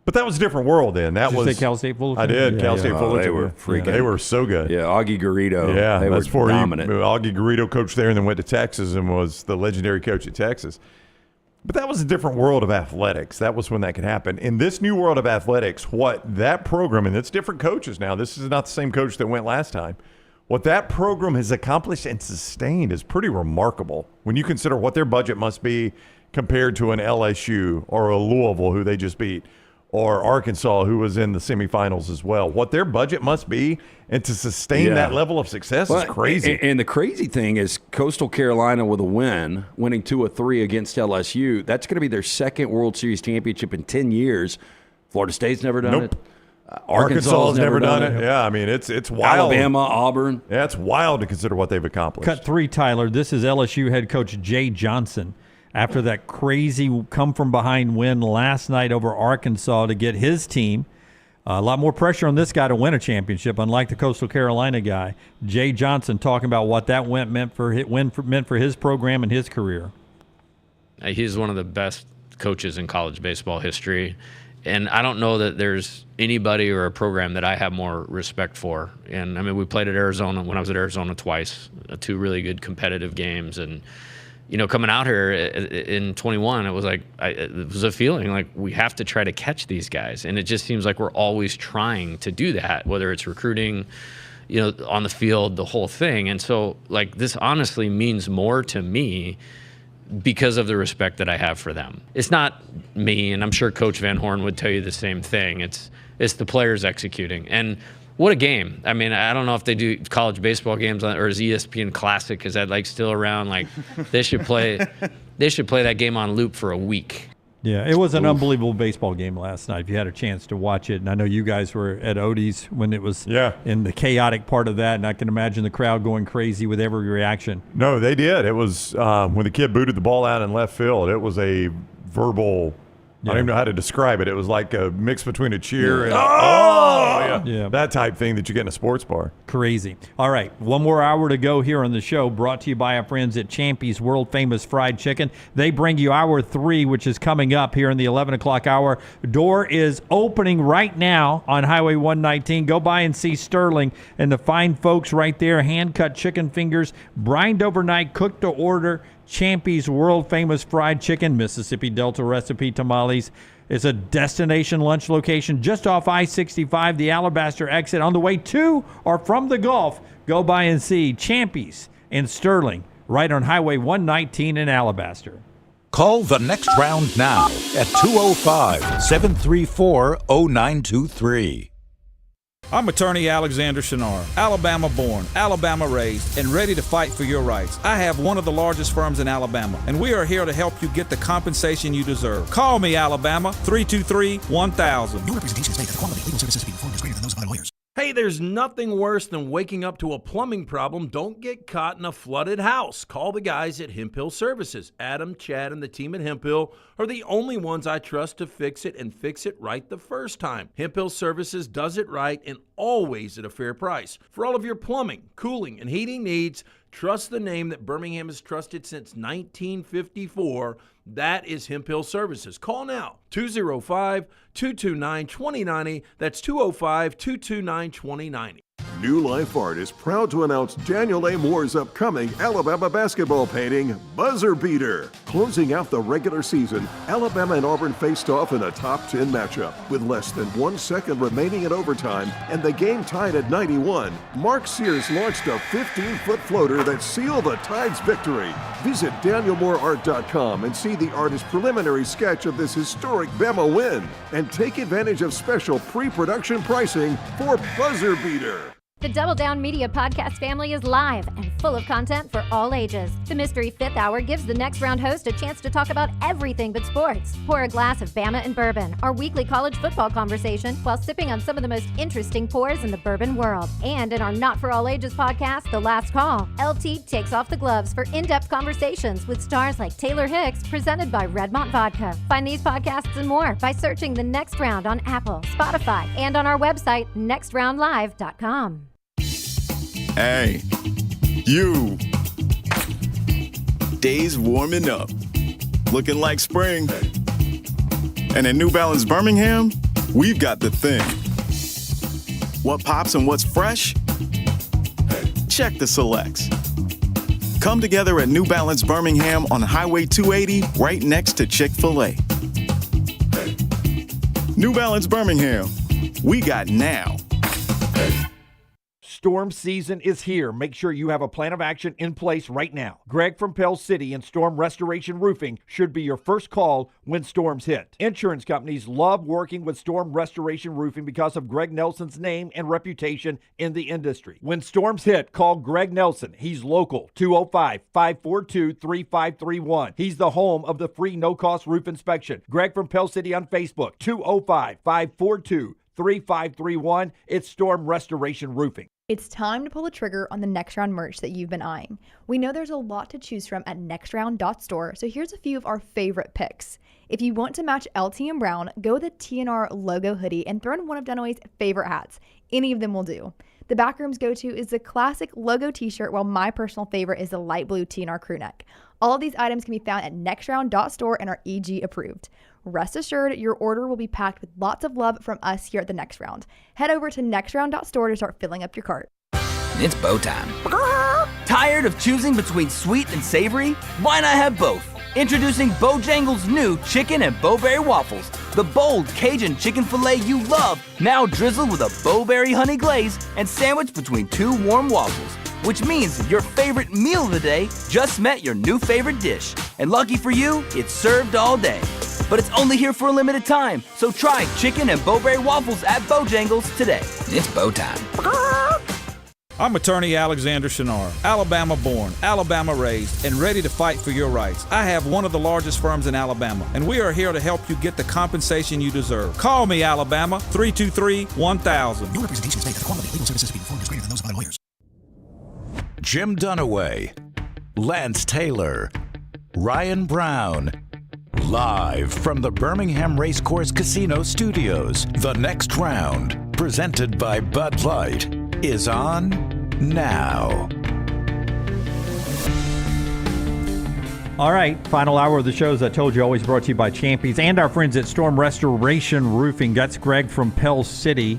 But that was a different world then. That Did was you say Cal State Fullerton? I did. Cal State Fullerton. They were freaking. They were so good. Yeah, Augie Garrido. Yeah, they that's were dominant. Augie Garrido coached there and then went to Texas and was the legendary coach at Texas. But that was a different world of athletics. That was when that could happen. In this new world of athletics, what that program, and it's different coaches now. This is not the same coach that went last time. What that program has accomplished and sustained is pretty remarkable when you consider what their budget must be compared to an LSU or a Louisville who they just beat, or Arkansas, who was in the semifinals as well. What their budget must be, and to sustain that level of success is crazy. And the crazy thing is Coastal Carolina with a win, winning 2 of 3 against LSU, that's going to be their second World Series championship in 10 years. Florida State's never done it. Arkansas has never done it. Yeah, I mean, it's wild. Alabama, Auburn. Yeah, it's wild to consider what they've accomplished. Cut 3, Tyler. This is LSU head coach Jay Johnson. After that crazy come-from-behind win last night over Arkansas to get his team, a lot more pressure on this guy to win a championship, unlike the Coastal Carolina guy. Jay Johnson talking about what that meant for his program and his career. He's one of the best coaches in college baseball history, and I don't know that there's anybody or a program that I have more respect for. And, I mean, we played at Arizona when I was at Arizona twice, 2 really good competitive games, and you know, coming out here in 21, it was like it was a feeling like we have to try to catch these guys, and it just seems like we're always trying to do that, whether it's recruiting, on the field, the whole thing. And so, like, this honestly means more to me because of the respect that I have for them. It's not me, and I'm sure Coach Van Horn would tell you the same thing. It's the players executing. And what a game. I mean, I don't know if they do college baseball games or is ESPN Classic, is that like still around? Like, they should play that game on loop for a week. Yeah, it was an unbelievable baseball game last night. If you had a chance to watch it, and I know you guys were at Odie's when it was in the chaotic part of that, and I can imagine the crowd going crazy with every reaction. No, they did. It was when the kid booted the ball out in left field, it was a verbal – I don't even know how to describe it. It was like a mix between a cheer and that type thing that you get in a sports bar. Crazy. All right, one more hour to go here on the show, brought to you by our friends at Champy's World Famous Fried Chicken. They bring you Hour 3, which is coming up here in the 11 o'clock hour. Door is opening right now on Highway 119. Go by and see Sterling and the fine folks right there. Hand-cut chicken fingers, brined overnight, cooked to order. Champy's World Famous Fried Chicken, Mississippi Delta recipe tamales. It's a destination lunch location just off I-65, the Alabaster exit, on the way to or from the Gulf. Go by and see Champy's in Sterling, right on Highway 119 in Alabaster. Call the Next Round now at 205-734-0923. I'm attorney Alexander Shunnarah, Alabama born, Alabama raised, and ready to fight for your rights. I have one of the largest firms in Alabama, and we are here to help you get the compensation you deserve. Call me, Alabama, 323-1000. No representation is made that the quality of legal services being performed is greater than those of other lawyers. Hey, there's nothing worse than waking up to a plumbing problem. Don't get caught in a flooded house. Call the guys at Hemp Hill Services. Adam, Chad, and the team at Hemp Hill are the only ones I trust to fix it and fix it right the first time. Hemp Hill Services does it right and always at a fair price. For all of your plumbing, cooling, and heating needs, trust the name that Birmingham has trusted since 1954. That is Hemp Hill Services. Call now, 205-229-2090. That's 205-229-2090. New Life Art is proud to announce Daniel A. Moore's upcoming Alabama basketball painting, Buzzer Beater. Closing out the regular season, Alabama and Auburn faced off in a top 10 matchup. With less than 1 second remaining in overtime and the game tied at 91, Mark Sears launched a 15-foot floater that sealed the Tide's victory. Visit DanielMooreArt.com and see the artist's preliminary sketch of this historic Bama win. And take advantage of special pre-production pricing for Buzzer Beater. The Double Down Media podcast family is live and full of content for all ages. The Mystery Fifth Hour gives the Next Round host a chance to talk about everything but sports. Pour a glass of Bama and bourbon, our weekly college football conversation, while sipping on some of the most interesting pours in the bourbon world. And in our Not For All Ages podcast, The Last Call, LT takes off the gloves for in-depth conversations with stars like Taylor Hicks, presented by Redmont Vodka. Find these podcasts and more by searching The Next Round on Apple, Spotify, and on our website, nextroundlive.com. Hey, you. Days warming up, looking like spring. And at New Balance Birmingham, we've got the thing. What pops and what's fresh? Check the selects. Come together at New Balance Birmingham on Highway 280, right next to Chick-fil-A. New Balance Birmingham, we got now. Storm season is here. Make sure you have a plan of action in place right now. Greg from Pell City and Storm Restoration Roofing should be your first call when storms hit. Insurance companies love working with Storm Restoration Roofing because of Greg Nelson's name and reputation in the industry. When storms hit, call Greg Nelson. He's local, 205-542-3531. He's the home of the free no-cost roof inspection. Greg from Pell City on Facebook, 205-542-3531. It's Storm Restoration Roofing. It's time to pull the trigger on the Next Round merch that you've been eyeing. We know there's a lot to choose from at nextround.store, so here's a few of our favorite picks. If you want to match LT and Brown, go with the TNR logo hoodie and throw in one of Dunaway's favorite hats. Any of them will do. The Backroom's go-to is the classic logo t-shirt, while my personal favorite is the light blue TNR crew neck. All of these items can be found at nextround.store and are EG approved. Rest assured, your order will be packed with lots of love from us here at the Next Round. Head over to nextround.store to start filling up your cart. It's bow time. Tired of choosing between sweet and savory? Why not have both? Introducing Bojangles' new chicken and bowberry waffles, The bold Cajun chicken filet you love, now drizzled with a Bowberry honey glaze and sandwiched between 2 warm waffles. Which means your favorite meal of the day just met your new favorite dish. And lucky for you, it's served all day. But it's only here for a limited time, so try chicken and Bowberry waffles at Bojangles today. It's bow time. I'm attorney Alexander Shunnarah, Alabama born, Alabama raised, and ready to fight for your rights. I have one of the largest firms in Alabama, and we are here to help you get the compensation you deserve. Call me, Alabama, 323-1000. No representation is made that the quality of legal services being performed is greater than those of other lawyers. Jim Dunaway, Lance Taylor, Ryan Brown. Live from the Birmingham Racecourse Casino Studios, the next round, presented by Bud Light, is on now. All right, final hour of the show, as I told you, always brought to you by Champions and our friends at Storm Restoration Roofing. That's Greg from Pell City.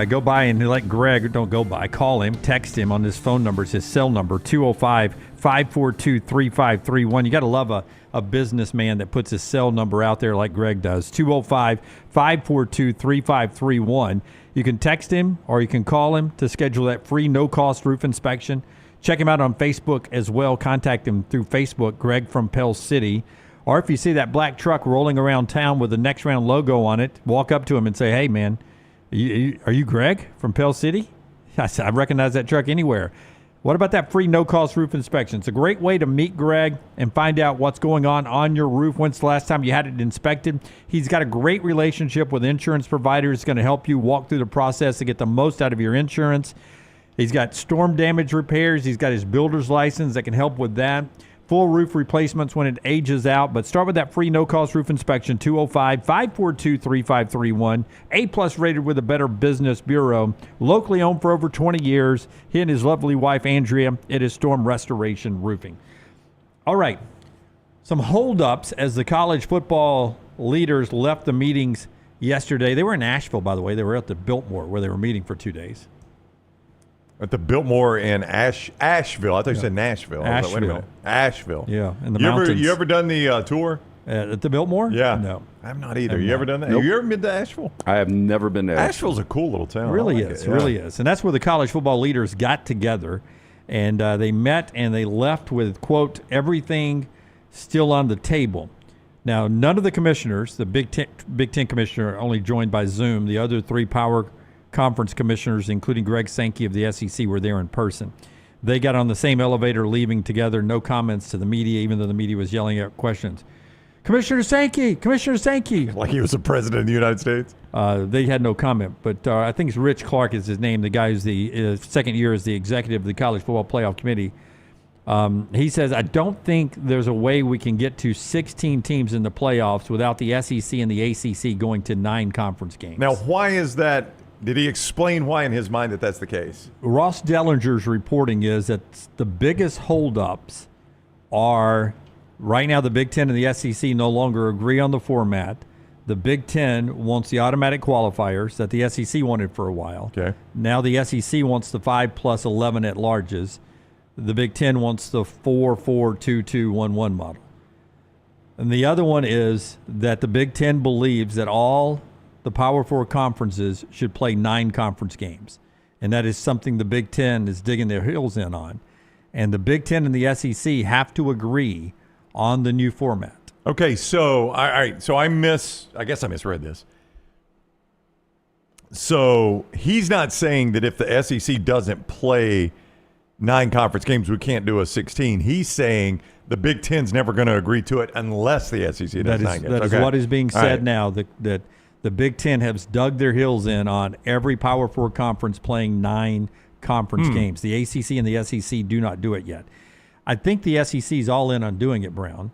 Go by and let Greg, don't go by, call him, text him on his phone number. It's his cell number, 205-542-3531. You got to love a businessman that puts his cell number out there like Greg does, 205-542-3531. You can text him or you can call him to schedule that free no-cost roof inspection. Check him out on Facebook as well. Contact him through Facebook, Greg from Pell City. Or if you see that black truck rolling around town with the Next Round logo on it, walk up to him and say, hey, man, are you Greg from Pell City? I recognize that truck anywhere. What about that free no-cost roof inspection? It's a great way to meet Greg and find out what's going on your roof. When's the last time you had it inspected? He's got a great relationship with insurance providers. He's going to help you walk through the process to get the most out of your insurance. He's got storm damage repairs. He's got his builder's license that can help with that. Full roof replacements when it ages out. But start with that free no-cost roof inspection, 205-542-3531. A-plus rated with a Better Business Bureau. Locally owned for over 20 years. He and his lovely wife, Andrea. It is Storm Restoration Roofing. All right. Some holdups as the college football leaders left the meetings yesterday. They were in Asheville, by the way. They were at the Biltmore where they were meeting for 2 days. At the Biltmore in Asheville. I thought you said Nashville. Asheville. Wait a minute. Asheville. Yeah, in the mountains. You ever done the tour? At the Biltmore? Yeah. No. I'm not either. You ever done that? Nope. Have you ever been to Asheville? I have never been to Asheville's a cool little town. It really I like is. it. It really is. And that's where the college football leaders got together. And they met and they left with, quote, everything still on the table. Now, none of the commissioners, the Big Ten commissioner only joined by Zoom. The other 3 power conference commissioners, including Greg Sankey of the SEC, were there in person. They got on the same elevator leaving together, no comments to the media, even though the media was yelling out questions. Commissioner Sankey! Commissioner Sankey! Like he was the president of the United States? They had no comment, but I think it's Rich Clark is his name, the guy who's the second year as the executive of the College Football Playoff Committee. He says, I don't think there's a way we can get to 16 teams in the playoffs without the SEC and the ACC going to 9 conference games. Now, why is that? Did he explain why in his mind that that's the case? Ross Dellinger's reporting is that the biggest holdups are right now the Big Ten and the SEC no longer agree on the format. The Big Ten wants the automatic qualifiers that the SEC wanted for a while. Okay. Now the SEC wants the 5 plus 11 at larges. The Big Ten wants the 4-4-2-2-1-1 model. And the other one is that the Big Ten believes that all the Power 4 conferences should play 9 conference games. And that is something the Big Ten is digging their heels in on. And the Big Ten and the SEC have to agree on the new format. Okay, so all right, so I guess I misread this. So he's not saying that if the SEC doesn't play 9 conference games, we can't do a 16. He's saying the Big Ten's never going to agree to it unless the SEC does 9 games. That is what is being said now, that the Big Ten has dug their heels in on every Power 4 conference playing 9 conference games. The ACC and the SEC do not do it yet. I think the SEC is all in on doing it, Brown,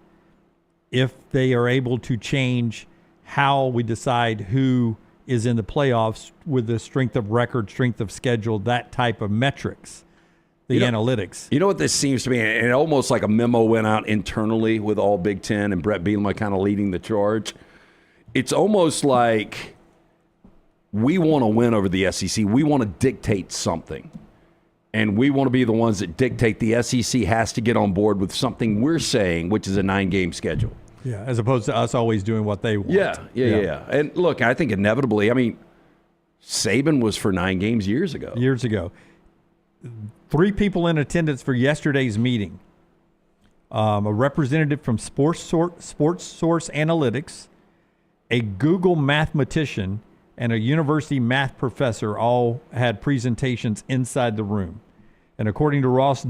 if they are able to change how we decide who is in the playoffs with the strength of record, strength of schedule, that type of metrics, analytics. You know what this seems to me? And almost like a memo went out internally with all Big Ten and Brett Bielema kind of leading the charge. It's almost like we want to win over the SEC. We want to dictate something. And we want to be the ones that dictate the SEC has to get on board with something we're saying, which is a 9-game schedule. Yeah, as opposed to us always doing what they want. Yeah. And look, I think inevitably, I mean, Saban was for 9 games years ago. 3 people in attendance for yesterday's meeting. A representative from Sports Source Analytics, a Google mathematician, and a university math professor all had presentations inside the room. And according to Ross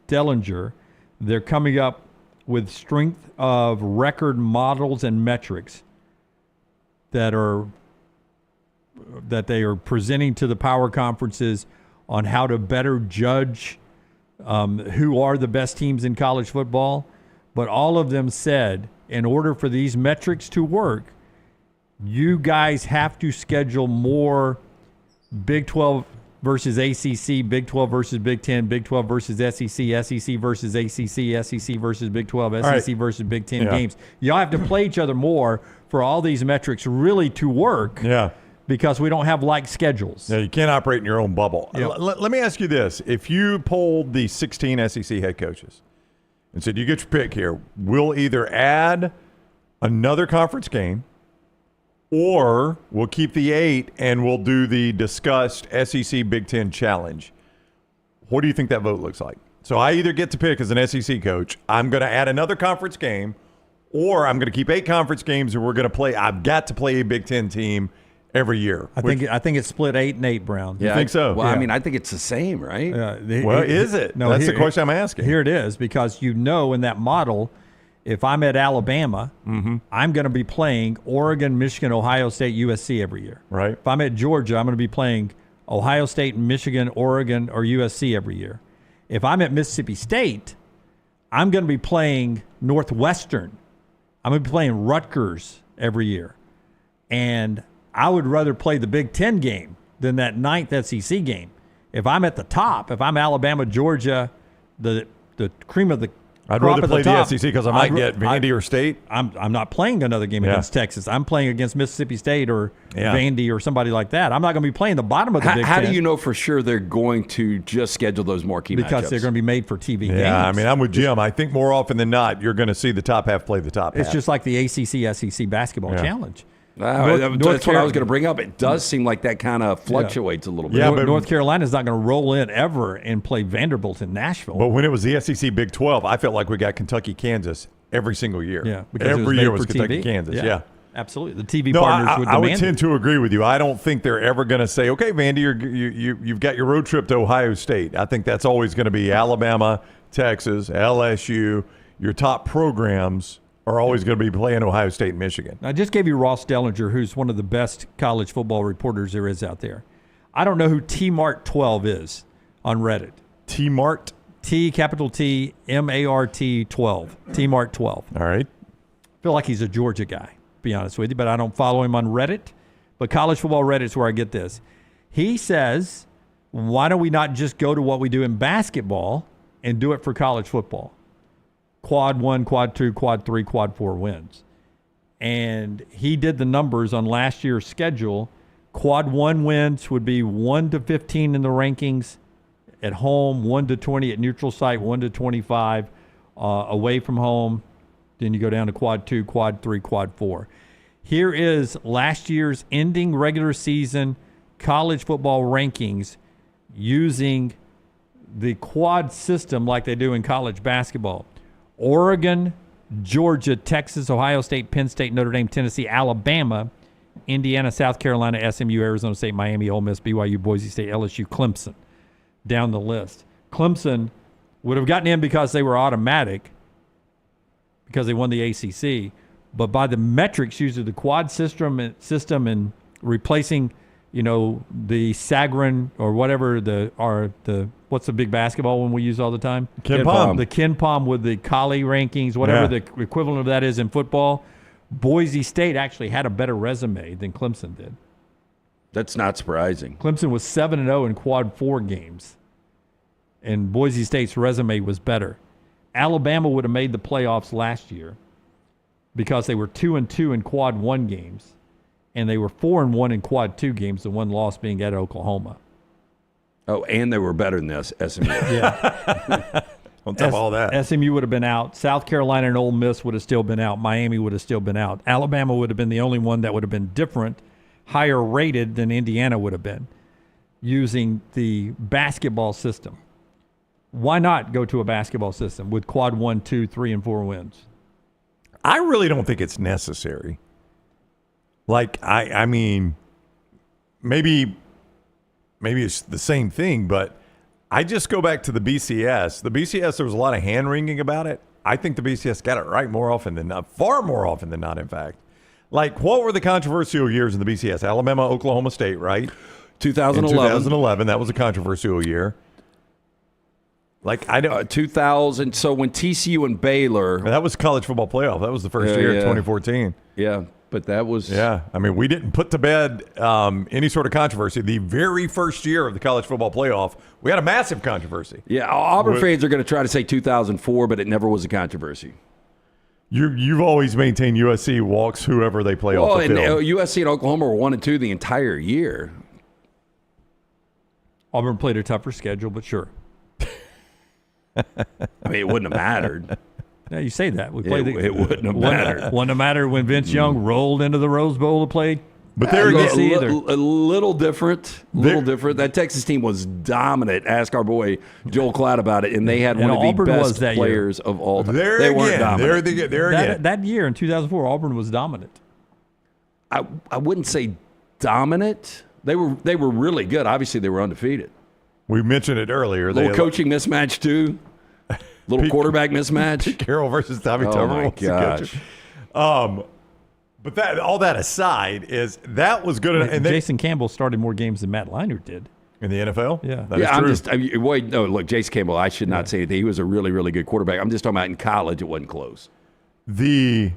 Dellinger, they're coming up with strength of record models and metrics that they are presenting to the power conferences on how to better judge who are the best teams in college football. But all of them said, in order for these metrics to work, you guys have to schedule more Big 12 versus ACC, Big 12 versus Big 10, Big 12 versus SEC, SEC versus ACC, SEC versus Big 12, SEC versus Big 10 games. Y'all have to play each other more for all these metrics really to work. Yeah. Because we don't have like schedules. Yeah, you can't operate in your own bubble. Yep. Let me ask you this. If you polled the 16 SEC head coaches and said, you get your pick here, we'll either add another conference game or we'll keep the 8 and we'll do the discussed SEC Big 10 challenge, what do you think that vote looks like? So I either get to pick as an SEC coach, I'm going to add another conference game, or I'm going to keep 8 conference games and I've got to play a Big 10 team every year. I think it's split 8-8, Brown. You think so? Well, I mean, I think it's the same, right? Is it? No, that's the question I'm asking. Here it is, because in that model, if I'm at Alabama, I'm going to be playing Oregon, Michigan, Ohio State, USC every year. Right. If I'm at Georgia, I'm going to be playing Ohio State, Michigan, Oregon, or USC every year. If I'm at Mississippi State, I'm going to be playing Northwestern. I'm going to be playing Rutgers every year. And I would rather play the Big 10 game than that 9th SEC game. If I'm at the top, if I'm Alabama, Georgia, the cream of the I'd rather play the SEC because I might get Vandy or State. I'm not playing another game against Texas. I'm playing against Mississippi State or Vandy or somebody like that. I'm not going to be playing the bottom of the Big 10. How do you know for sure they're going to just schedule those more key matchups? Because they're going to be made for TV games. Yeah, I mean, I'm with Jim. I think more often than not, you're going to see the top half play the top half. It's just like the ACC SEC basketball challenge. That's what I was going to bring up. It does seem like that kind of fluctuates a little bit. Yeah, but North Carolina's not going to roll in ever and play Vanderbilt in Nashville. But when it was the SEC Big 12, I felt like we got Kentucky, Kansas every single year. Yeah, because every year was Kentucky, Kansas. Yeah. Absolutely. The TV partners would demand I would tend to agree with you. I don't think they're ever going to say, okay, Vandy, you've got your road trip to Ohio State. I think that's always going to be Alabama, Texas, LSU, your top programs are always going to be playing Ohio State and Michigan. I just gave you Ross Dellinger, who's one of the best college football reporters there is out there. I don't know who T-Mart12 is on Reddit. T-Mart? T, capital T, M-A-R-T 12. T-Mart12. All right. I feel like he's a Georgia guy, to be honest with you, but I don't follow him on Reddit. But college football Reddit is where I get this. He says, why don't we not just go to what we do in basketball and do it for college football? Quad 1, Quad 2, Quad 3, Quad 4 wins. And he did the numbers on last year's schedule. Quad 1 wins would be 1 to 15 in the rankings at home, 1 to 20 at neutral site, 1 to 25 away from home. Then you go down to Quad 2, Quad 3, Quad 4. Here is last year's ending regular season college football rankings using the quad system like they do in college basketball. Oregon, Georgia, Texas, Ohio State, Penn State, Notre Dame, Tennessee, Alabama, Indiana, South Carolina, SMU, Arizona State, Miami, Ole Miss, BYU, Boise State, LSU, Clemson, down the list. Clemson would have gotten in because they were automatic, because they won the ACC, but by the metrics, usually the quad system and replacing, the Sagarin or whatever what's the big basketball one we use all the time? KenPom. The KenPom with the Colley rankings, whatever the equivalent of that is in football. Boise State actually had a better resume than Clemson did. That's not surprising. Clemson was 7-0 in quad 4 games, and Boise State's resume was better. Alabama would have made the playoffs last year because they were 2-2 in quad 1 games, and they were 4-1 in quad 2 games, the one loss being at Oklahoma. Oh, and they were better than SMU. Yeah. On top of all that. SMU would have been out. South Carolina and Ole Miss would have still been out. Miami would have still been out. Alabama would have been the only one that would have been different, higher rated than Indiana would have been, using the basketball system. Why not go to a basketball system with quad 1, 2, 3, and 4 wins? I really don't think it's necessary. Like, I mean, maybe it's the same thing, but I just go back to the BCS. The BCS, there was a lot of hand-wringing about it. I think the BCS got it right more often than not, far more often than not, in fact. Like, what were the controversial years in the BCS? Alabama, Oklahoma State, right? 2011. In 2011, that was a controversial year. Like, I don't. 2000. So when TCU and Baylor. That was college football playoff. That was the first year in 2014. Yeah, but that was. Yeah. I mean, we didn't put to bed any sort of controversy. The very first year of the college football playoff, we had a massive controversy. Yeah, Auburn fans are going to try to say 2004, but it never was a controversy. You've always maintained USC walks whoever they play off the field. And USC and Oklahoma were 1 and 2 the entire year. Auburn played a tougher schedule, but sure. I mean, it wouldn't have mattered. Yeah, you say that. It wouldn't have mattered. Wouldn't have mattered when Vince Young rolled into the Rose Bowl to play. But there again, a little different. That Texas team was dominant. Ask our boy Joel Klatt about it, and they had one of the best players of all time. They weren't dominant. That year in 2004, Auburn was dominant. I wouldn't say dominant. They were really good. Obviously, they were undefeated. We mentioned it earlier. Little coaching mismatch too. Little quarterback mismatch. Pete Carroll versus Tommy Tuberville. Oh my gosh. But that, all that aside, is that was good enough. And Jason Campbell started more games than Matt Leinart did in the NFL. Yeah, look, Jason Campbell. I should not say anything. He was a really, really good quarterback. I'm just talking about in college, it wasn't close. The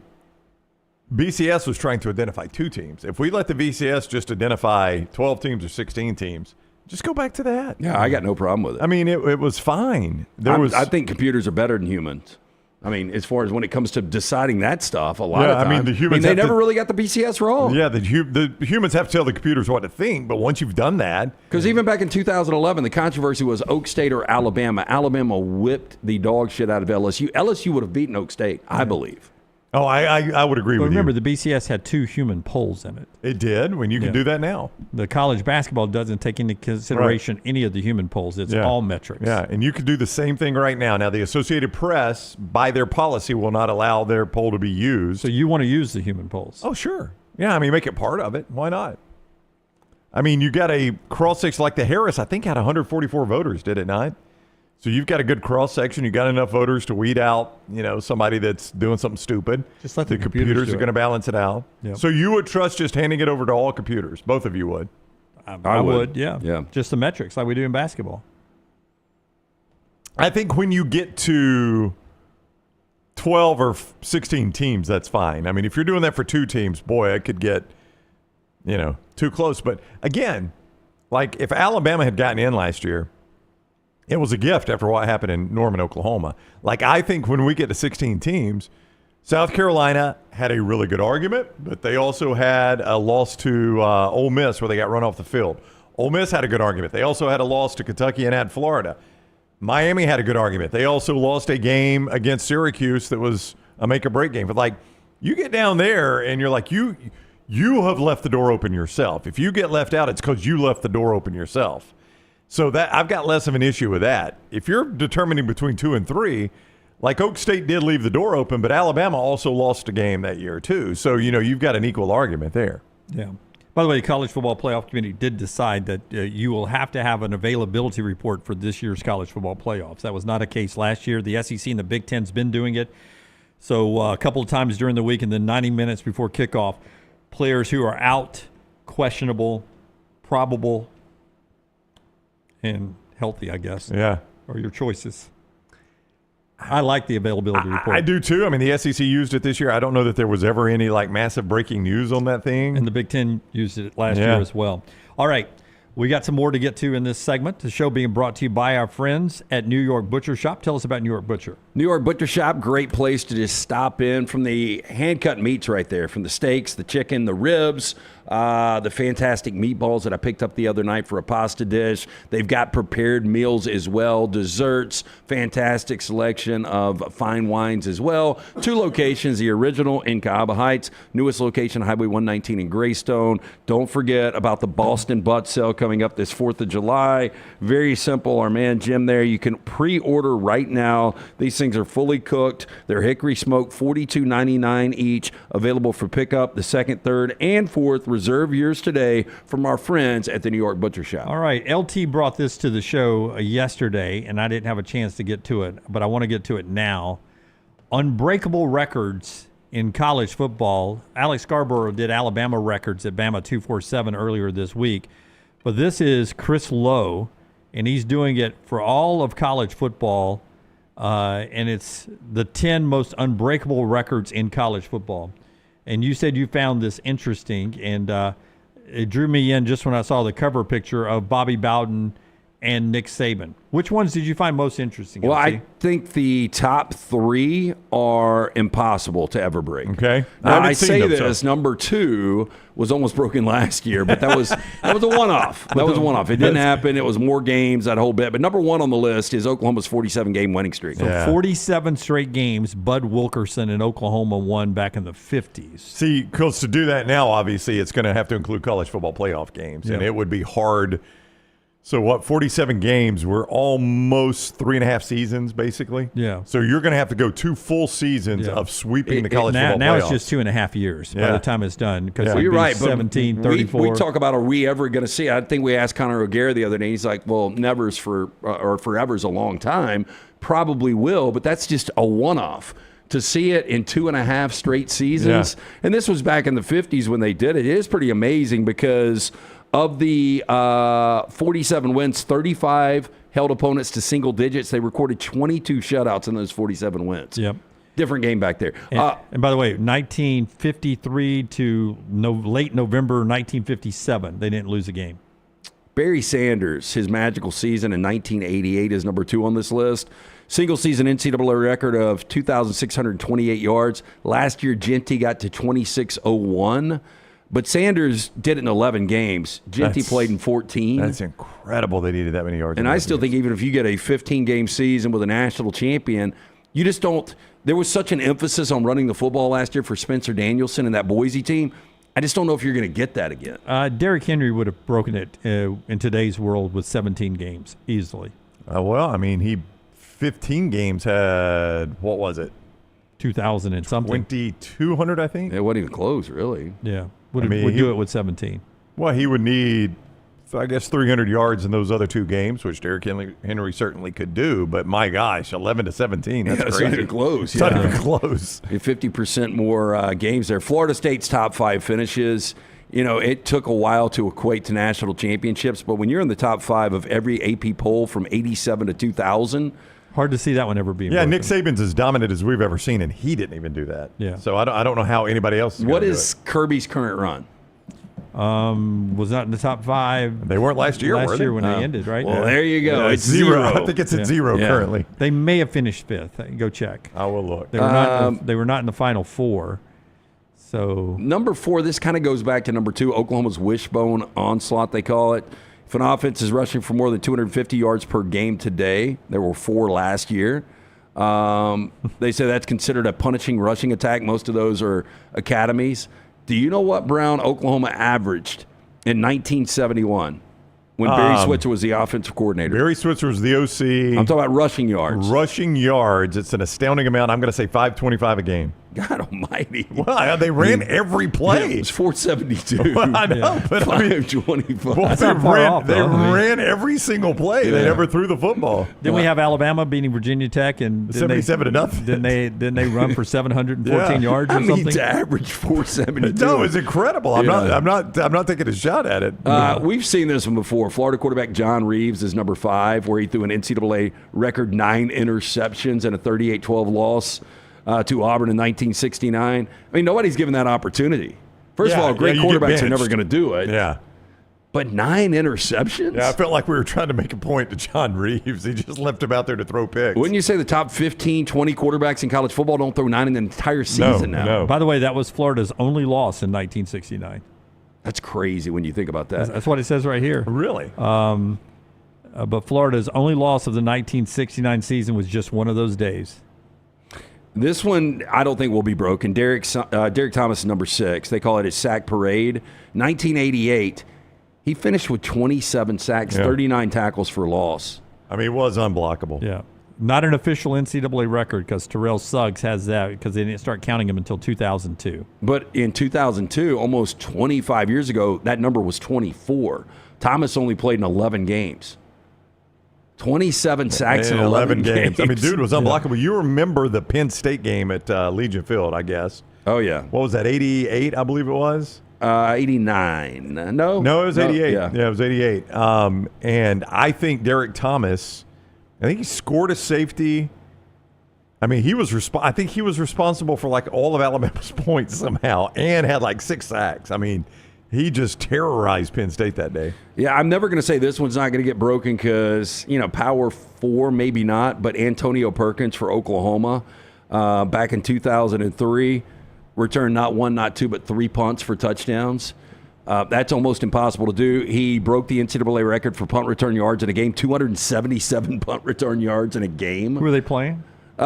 BCS was trying to identify 2 teams. If we let the BCS just identify 12 teams or 16 teams, just go back to that. Yeah, I got no problem with it. I mean, it was fine. I think computers are better than humans. I mean, as far as when it comes to deciding that stuff, a lot of times. I mean, the humans they never really got the BCS wrong. Yeah, the humans have to tell the computers what to think, but once you've done that. Because even back in 2011, the controversy was Oak State or Alabama. Alabama whipped the dog shit out of LSU. LSU would have beaten Oak State, I believe. Oh, I would agree with remember, you. the BCS had 2 human polls in it. It did, when you can do that now. The college basketball doesn't take into consideration any of the human polls. It's all metrics. Yeah, and you could do the same thing right now. Now, the Associated Press, by their policy, will not allow their poll to be used. So you want to use the human polls? Oh, sure. Yeah, I mean, make it part of it. Why not? I mean, you got a cross-section like the Harris, I think, had 144 voters, did it not? So you've got a good cross-section. You've got enough voters to weed out, somebody that's doing something stupid. Just let the computers are going to balance it out. Yep. So you would trust just handing it over to all computers. Both of you would. I would, yeah. Just the metrics like we do in basketball. I think when you get to 12 or 16 teams, that's fine. I mean, if you're doing that for 2 teams, boy, it could get, too close. But again, like if Alabama had gotten in last year, it was a gift after what happened in Norman, Oklahoma. Like, I think when we get to 16 teams, South Carolina had a really good argument, but they also had a loss to Ole Miss where they got run off the field. Ole Miss had a good argument. They also had a loss to Kentucky and at Florida. Miami had a good argument. They also lost a game against Syracuse that was a make-or-break game. But, like, you get down there and you're like, you have left the door open yourself. If you get left out, it's because you left the door open yourself. So that I've got less of an issue with that. If you're determining between 2 and 3, like Oak State did leave the door open, but Alabama also lost a game that year too. So, you've got an equal argument there. Yeah. By the way, the College Football Playoff Committee did decide that you will have to have an availability report for this year's college football playoffs. That was not a case last year. The SEC and the Big Ten's been doing it. So a couple of times during the week and then 90 minutes before kickoff, players who are out, questionable, probable, and healthy, I guess. Yeah. Are your choices. I like the availability report. I do too. I mean, the SEC used it this year. I don't know that there was ever any massive breaking news on that thing. And the Big Ten used it last year as well. All right. We got some more to get to in this segment. The show being brought to you by our friends at New York Butcher Shop. Tell us about New York Butcher. New York Butcher Shop, great place to just stop in from the hand-cut meats right there, from the steaks, the chicken, the ribs, the fantastic meatballs that I picked up the other night for a pasta dish. They've got prepared meals as well, desserts, fantastic selection of fine wines as well. 2 locations, the original in Cahaba Heights, newest location, Highway 119 in Greystone. Don't forget about the Boston Butt Sale coming up this 4th of July. Very simple. Our man Jim there, you can pre-order right now. These things are fully cooked. They're hickory smoked, $42.99 each, available for pickup the 2nd, 3rd, and 4th. Reserve yours today from our friends at the New York Butcher Shop. All right, LT brought this to the show yesterday, and I didn't have a chance to get to it, but I want to get to it now. Unbreakable records in college football. Alex Scarborough did Alabama records at Bama 247 earlier this week, but this is Chris Lowe, and he's doing it for all of college football. And it's the 10 most unbreakable records in college football. And you said you found this interesting, and it drew me in just when I saw the cover picture of Bobby Bowden and Nick Saban. Which ones did you find most interesting? Well, I think the top 3 are impossible to ever break. Okay. Now, I say this, number 2 was almost broken last year, but that was a one-off. That was a one-off. It didn't happen. It was more games, that whole bit. But number 1 on the list is Oklahoma's 47-game winning streak. So 47 straight games Bud Wilkerson in Oklahoma won back in the 50s. See, because to do that now, obviously, it's going to have to include college football playoff games, and it would be hard. So 47 games? We're almost 3.5 seasons, basically. Yeah. So you're going to have to go 2 full seasons of sweeping the college football playoffs. Now it's just 2.5 years by the time it's done. Because you're right. 17, 34. We talk about, are we ever going to see? I think we asked Conor O'Gara the other day. He's like, well, never's or forever's a long time. Probably will, but that's just a one-off. To see it in 2.5 straight seasons, and this was back in the 50s when they did it, it is pretty amazing because of the 47 wins, 35 held opponents to single digits. They recorded 22 shutouts in those 47 wins. Yep. Different game back there. And by the way, 1953 to late November 1957, they didn't lose a game. Barry Sanders, his magical season in 1988 is number 2 on this list. Single-season NCAA record of 2,628 yards. Last year, Genty got to 2,601. But Sanders did it in 11 games. Genty played in 14. That's incredible they needed that many yards. And I still think even if you get a 15-game season with a national champion, you just don't – there was such an emphasis on running the football last year for Spencer Danielson and that Boise team. I just don't know if you're going to get that again. Derrick Henry would have broken it in today's world with 17 games easily. Well, I mean, 15 games had, what was it? 2,000 and something. 2,200, I think. It wasn't even close, really. Yeah. Would do it with 17. Well, he would need, I guess, 300 yards in those other 2 games, which Derrick Henry certainly could do. But my gosh, 11 to 17, that's crazy. It's not even close. It's not even close. 50% more games there. Florida State's top 5 finishes. You know, it took a while to equate to national championships, but when you're in the top 5 of every AP poll from 87 to 2000, hard to see that one ever being broken. Nick Saban's as dominant as we've ever seen, and he didn't even do that. Yeah. So I don't know how anybody else is What is Kirby's current run? Was not in the top 5. They weren't last year, Last were they? year when they ended, right? Well, there you go. Yeah, it's 0. I think it's at 0 currently. They may have finished 5th. Go check. I will look. They were not in the Final 4. So number 4, this kind of goes back to number 2, Oklahoma's wishbone onslaught, they call it. If an offense is rushing for more than 250 yards per game today, there were 4 last year. They say that's considered a punishing rushing attack. Most of those are academies. Do you know what, Brown, Oklahoma averaged in 1971 when Barry Switzer was the offensive coordinator? Barry Switzer was the OC. I'm talking about rushing yards. Rushing yards. It's an astounding amount. I'm going to say 525 a game. God almighty. Well, they ran every play. It was 472. Well, I know, but 525. Well, they ran every single play. Yeah. They never threw the football. Then we have Alabama beating Virginia Tech and 77-0. Then they run for 714 yards or something. I mean, to average 472. No, it's incredible. I'm not taking a shot at it. We've seen this one before. Florida quarterback John Reeves is number 5, where he threw an NCAA record 9 interceptions and a 38-12 loss to Auburn in 1969. I mean, nobody's given that opportunity. First of all, great quarterbacks are never going to do it. Yeah. But 9 interceptions? Yeah, I felt like we were trying to make a point to John Reeves. He just left him out there to throw picks. Wouldn't you say the top 15, 20 quarterbacks in college football don't throw 9 in the entire season now? No. By the way, that was Florida's only loss in 1969. That's crazy when you think about that. That's what it says right here. Really? But Florida's only loss of the 1969 season was just one of those days. This one, I don't think will be broken. Derek Thomas is number 6. They call it his sack parade. 1988, he finished with 27 sacks, 39 tackles for loss. I mean, it was unblockable. Yeah. Not an official NCAA record because Terrell Suggs has that because they didn't start counting him until 2002. But in 2002, almost 25 years ago, that number was 24. Thomas only played in 11 games. 27 sacks in 11 games. I mean, dude was unblockable. You remember the Penn State game at Legion Field, I guess. Oh, yeah. What was that, 88, I believe it was? 89. No, it was 88. Yeah, it was 88. And I think Derek Thomas, I think he scored a safety. I mean, I think he was responsible for like all of Alabama's points somehow and had like 6 sacks. I mean, he just terrorized Penn State that day. Yeah, I'm never going to say this one's not going to get broken because, Power 4, maybe not, but Antonio Perkins for Oklahoma back in 2003 returned not 1, not 2, but 3 punts for touchdowns. That's almost impossible to do. He broke the NCAA record for punt return yards in a game, 277 punt return yards in a game. Who are they playing? Who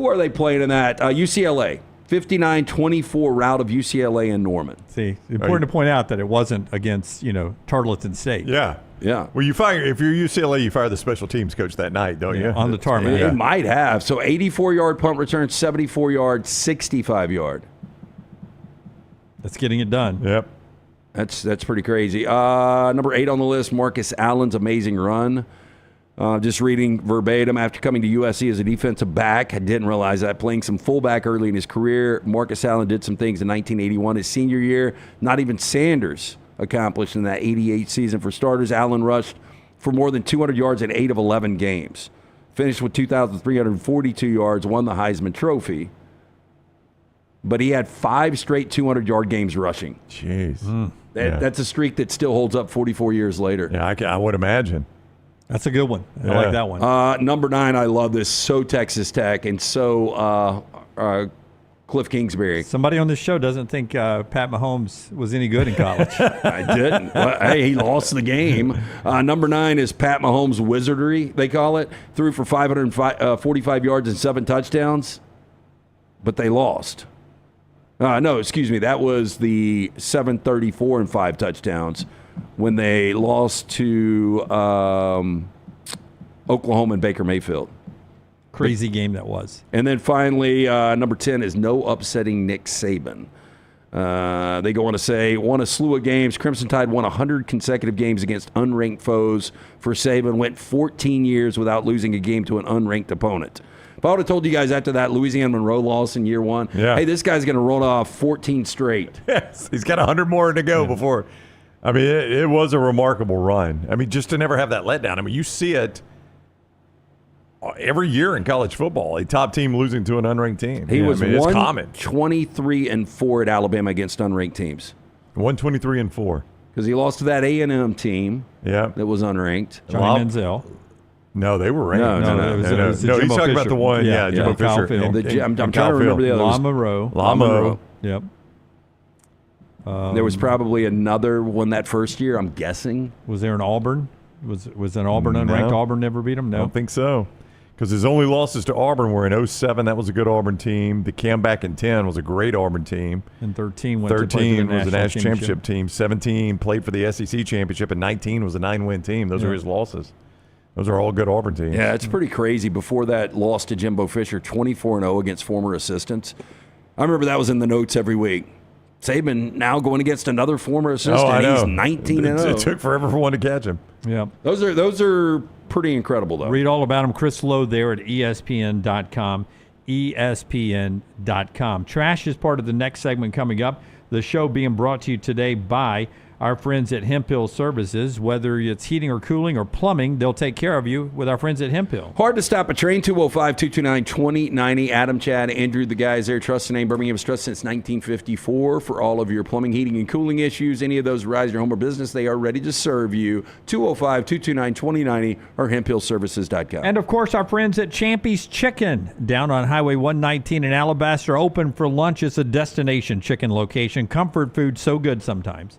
are they playing in that? UCLA. 59-24 rout of UCLA and Norman. See, important to point out that it wasn't against, Tarleton State. Yeah. Yeah. Well, if you're UCLA, you fire the special teams coach that night, don't you? On the tarmac. It might have. So 84-yard punt return, 74-yard, 65-yard. That's getting it done. Yep. That's pretty crazy. Number 8 on the list, Marcus Allen's amazing run. Just reading verbatim, after coming to USC as a defensive back, I didn't realize that, playing some fullback early in his career, Marcus Allen did some things in 1981, his senior year. Not even Sanders accomplished in that 88 season. For starters, Allen rushed for more than 200 yards in 8 of 11 games. Finished with 2,342 yards, won the Heisman Trophy. But he had 5 straight 200-yard games rushing. Jeez. That's a streak that still holds up 44 years later. Yeah, I would imagine. That's a good one. I like that one. Number 9, I love this. So Texas Tech and so Cliff Kingsbury. Somebody on this show doesn't think Pat Mahomes was any good in college. I didn't. Well, hey, he lost the game. Number 9 is Pat Mahomes' wizardry, they call it. Threw for 545 yards and 7 touchdowns, but they lost. No, excuse me. That was the 734 and 5 touchdowns when they lost to Oklahoma and Baker Mayfield. Crazy game that was. And then finally, number 10 is no upsetting Nick Saban. They go on to say, won a slew of games. Crimson Tide won 100 consecutive games against unranked foes. For Saban, went 14 years without losing a game to an unranked opponent. If I would have told you guys after that Louisiana Monroe loss in year 1, hey, this guy's going to run off 14 straight. Yes, he's got 100 more to go before. I mean, it was a remarkable run. I mean, just to never have that letdown. I mean, you see it every year in college football, a top team losing to an unranked team. He was it's common. 23-4 at Alabama against unranked teams. 123-4. Because he lost to that A&M team that was unranked. Johnny Manziel. No, they were ranked. No, he's talking about the one, Jimbo Fisher. I'm trying to remember the other. Monroe. Yep. There was probably another one that first year, I'm guessing. Was there an Auburn? Was an Auburn unranked? Auburn never beat them? No. I don't think so. Because his only losses to Auburn were in 07. That was a good Auburn team. The comeback in 10 was a great Auburn team. And 13 was a national championship team. 17 played for the SEC championship, and 19 was a 9-win team. Those are his losses. Those are all good Auburn teams. Yeah, it's pretty crazy. Before that loss to Jimbo Fisher, 24-0 against former assistants. I remember that was in the notes every week. Saban now going against another former assistant. He's 19-0. It took forever for one to catch him. Yeah. Those are pretty incredible, though. Read all about him. Chris Lowe there at ESPN.com. ESPN.com. Trash is part of the next segment coming up. The show being brought to you today by our friends at Hemp Hill Services. Whether it's heating or cooling or plumbing, they'll take care of you with our friends at Hemp Hill. Hard to stop a train, 205-229-2090. Adam, Chad, Andrew, the guys there. Trust the name Birmingham's trust since 1954 for all of your plumbing, heating, and cooling issues. Any of those arise in your home or business, they are ready to serve you. 205-229-2090 or hemphillservices.com. And, of course, our friends at Champy's Chicken down on Highway 119 in Alabaster, open for lunch. It's a destination chicken location. Comfort food, so good sometimes.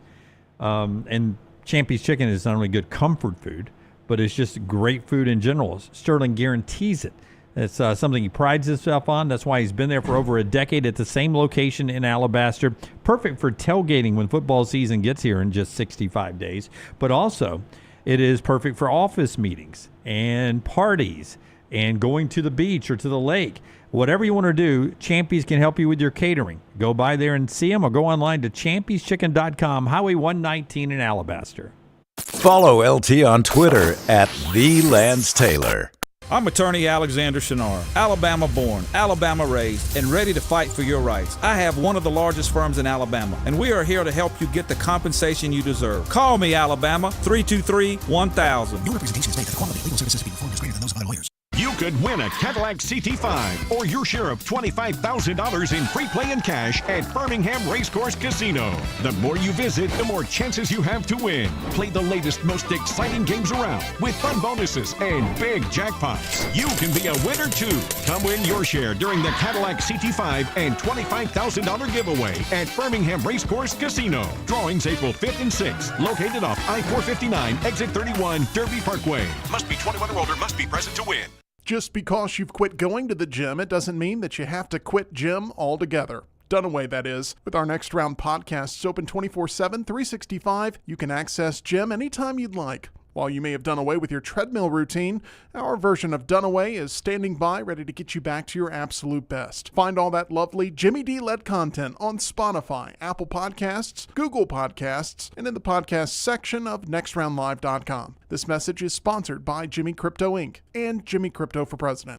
And Champy's Chicken is not only good comfort food, but it's just great food in general. Sterling guarantees it. It's something he prides himself on. That's why he's been there for over a decade at the same location in Alabaster. Perfect for tailgating when football season gets here in just 65 days. But also, it is perfect for office meetings and parties and going to the beach or to the lake. Whatever you want to do, Champy's can help you with your catering. Go by there and see them or go online to champyschicken.com, Highway 119 in Alabaster. Follow LT on Twitter at @TheLanceTaylor. I'm attorney Alexander Shunnarah, Alabama born, Alabama raised, and ready to fight for your rights. I have one of the largest firms in Alabama, and we are here to help you get the compensation you deserve. Call me, Alabama, 323-1000. No representation is made that the quality of legal services being performed is greater than those of other lawyers. You could win a Cadillac CT5 or your share of $25,000 in free play and cash at Birmingham Racecourse Casino. The more you visit, the more chances you have to win. Play the latest, most exciting games around with fun bonuses and big jackpots. You can be a winner too. Come win your share during the Cadillac CT5 and $25,000 giveaway at Birmingham Racecourse Casino. Drawings April 5th and 6th. Located off I-459, exit 31, Derby Parkway. Must be 21 or older, must be present to win. Just because you've quit going to the gym, it doesn't mean that you have to quit gym altogether. Dunaway, that is. With our Next Round podcasts open 24/7, 365, you can access gym anytime you'd like. While you may have done away with your treadmill routine, our version of Dunaway is standing by ready to get you back to your absolute best. Find all that lovely Jimmy D-led content on Spotify, Apple Podcasts, Google Podcasts, and in the podcast section of nextroundlive.com. This message is sponsored by Jimmy Crypto Inc. and Jimmy Crypto for President.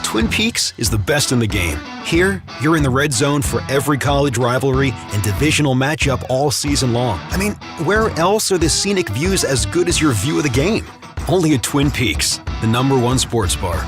Twin Peaks is the best in the game. Here, you're in the red zone for every college rivalry and divisional matchup all season long. I mean, where else are the scenic views as good as your view of the game? Only at Twin Peaks, the #1 sports bar.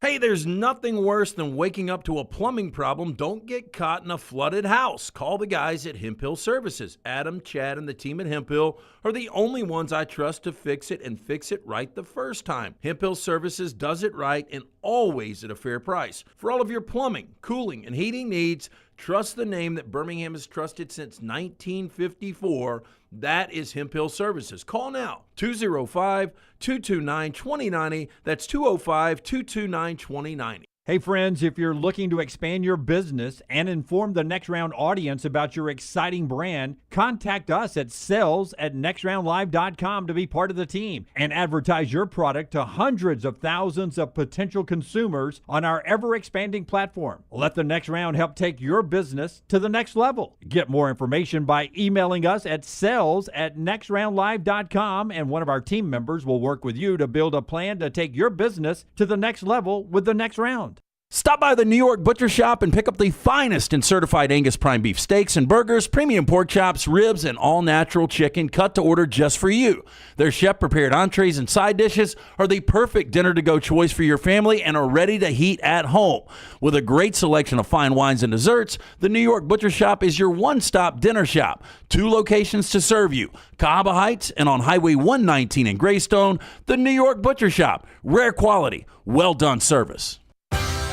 Hey, there's nothing worse than waking up to a plumbing problem. Don't get caught in a flooded house. Call the guys at Hemp Hill Services. Adam, Chad, and the team at Hemp Hill are the only ones I trust to fix it and fix it right the first time. Hemp Hill Services does it right and always at a fair price. For all of your plumbing, cooling, and heating needs, trust the name that Birmingham has trusted since 1954. That is Hemp Hill Services. Call now, 205-229-2090. That's 205-229-2090. Hey friends, if you're looking to expand your business and inform the Next Round audience about your exciting brand, contact us at sales@nextroundlive.com to be part of the team and advertise your product to hundreds of thousands of potential consumers on our ever-expanding platform. Let the Next Round help take your business to the next level. Get more information by emailing us at sales@nextroundlive.com, and one of our team members will work with you to build a plan to take your business to the next level with the Next Round. Stop by the New York Butcher Shop and pick up the finest in certified Angus prime beef steaks and burgers, premium pork chops, ribs, and all-natural chicken cut to order just for you. Their chef-prepared entrees and side dishes are the perfect dinner-to-go choice for your family and are ready to heat at home. With a great selection of fine wines and desserts, the New York Butcher Shop is your one-stop dinner shop. 2 locations to serve you, Cahaba Heights and on Highway 119 in Greystone. The New York Butcher Shop, rare quality, well-done service.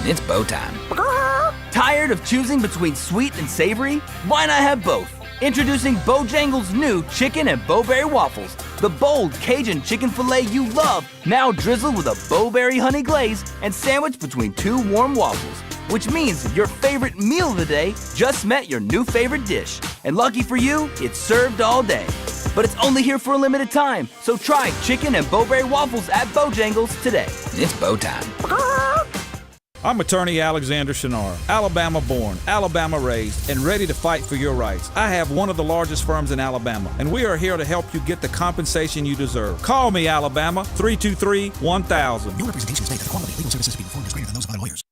It's bow time. Tired of choosing between sweet and savory? Why not have both? Introducing Bojangles' new chicken and bowberry waffles. The bold Cajun chicken filet you love, now drizzled with a bowberry honey glaze and sandwiched between 2 warm waffles. Which means your favorite meal of the day just met your new favorite dish. And lucky for you, it's served all day. But it's only here for a limited time, so try chicken and bowberry waffles at Bojangles today. It's bow time. I'm attorney Alexander Shunnarah, Alabama born, Alabama raised, and ready to fight for your rights. I have one of the largest firms in Alabama, and we are here to help you get the compensation you deserve. Call me, Alabama, 323-1000. No representation is made that the quality of legal services being performed is greater than those of other lawyers.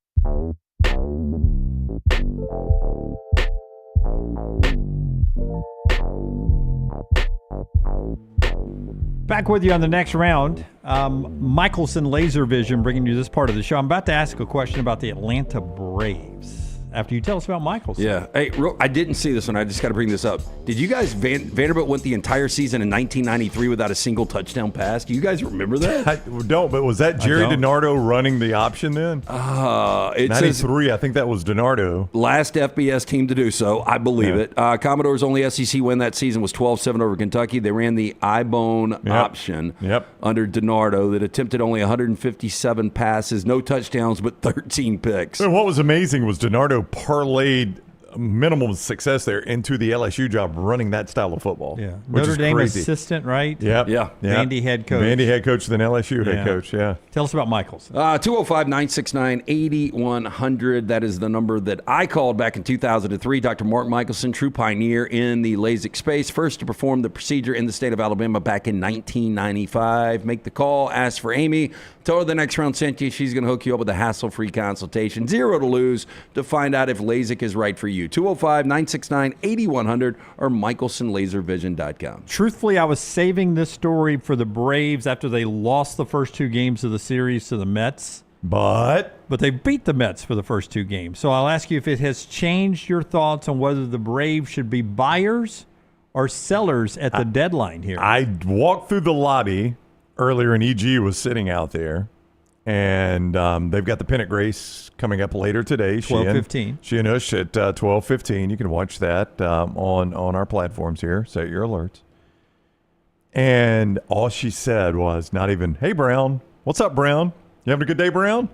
Back with you on the next round. Michelson Laser Vision bringing you this part of the show. I'm about to ask a question about the Atlanta Braves. After you tell us about Michelson. Yeah. Hey, I didn't see this one. I just got to bring this up. Did you guys, Vanderbilt went the entire season in 1993 without a single touchdown pass? Do you guys remember that? I don't, but was that Jerry DiNardo running the option then? 93, I think that was DiNardo. Last FBS team to do so. I believe it. Commodore's only SEC win that season was 12-7 over Kentucky. They ran the I-bone option under DiNardo that attempted only 157 passes, no touchdowns, but 13 picks. And what was amazing was DiNardo parlayed minimum success there into the LSU job running that style of football. Yeah. Notre Dame assistant, right? Yep. Yeah. Vandy head coach. Vandy head coach, then LSU head coach, Tell us about Michaels. 205-969-8100. That is the number that I called back in 2003. Dr. Mark Michelson, true pioneer in the LASIK space, first to perform the procedure in the state of Alabama back in 1995. Make the call, ask for Amy. Tell her the next round sent you. She's going to hook you up with a hassle-free consultation. 0 to lose to find out if LASIK is right for you. 205-969-8100 or michelsonlaservision.com. Truthfully, I was saving this story for the Braves after they lost the first 2 games of the series to the Mets. But they beat the Mets for the first 2 games. So I'll ask you if it has changed your thoughts on whether the Braves should be buyers or sellers at the deadline here. I walked through the lobby earlier, and EG was sitting out there. And they've got the pennant race coming up later today. 12:15. She and Ush at 12:15. You can watch that on our platforms here. Set your alerts. And all she said was not even, "Hey, Brown. What's up, Brown? You having a good day, Brown?"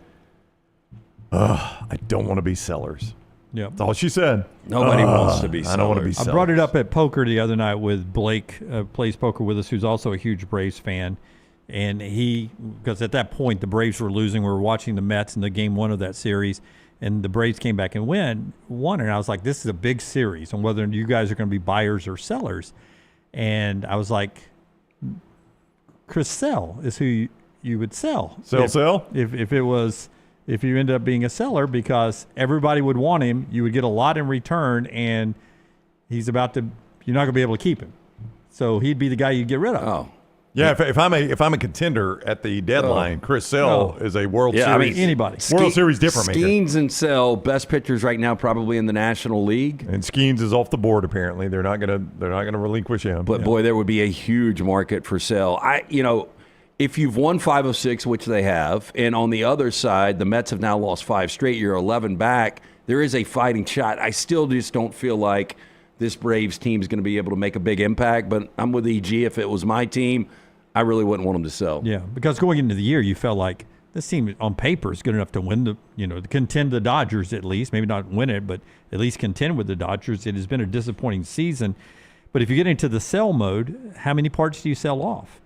I don't want to be sellers. Yeah, that's all she said. Nobody wants to be sellers. I don't want to be sellers. I brought it up at poker the other night with Blake, plays poker with us, who's also a huge Braves fan. And because at that point the Braves were losing, we were watching the Mets in the game 1 of that series, and the Braves came back and won. And I was like, this is a big series on whether you guys are going to be buyers or sellers. And I was like, Chris Sell is who you would sell. Sell? If you end up being a seller, because everybody would want him, you would get a lot in return, and you're not going to be able to keep him. So he'd be the guy you'd get rid of. Oh. Yeah, if I'm a contender at the deadline, Chris Sell is a World Series. I mean, anybody. World Series different maker. Skeens and Sell, best pitchers right now, probably in the National League. And Skeens is off the board. Apparently, they're not gonna relinquish him. But boy, there would be a huge market for Sell. If you've won 5 of 6, which they have, and on the other side, the Mets have now lost 5 straight. You're 11 back. There is a fighting shot. I still just don't feel like this Braves team is going to be able to make a big impact. But I'm with EG. If it was my team, I really wouldn't want them to sell. Yeah, because going into the year, you felt like this team on paper is good enough to win to contend the Dodgers at least. Maybe not win it, but at least contend with the Dodgers. It has been a disappointing season. But if you get into the sell mode, how many parts do you sell off?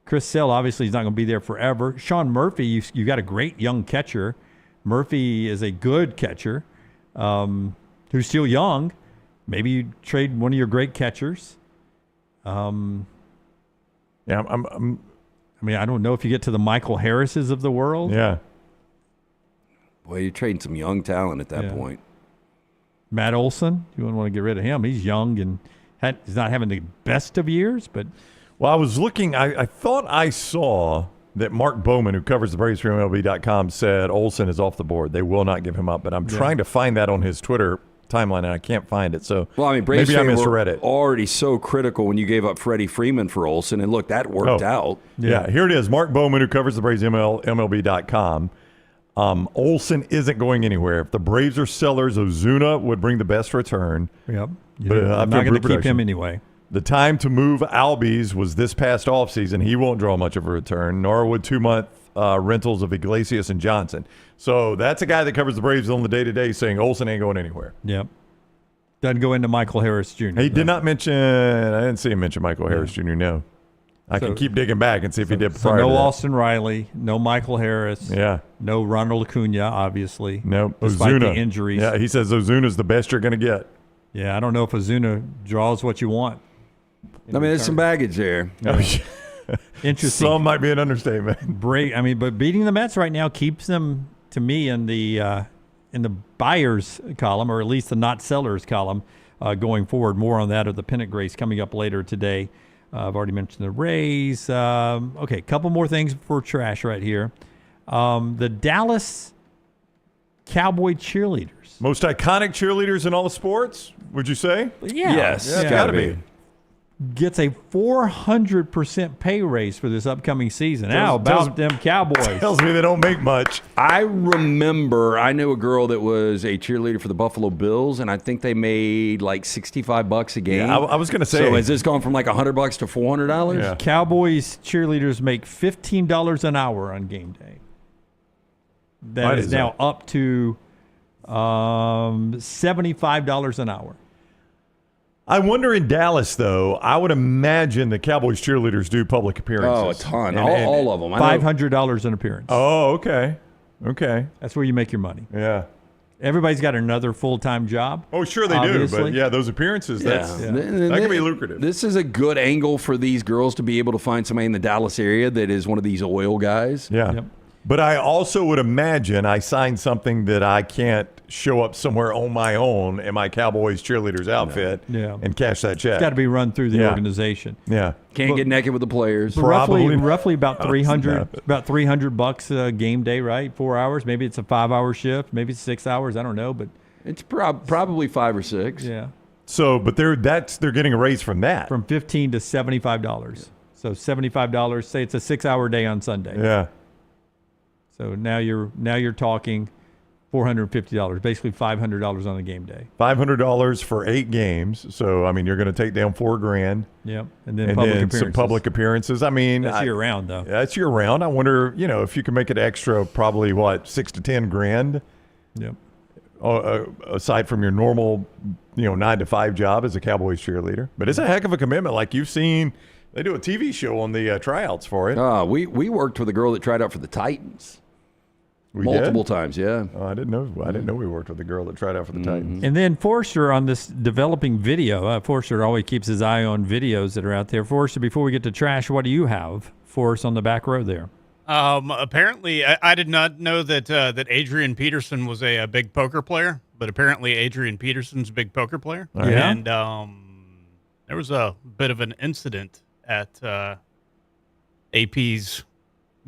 Chris Sell obviously is not going to be there forever. Sean Murphy, you've got a great young catcher. Murphy is a good catcher who's still young. Maybe you trade one of your great catchers. Yeah, I don't know if you get to the Michael Harrises of the world. Yeah. Boy, you're trading some young talent at that point. Matt Olson, you wouldn't want to get rid of him. He's young and he's not having the best of years, but. Well, I was looking. I thought I saw that Mark Bowman, who covers the Braves for MLB.com, said Olson is off the board. They will not give him up. But I'm trying to find that on his Twitter timeline, and I can't find it. So Braves maybe I misread it. Already so critical when you gave up Freddie Freeman for Olson, and look, that worked out. Yeah, here it is. Mark Bowman, who covers the Braves MLB.com. Olson isn't going anywhere. If the Braves are sellers, Ozuna would bring the best return. Yep. I'm not going to keep him anyway. The time to move Albies was this past offseason. He won't draw much of a return, nor would 2-month rentals of Iglesias and Johnson. So that's a guy that covers the Braves on the day-to-day saying Olson ain't going anywhere. Yep. Doesn't go into Michael Harris Jr. He did not mention – I didn't see him mention Michael Harris Jr., no. I can keep digging back and see if he did prior to that. Austin Riley, no Michael Harris. Yeah. No Ronald Acuna, obviously. No, despite Ozuna. the injuries. Yeah, he says Ozuna's the best you're going to get. Yeah, I don't know if Ozuna draws what you want. There's some baggage there. Interesting. Some might be an understatement. But beating the Mets right now keeps them, to me, in the buyers column, or at least the not sellers column, going forward. More on that of the pennant race coming up later today. I've already mentioned the Rays. Okay, a couple more things for trash right here. The Dallas Cowboy cheerleaders. Most iconic cheerleaders in all the sports, would you say? Yeah. Yes. Yeah, gotta be. Gets a 400% pay raise for this upcoming season. How about them Cowboys? Tells me they don't make much. I knew a girl that was a cheerleader for the Buffalo Bills, and I think they made like $65 a game. Yeah, I was going to say. So has this gone from like $100 to $400? Yeah. Cowboys cheerleaders make $15 an hour on game day. That is now up to $75 an hour. I wonder in Dallas, though, I would imagine the Cowboys cheerleaders do public appearances. Oh, a ton. All of them. $500 an appearance. Oh, okay. Okay. That's where you make your money. Yeah. Everybody's got another full-time job. Oh, sure they obviously. do. But, yeah, those appearances, that can be lucrative. This is a good angle for these girls to be able to find somebody in the Dallas area that is one of these oil guys. Yeah. Yep. But I also would imagine I signed something that I can't show up somewhere on my own in my Cowboys cheerleaders outfit and cash that check. It's got to be run through the organization. Yeah. Can't get naked with the players. Roughly about $300 a game day, right? 4 hours. Maybe it's a 5-hour shift. Maybe it's 6 hours. I don't know, but it's probably 5 or 6. Yeah. So, but they're getting a raise from that. From $15 to $75. So $75. Say it's a 6-hour day on Sunday. Yeah. So now you're talking $450, basically $500 on a game day. $500 for 8 games. So I mean, you're going to take down $4,000. Yep, and then some public appearances. I mean, that's year round though. That's year round. I wonder, if you can make it extra, probably what, $6,000 to $10,000. Yep. Aside from your normal, 9 to 5 job as a Cowboys cheerleader, but it's a heck of a commitment. Like you've seen, they do a TV show on the tryouts for it. We worked with a girl that tried out for the Titans. Multiple times, yeah. Oh, I didn't know we worked with a girl that tried out for the Titans. And then Forrester on this developing video. Forrester always keeps his eye on videos that are out there. Forrester, before we get to trash, what do you have for us on the back row there? Apparently, I did not know that Adrian Peterson was a big poker player, but apparently Adrian Peterson's a big poker player. Yeah. And there was a bit of an incident at AP's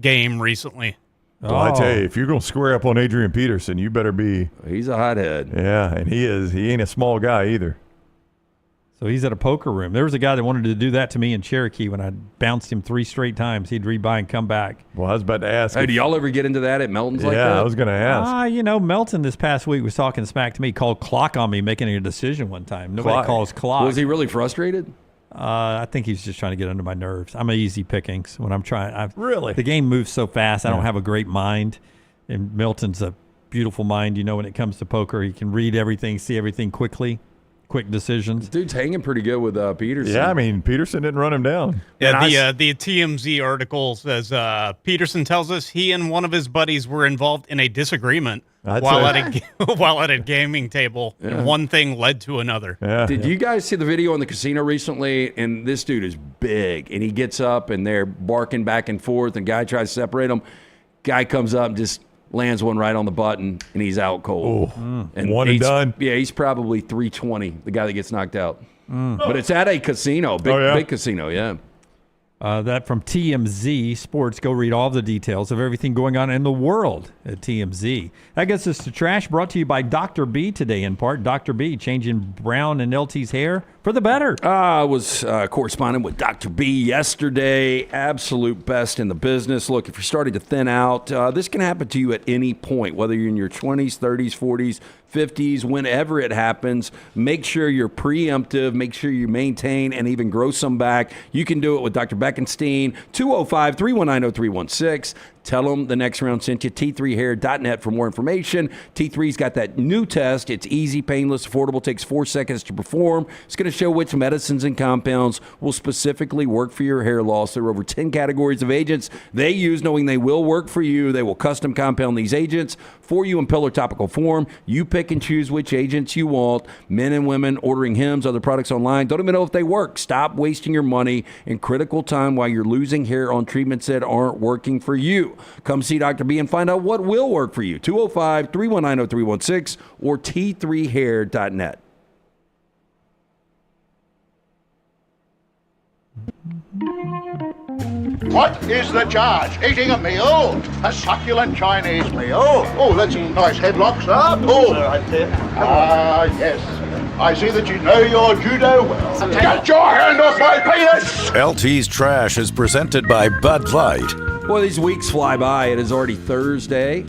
game recently. Well, I tell you, if you're going to square up on Adrian Peterson, you better be. He's a hothead. Yeah, and he is. He ain't a small guy either. So he's at a poker room. There was a guy that wanted to do that to me in Cherokee when I bounced him 3 straight times. He'd rebuy and come back. Well, I was about to ask. Hey, do y'all ever get into that at Melton's like that? Yeah, I was going to ask. Melton this past week was talking smack to me, called clock on me making a decision one time. Nobody calls clock. Was he really frustrated? I think he's just trying to get under my nerves. I'm an easy pickings when I'm trying. Really? The game moves so fast. I don't have a great mind. And Milton's a beautiful mind. When it comes to poker, he can read everything, see everything quickly, quick decisions. Dude's hanging pretty good with Peterson. Yeah, I mean, Peterson didn't run him down. Yeah, the TMZ article says Peterson tells us he and one of his buddies were involved in a disagreement while at a gaming table, and one thing led to another. Yeah. Did you guys see the video in the casino recently? And this dude is big, and he gets up, and they're barking back and forth, and guy tries to separate them. Guy comes up and just lands one right on the button, and he's out cold. And one and done. Yeah, he's probably 320, the guy that gets knocked out. But it's at a casino, big casino, yeah. That from TMZ Sports. Go read all the details of everything going on in the world at TMZ. That gets us to trash, brought to you by Dr. B today in part. Dr. B, changing Brown and LT's hair for the better. I was corresponding with Dr. B yesterday. Absolute best in the business. Look, if you're starting to thin out, this can happen to you at any point, whether you're in your 20s, 30s, 40s, 50s, whenever it happens. Make sure you're preemptive. Make sure you maintain and even grow some back. You can do it with Dr. Beckenstein, 205-319-0316. Tell them the next round sent you. T3hair.net for more information. T3's got that new test. It's easy, painless, affordable, takes 4 seconds to perform. It's going to show which medicines and compounds will specifically work for your hair loss. There are over 10 categories of agents they use, knowing they will work for you. They will custom compound these agents for you in pill or topical form. You pick and choose which agents you want. Men and women ordering Hims, other products online, don't even know if they work. Stop wasting your money in critical time while you're losing hair on treatments that aren't working for you. Come see Dr. B and find out what will work for you. 205-319-0316 or T3hair.net. What is the charge? Eating a meal? A succulent Chinese meal? Oh, that's a nice headlock, sir. Oh, right there. Ah, yes. I see that you know your judo well. Get your hand off my penis! LT's Trash is presented by Bud Light. Boy, these weeks fly by. It is already Thursday.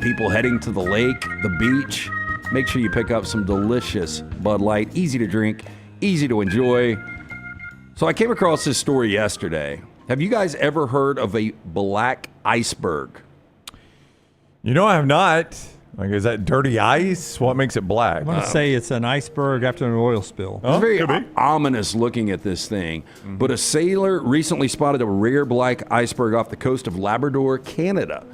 People heading to the lake, the beach. Make sure you pick up some delicious Bud Light. Easy to drink, easy to enjoy. So I came across this story yesterday. Have you guys ever heard of a black iceberg? You know, I have not. Like, is that dirty ice? What makes it black? I want to say it's an iceberg after an oil spill. It's very ominous looking at this thing. Mm-hmm. But a sailor recently spotted a rare black iceberg off the coast of Labrador, Canada.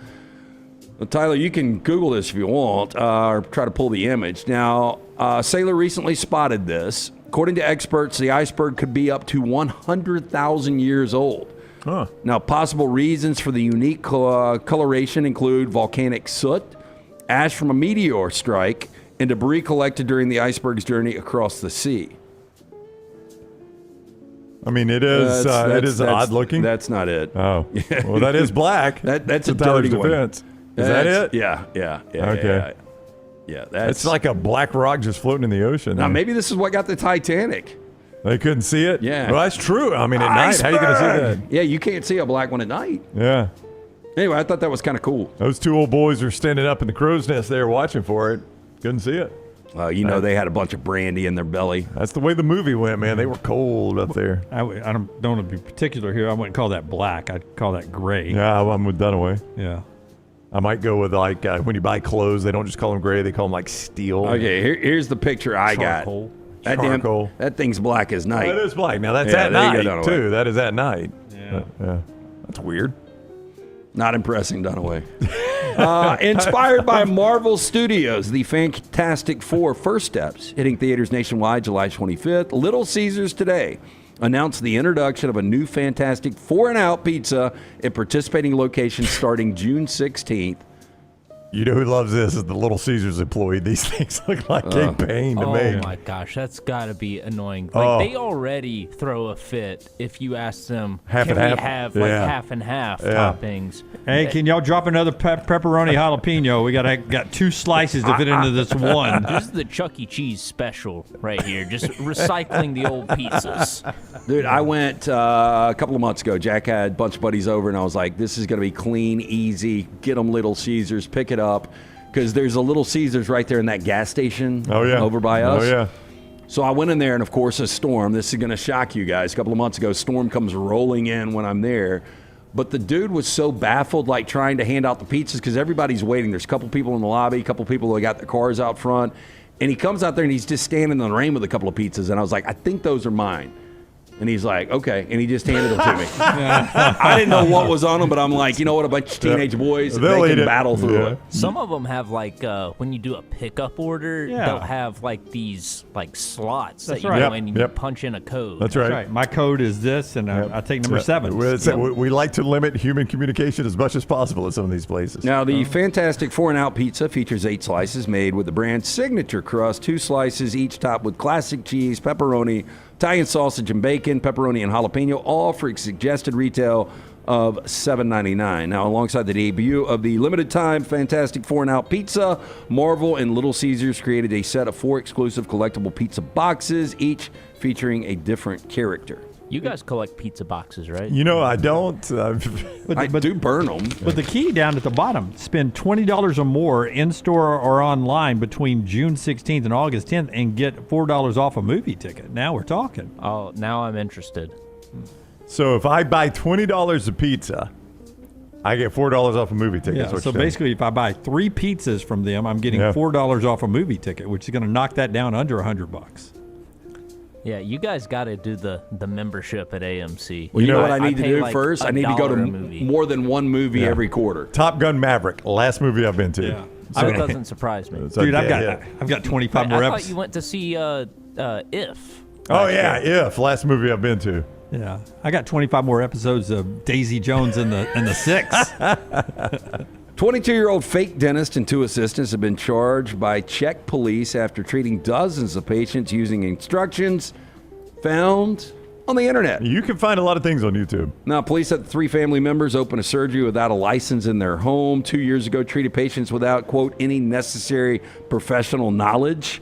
Well, Tyler, you can Google this if you want, or try to pull the image. Now, a sailor recently spotted this. According to experts, the iceberg could be up to 100,000 years old. Huh. Now, possible reasons for the unique coloration include volcanic soot, ash from a meteor strike, and debris collected during the iceberg's journey across the sea. I mean, it is odd looking. That's not it. Oh, well, that is black. That's a Tyler's dirty one. defense. Is that it? Yeah. Okay. Yeah, it's like a black rock just floating in the ocean. Now, maybe this is what got the Titanic. They couldn't see it? Yeah. Well, that's true. I mean, at night, how are you going to see that? Yeah, you can't see a black one at night. Yeah. Anyway, I thought that was kind of cool. Those two old boys were standing up in the crow's nest there watching for it. Couldn't see it. They had a bunch of brandy in their belly. That's the way the movie went, man. They were cold up there. I don't want to be particular here. I wouldn't call that black. I'd call that gray. Yeah, I'm with Dunaway. Yeah. I might go with when you buy clothes, they don't just call them gray, they call them like steel. Okay, here's the picture I got. Charcoal. That thing's black as night. That is black. Now that's at night too. That is at night. Yeah. That's weird. Not impressing, Dunaway. Inspired by Marvel Studios, the Fantastic Four First Steps, hitting theaters nationwide July 25th. Little Caesars today announced the introduction of a new Fantastic 4-and-out pizza at participating locations starting June 16th. You know who loves this is the Little Caesars employee. These things look like a pain to me. Oh my gosh, that's got to be annoying. Like they already throw a fit if you ask them, half can and we half? have like half and half toppings? Hey, can y'all drop another pepperoni jalapeno? We got 2 slices to fit into this one. This is the Chuck E. Cheese special right here, just recycling the old pizzas. Dude, I went a couple of months ago. Jack had a bunch of buddies over, and I was like, this is going to be clean, easy. Get them Little Caesars, pick it up, because there's a Little Caesars right there in that gas station over by us. Oh, yeah. So I went in there, and of course, a storm. This is going to shock you guys. A couple of months ago, storm comes rolling in when I'm there. But the dude was so baffled, like trying to hand out the pizzas, because everybody's waiting. There's a couple people in the lobby, a couple people that got their cars out front. And he comes out there, and he's just standing in the rain with a couple of pizzas. And I was like, I think those are mine. And he's like, okay. And he just handed them to me. I didn't know what was on them, but I'm like, you know what? A bunch of teenage boys, they can battle through it. Some of them have like, when you do a pickup order, they'll have like these like slots that you go in and you punch in a code. That's right. My code is this, and I take number 7. We like to limit human communication as much as possible at some of these places. Now, the Fantastic 4-and-out pizza features 8 slices made with the brand's signature crust, 2 slices each topped with classic cheese, pepperoni, Italian sausage and bacon, pepperoni and jalapeno, all for a suggested retail of $7.99. Now, alongside the debut of the limited-time Fantastic 4-and-out pizza, Marvel and Little Caesars created a set of 4 exclusive collectible pizza boxes, each featuring a different character. You guys collect pizza boxes, right? You know, I don't. I do burn them. But the key down at the bottom, spend $20 or more in-store or online between June 16th and August 10th and get $4 off a movie ticket. Now we're talking. Oh, now I'm interested. So if I buy $20 of pizza, I get $4 off a movie ticket. Yeah, so basically if I buy 3 pizzas from them, I'm getting $4 off a movie ticket, which is going to knock that down under $100. Yeah, you guys got to do the membership at AMC. Well, you know what I need to do first? I need to go to more than one movie every quarter. Top Gun Maverick, last movie I've been to. Yeah. So it doesn't surprise me. Dude, I've got 25 more episodes. I thought you went to see If. Oh, yeah, If, last movie I've been to. Yeah, I got 25 more episodes of Daisy Jones and the Six. 22-year-old fake dentist and 2 assistants have been charged by Czech police after treating dozens of patients using instructions found on the internet. You can find a lot of things on YouTube. Now, police said 3 family members opened a surgery without a license in their home 2 years ago, treated patients without, quote, any necessary professional knowledge.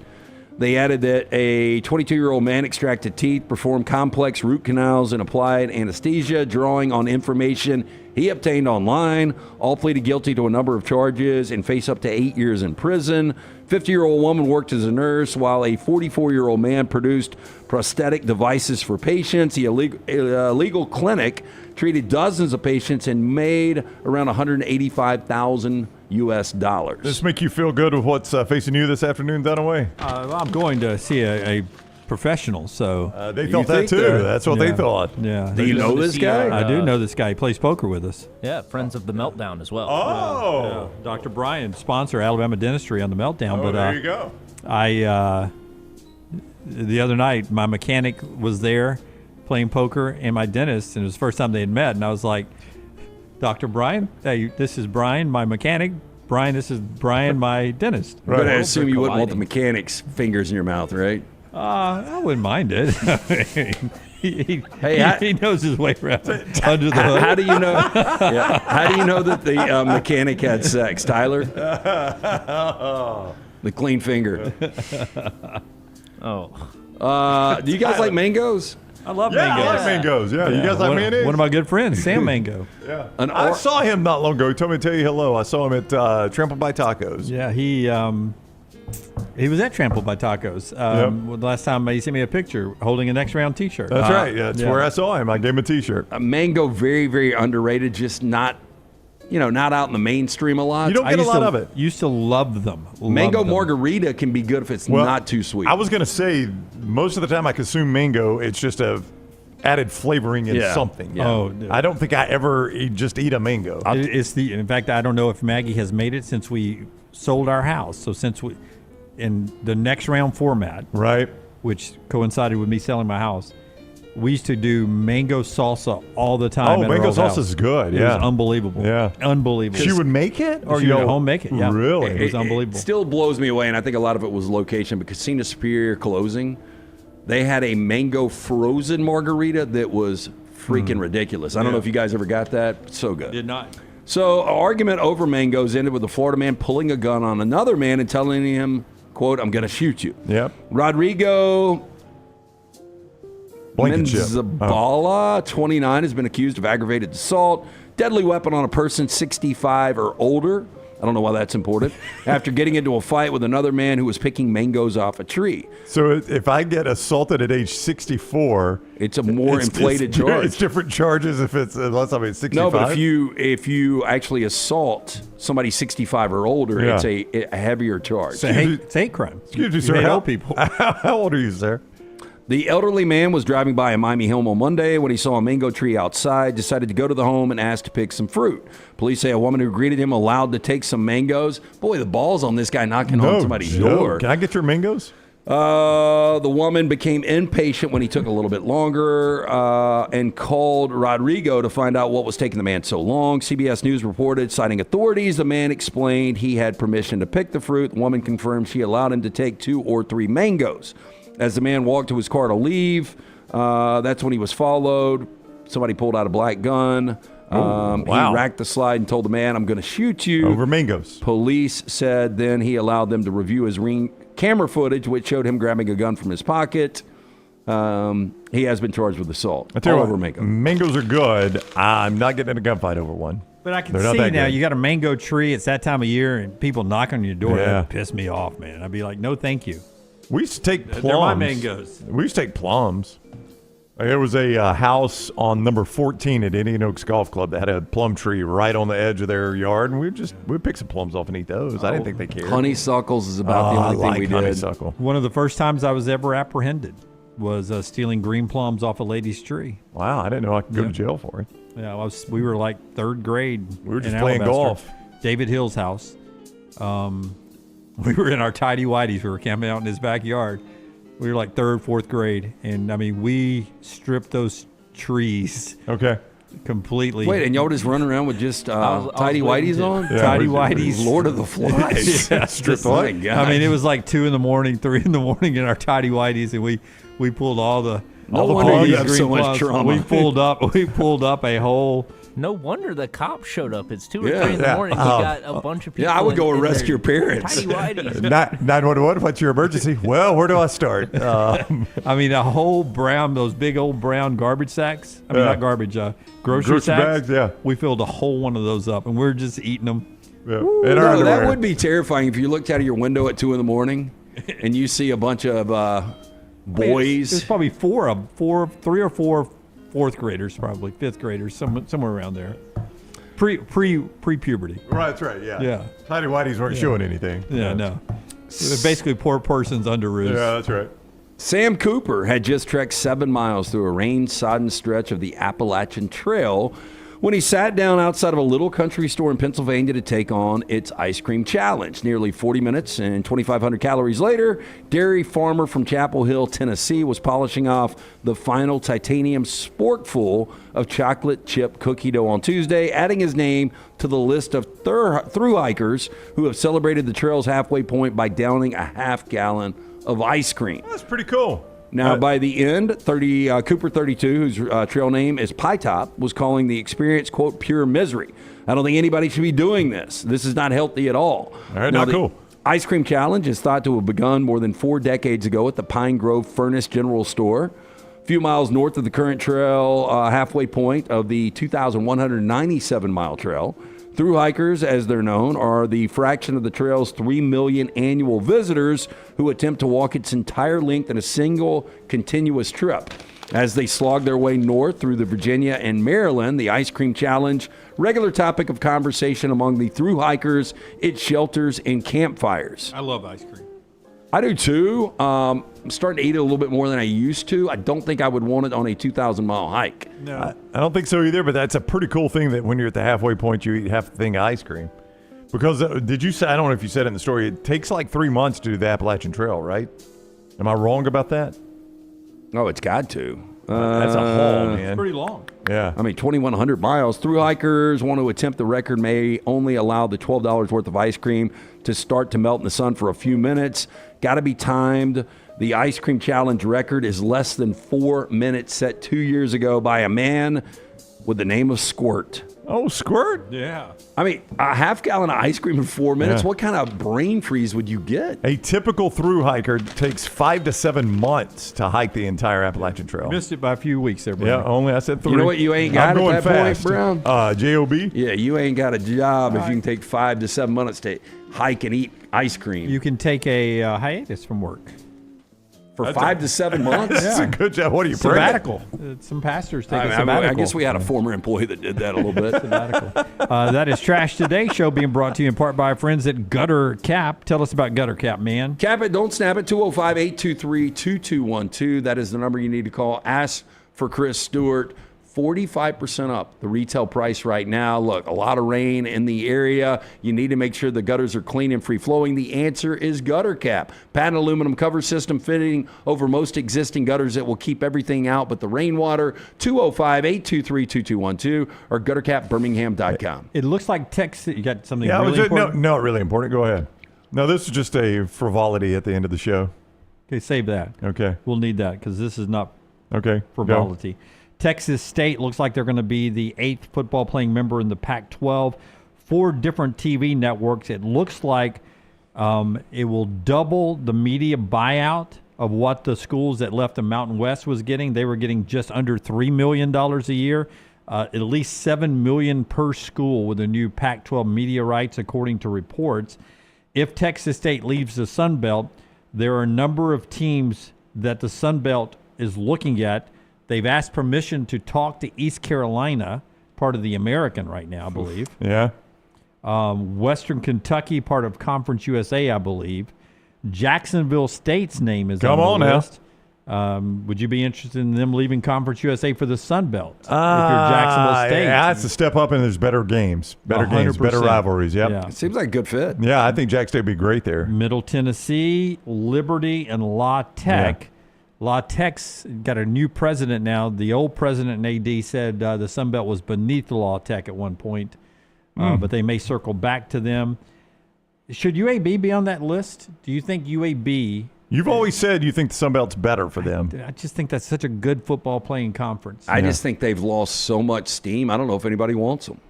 They added that a 22-year-old man extracted teeth, performed complex root canals, and applied anesthesia, drawing on information he obtained online. All pleaded guilty to a number of charges and face up to 8 years in prison. 50-year-old woman worked as a nurse, while a 44-year-old man produced prosthetic devices for patients. The illegal clinic treated dozens of patients and made around $185,000 U.S. dollars. Does this make you feel good with what's facing you this afternoon, Dunaway? I'm going to see a professional, so they thought that too. That's what they thought. Yeah. Do you know this guy? I do know this guy. He plays poker with us. Yeah, friends of the Meltdown as well. Oh, yeah. Dr. Brian, sponsor Alabama Dentistry on the Meltdown. Oh, but there you go. The other night, my mechanic was there playing poker, and my dentist, and it was the first time they had met, and I was like, Dr. Brian, hey, this is Brian, my mechanic. Brian, this is Brian, my dentist. Right. But I assume you wouldn't want the mechanic's fingers in your mouth, right? I wouldn't mind it. He knows his way around under the hood. How do you know? How do you know that the mechanic had sex, Tyler? The clean finger. Do you guys like mangoes? I love mangoes. I like mangoes. Yeah, you guys like mayonnaise? One of my good friends, Sam Mango. Yeah, I saw him not long ago. He told me to tell you hello. I saw him at Trampled by Tacos. Yeah, he was at Trampled by Tacos. The last time he sent me a picture holding a Next Round T-shirt. That's right. Yeah, that's where I saw him. I gave him a T-shirt. Mango, very, very underrated. Just not out in the mainstream a lot. You don't get a lot of it. Used to love them. Mango margarita can be good if it's not too sweet. I was going to say, most of the time I consume mango, it's just a added flavoring in something. Yeah. Oh, I don't think I ever just eat a mango. In fact, I don't know if Maggie has made it since we sold our house. So since we, in the Next Round format, right, which coincided with me selling my house, we used to do mango salsa all the time. Oh, mango salsa is good. Yeah, it was unbelievable. Yeah, unbelievable. She would make it, or you at home make it. Yeah, really, it was unbelievable. It still blows me away, and I think a lot of it was location. But Casino Superior closing, they had a mango frozen margarita that was freaking ridiculous. I don't know if you guys ever got that. So good. Did not. So, an argument over mangoes ended with a Florida man pulling a gun on another man and telling him, quote, "I'm going to shoot you." Yep. Rodrigo Blankenship. Menzabala, 29, has been accused of aggravated assault, deadly weapon on a person 65 or older. I don't know why that's important. After getting into a fight with another man who was picking mangoes off a tree. So if I get assaulted at age 64, it's a more inflated charge. It's different charges if it's unless I'm at 65. No, but if you actually assault somebody 65 or older, it's a heavier charge. It's a hate crime. Excuse me, sir. Help people. How old are you, sir? The elderly man was driving by a Miami home on Monday when he saw a mango tree outside, decided to go to the home and asked to pick some fruit. Police say a woman who greeted him allowed to take some mangoes. Boy, the balls on this guy knocking on somebody's door. Can I get your mangoes? The woman became impatient when he took a little bit longer and called Rodrigo to find out what was taking the man so long. CBS News reported, citing authorities, the man explained he had permission to pick the fruit. The woman confirmed she allowed him to take 2 or 3 mangoes. As the man walked to his car to leave, that's when he was followed. Somebody pulled out a black gun. Wow. He racked the slide and told the man, "I'm going to shoot you." Over mangoes. Police said then he allowed them to review his ring camera footage, which showed him grabbing a gun from his pocket. He has been charged with assault. Over mango. Mangoes are good. I'm not getting in a gunfight over one. But I can see now, you got a mango tree. It's that time of year, and people knock on your door. That piss me off, man. I'd be like, no, thank you. We used to take plums. They're my mangoes. We used to take plums. There was a house on number 14 at Indian Oaks Golf Club that had a plum tree right on the edge of their yard, and we'd pick some plums off and eat those. I didn't think they cared. Honeysuckles is about the only thing we did. Honeysuckle. One of the first times I was ever apprehended was stealing green plums off a lady's tree. Wow, I didn't know I could go to jail for it. Yeah, we were like 3rd grade. We were just playing golf. David Hill's house. We were in our tidy whities. We were camping out in his backyard. We were like 3rd, 4th grade, and I mean, we stripped those trees. Okay. Completely. Wait, and y'all just run around with just tidy whiteys on? Yeah, tidy whities. Lord of the Flies. Stripped my God. I mean, it was like 2 in the morning, 3 in the morning in our tidy whities, and we pulled all the No wonder you have so much Plus, trauma. We pulled up a whole. No wonder the cops showed up. It's 2 or 3 in the morning. You got a bunch of people. Yeah, I would go in arrest their your parents. tidy whities. 911, what's your emergency? Well, where do I start? I mean, a whole those big old brown garbage sacks. I mean, not garbage, grocery sacks. Bags, yeah. We filled a whole one of those up, and we're just eating them. Yeah. No, that would be terrifying if you looked out of your window at 2 in the morning and you see a bunch of boys. There's probably 3 or 4 fourth graders, probably 5th graders, somewhere around there. Pre-puberty. Right, that's right, yeah. Yeah. Tidy whities weren't showing anything. Yeah, no. They're basically poor person's underoos. Yeah, that's right. Sam Cooper had just trekked 7 miles through a rain-sodden stretch of the Appalachian Trail when he sat down outside of a little country store in Pennsylvania to take on its ice cream challenge. Nearly 40 minutes and 2,500 calories later, dairy farmer from Chapel Hill, Tennessee, was polishing off the final titanium sporkful of chocolate chip cookie dough on Tuesday, adding his name to the list of thru hikers who have celebrated the trail's halfway point by downing a half-gallon of ice cream. That's pretty cool. Now, by the end, Cooper 32, whose trail name is Pie Top, was calling the experience, quote, pure misery. I don't think anybody should be doing this. This is not healthy at all. All right, now, not cool. Ice cream challenge is thought to have begun more than 4 decades ago at the Pine Grove Furnace General Store, a few miles north of the current trail halfway point of the 2,197-mile trail. Thru hikers, as they're known, are the fraction of the trail's 3 million annual visitors who attempt to walk its entire length in a single continuous trip. As they slog their way north through the Virginia and Maryland, the ice cream challenge, regular topic of conversation among the thru hikers, its shelters, and campfires. I love ice cream. I do too. I'm starting to eat it a little bit more than I used to. I don't think I would want it on a 2,000-mile hike. No, I don't think so either, but that's a pretty cool thing that when you're at the halfway point, you eat half the thing of ice cream. Because did you say, I don't know if you said it in the story, it takes like 3 months to do the Appalachian Trail, right? Am I wrong about that? Oh, it's got to. That's a haul, man. It's pretty long. Yeah. I mean, 2,100 miles. Thru hikers want to attempt the record may only allow the $12 worth of ice cream to start to melt in the sun for a few minutes. Got to be timed. The ice cream challenge record is less than 4 minutes, set 2 years ago by a man with the name of Squirt. Oh, Squirt? Yeah. I mean, a half-gallon of ice cream in 4 minutes, Yeah. What kind of brain freeze would you get? A typical thru hiker takes 5 to 7 months to hike the entire Appalachian Trail. Missed it by a few weeks there, Yeah, only I said 3. You know what you ain't got I'm going at that fast. point, Brown? J-O-B? Yeah, you ain't got a job if you can take 5 to 7 minutes to hike and eat ice cream. You can take a hiatus from work. For 5 to 7 months? That's a good job. What are you, sabbatical? Some pastors take a sabbatical. I guess we had a former employee that did that a little bit. That is Trash Today show being brought to you in part by our friends at Gutter Cap. Tell us about Gutter Cap, man. Cap it, don't snap it. 205-823-2212. That is the number you need to call. Ask for Chris Stewart. 45% up the retail price right now. Look, a lot of rain in the area. You need to make sure the gutters are clean and free-flowing. The answer is Gutter Cap. Patent aluminum cover system fitting over most existing gutters that will keep everything out but the rainwater. 205-823-2212 or guttercapbirmingham.com. It looks like Texas. You got something Yeah, really important? No, really important. Go ahead. No, this is just a frivolity at the end of the show. Okay, save that. Okay. We'll need that because this is not Go. frivolity. Texas State looks like they're going to be the 8th football playing member in the Pac-12. 4 different TV networks. It looks like it will double the media buyout of what the schools that left the Mountain West was getting. They were getting just under $3 million a year. At least $7 million per school with the new Pac-12 media rights, according to reports. If Texas State leaves the Sun Belt, there are a number of teams that the Sun Belt is looking at. They've asked permission to talk to East Carolina, part of the American right now, I believe. Yeah. Western Kentucky, part of Conference USA, I believe. Jacksonville State's name is Come on the on list. Would you be interested in them leaving Conference USA for the Sun Belt? If you're Jacksonville State. Yeah, it's a step up, and there's better games, better 100%. rivalries. Yep. Yeah. It seems like a good fit. Yeah, I think Jack State would be great there. Middle Tennessee, Liberty, and La Tech. Yeah. La Tech's got a new president now. The old president and AD said the Sun Belt was beneath La Tech at one point, but they may circle back to them. Should UAB be on that list? Do you think UAB You've always said you think the Sun Belt's better for them. I just think that's such a good football playing conference. I just think they've lost so much steam. I don't know if anybody wants them.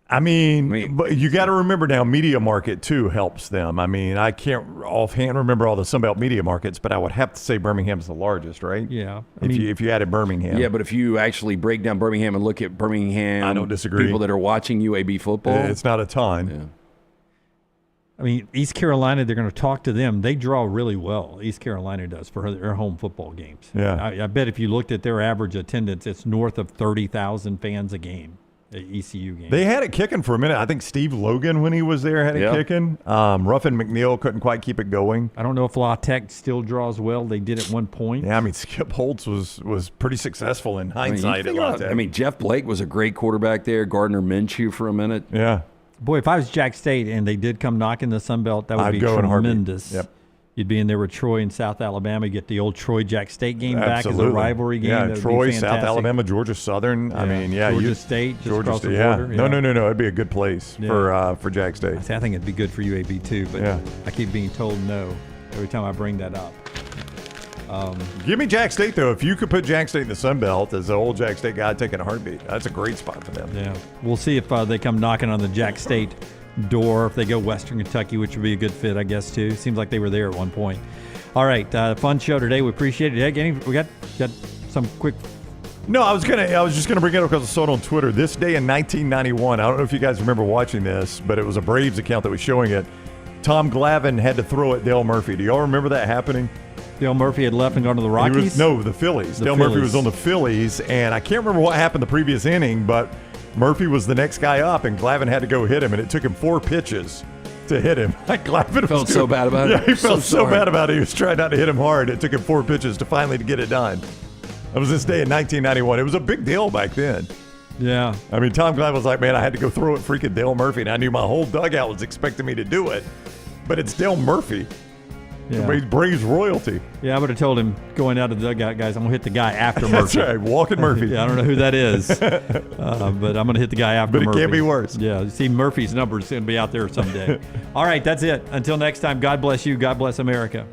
I mean, but you got to remember now, media market too helps them. I mean, I can't offhand remember all the Sun Belt media markets, but I would have to say Birmingham's the largest, right? Yeah. If you added Birmingham. Yeah, but if you actually break down Birmingham and look at Birmingham, I don't disagree. People that are watching UAB football, it's not a ton. Yeah. I mean, East Carolina, they're going to talk to them. They draw really well. East Carolina does for their home football games. Yeah. I bet if you looked at their average attendance, it's north of 30,000 fans a game, at ECU game. They had it kicking for a minute. I think Steve Logan, when he was there, had it kicking. Ruffin McNeil couldn't quite keep it going. I don't know if La Tech still draws well. They did at one point. Yeah, I mean, Skip Holtz was pretty successful in hindsight at La Tech. I mean, Jeff Blake was a great quarterback there. Gardner Minshew for a minute. Yeah. Boy, if I was Jack State and they did come knocking the Sun Belt, that would be tremendous. Yep. You'd be in there with Troy and South Alabama. Get the old Troy-Jack State game back as a rivalry game. Yeah, that Troy, be South Alabama, Georgia Southern. Yeah. I mean, Georgia State, just across the border. No. It'd be a good place for Jack State. I think it'd be good for UAB too, but I keep being told no every time I bring that up. Give me Jack State, though. If you could put Jack State in the Sun Belt as the old Jack State guy taking a heartbeat, that's a great spot for them. Yeah. We'll see if they come knocking on the Jack State door, if they go Western Kentucky, which would be a good fit, I guess, too. Seems like they were there at one point. All right. Fun show today. We appreciate it. Hey, we got some quick... No, I was just gonna bring it up because I saw it on Twitter. This day in 1991, I don't know if you guys remember watching this, but it was a Braves account that was showing it. Tom Glavine had to throw at Dale Murphy. Do y'all remember that happening? Dale Murphy had left and gone to the Rockies? The Phillies. Dale Murphy was on the Phillies, and I can't remember what happened the previous inning, but Murphy was the next guy up, and Glavine had to go hit him, and it took him 4 pitches to hit him. Glavine felt so bad about it. Yeah, he felt so bad about it. He was trying not to hit him hard. It took him 4 pitches to finally get it done. That was this day in 1991. It was a big deal back then. Yeah. I mean, Tom Glavine was like, man, I had to go throw at freaking Dale Murphy, and I knew my whole dugout was expecting me to do it. But it's Dale Murphy. Yeah. Braves royalty. Yeah, I would have told him going out of the dugout, guys, I'm going to hit the guy after Murphy. That's right, Walking Murphy. Yeah, I don't know who that is, but I'm going to hit the guy after Murphy. But it can't be worse. Yeah, you see, Murphy's number is going to be out there someday. All right, that's it. Until next time, God bless you. God bless America.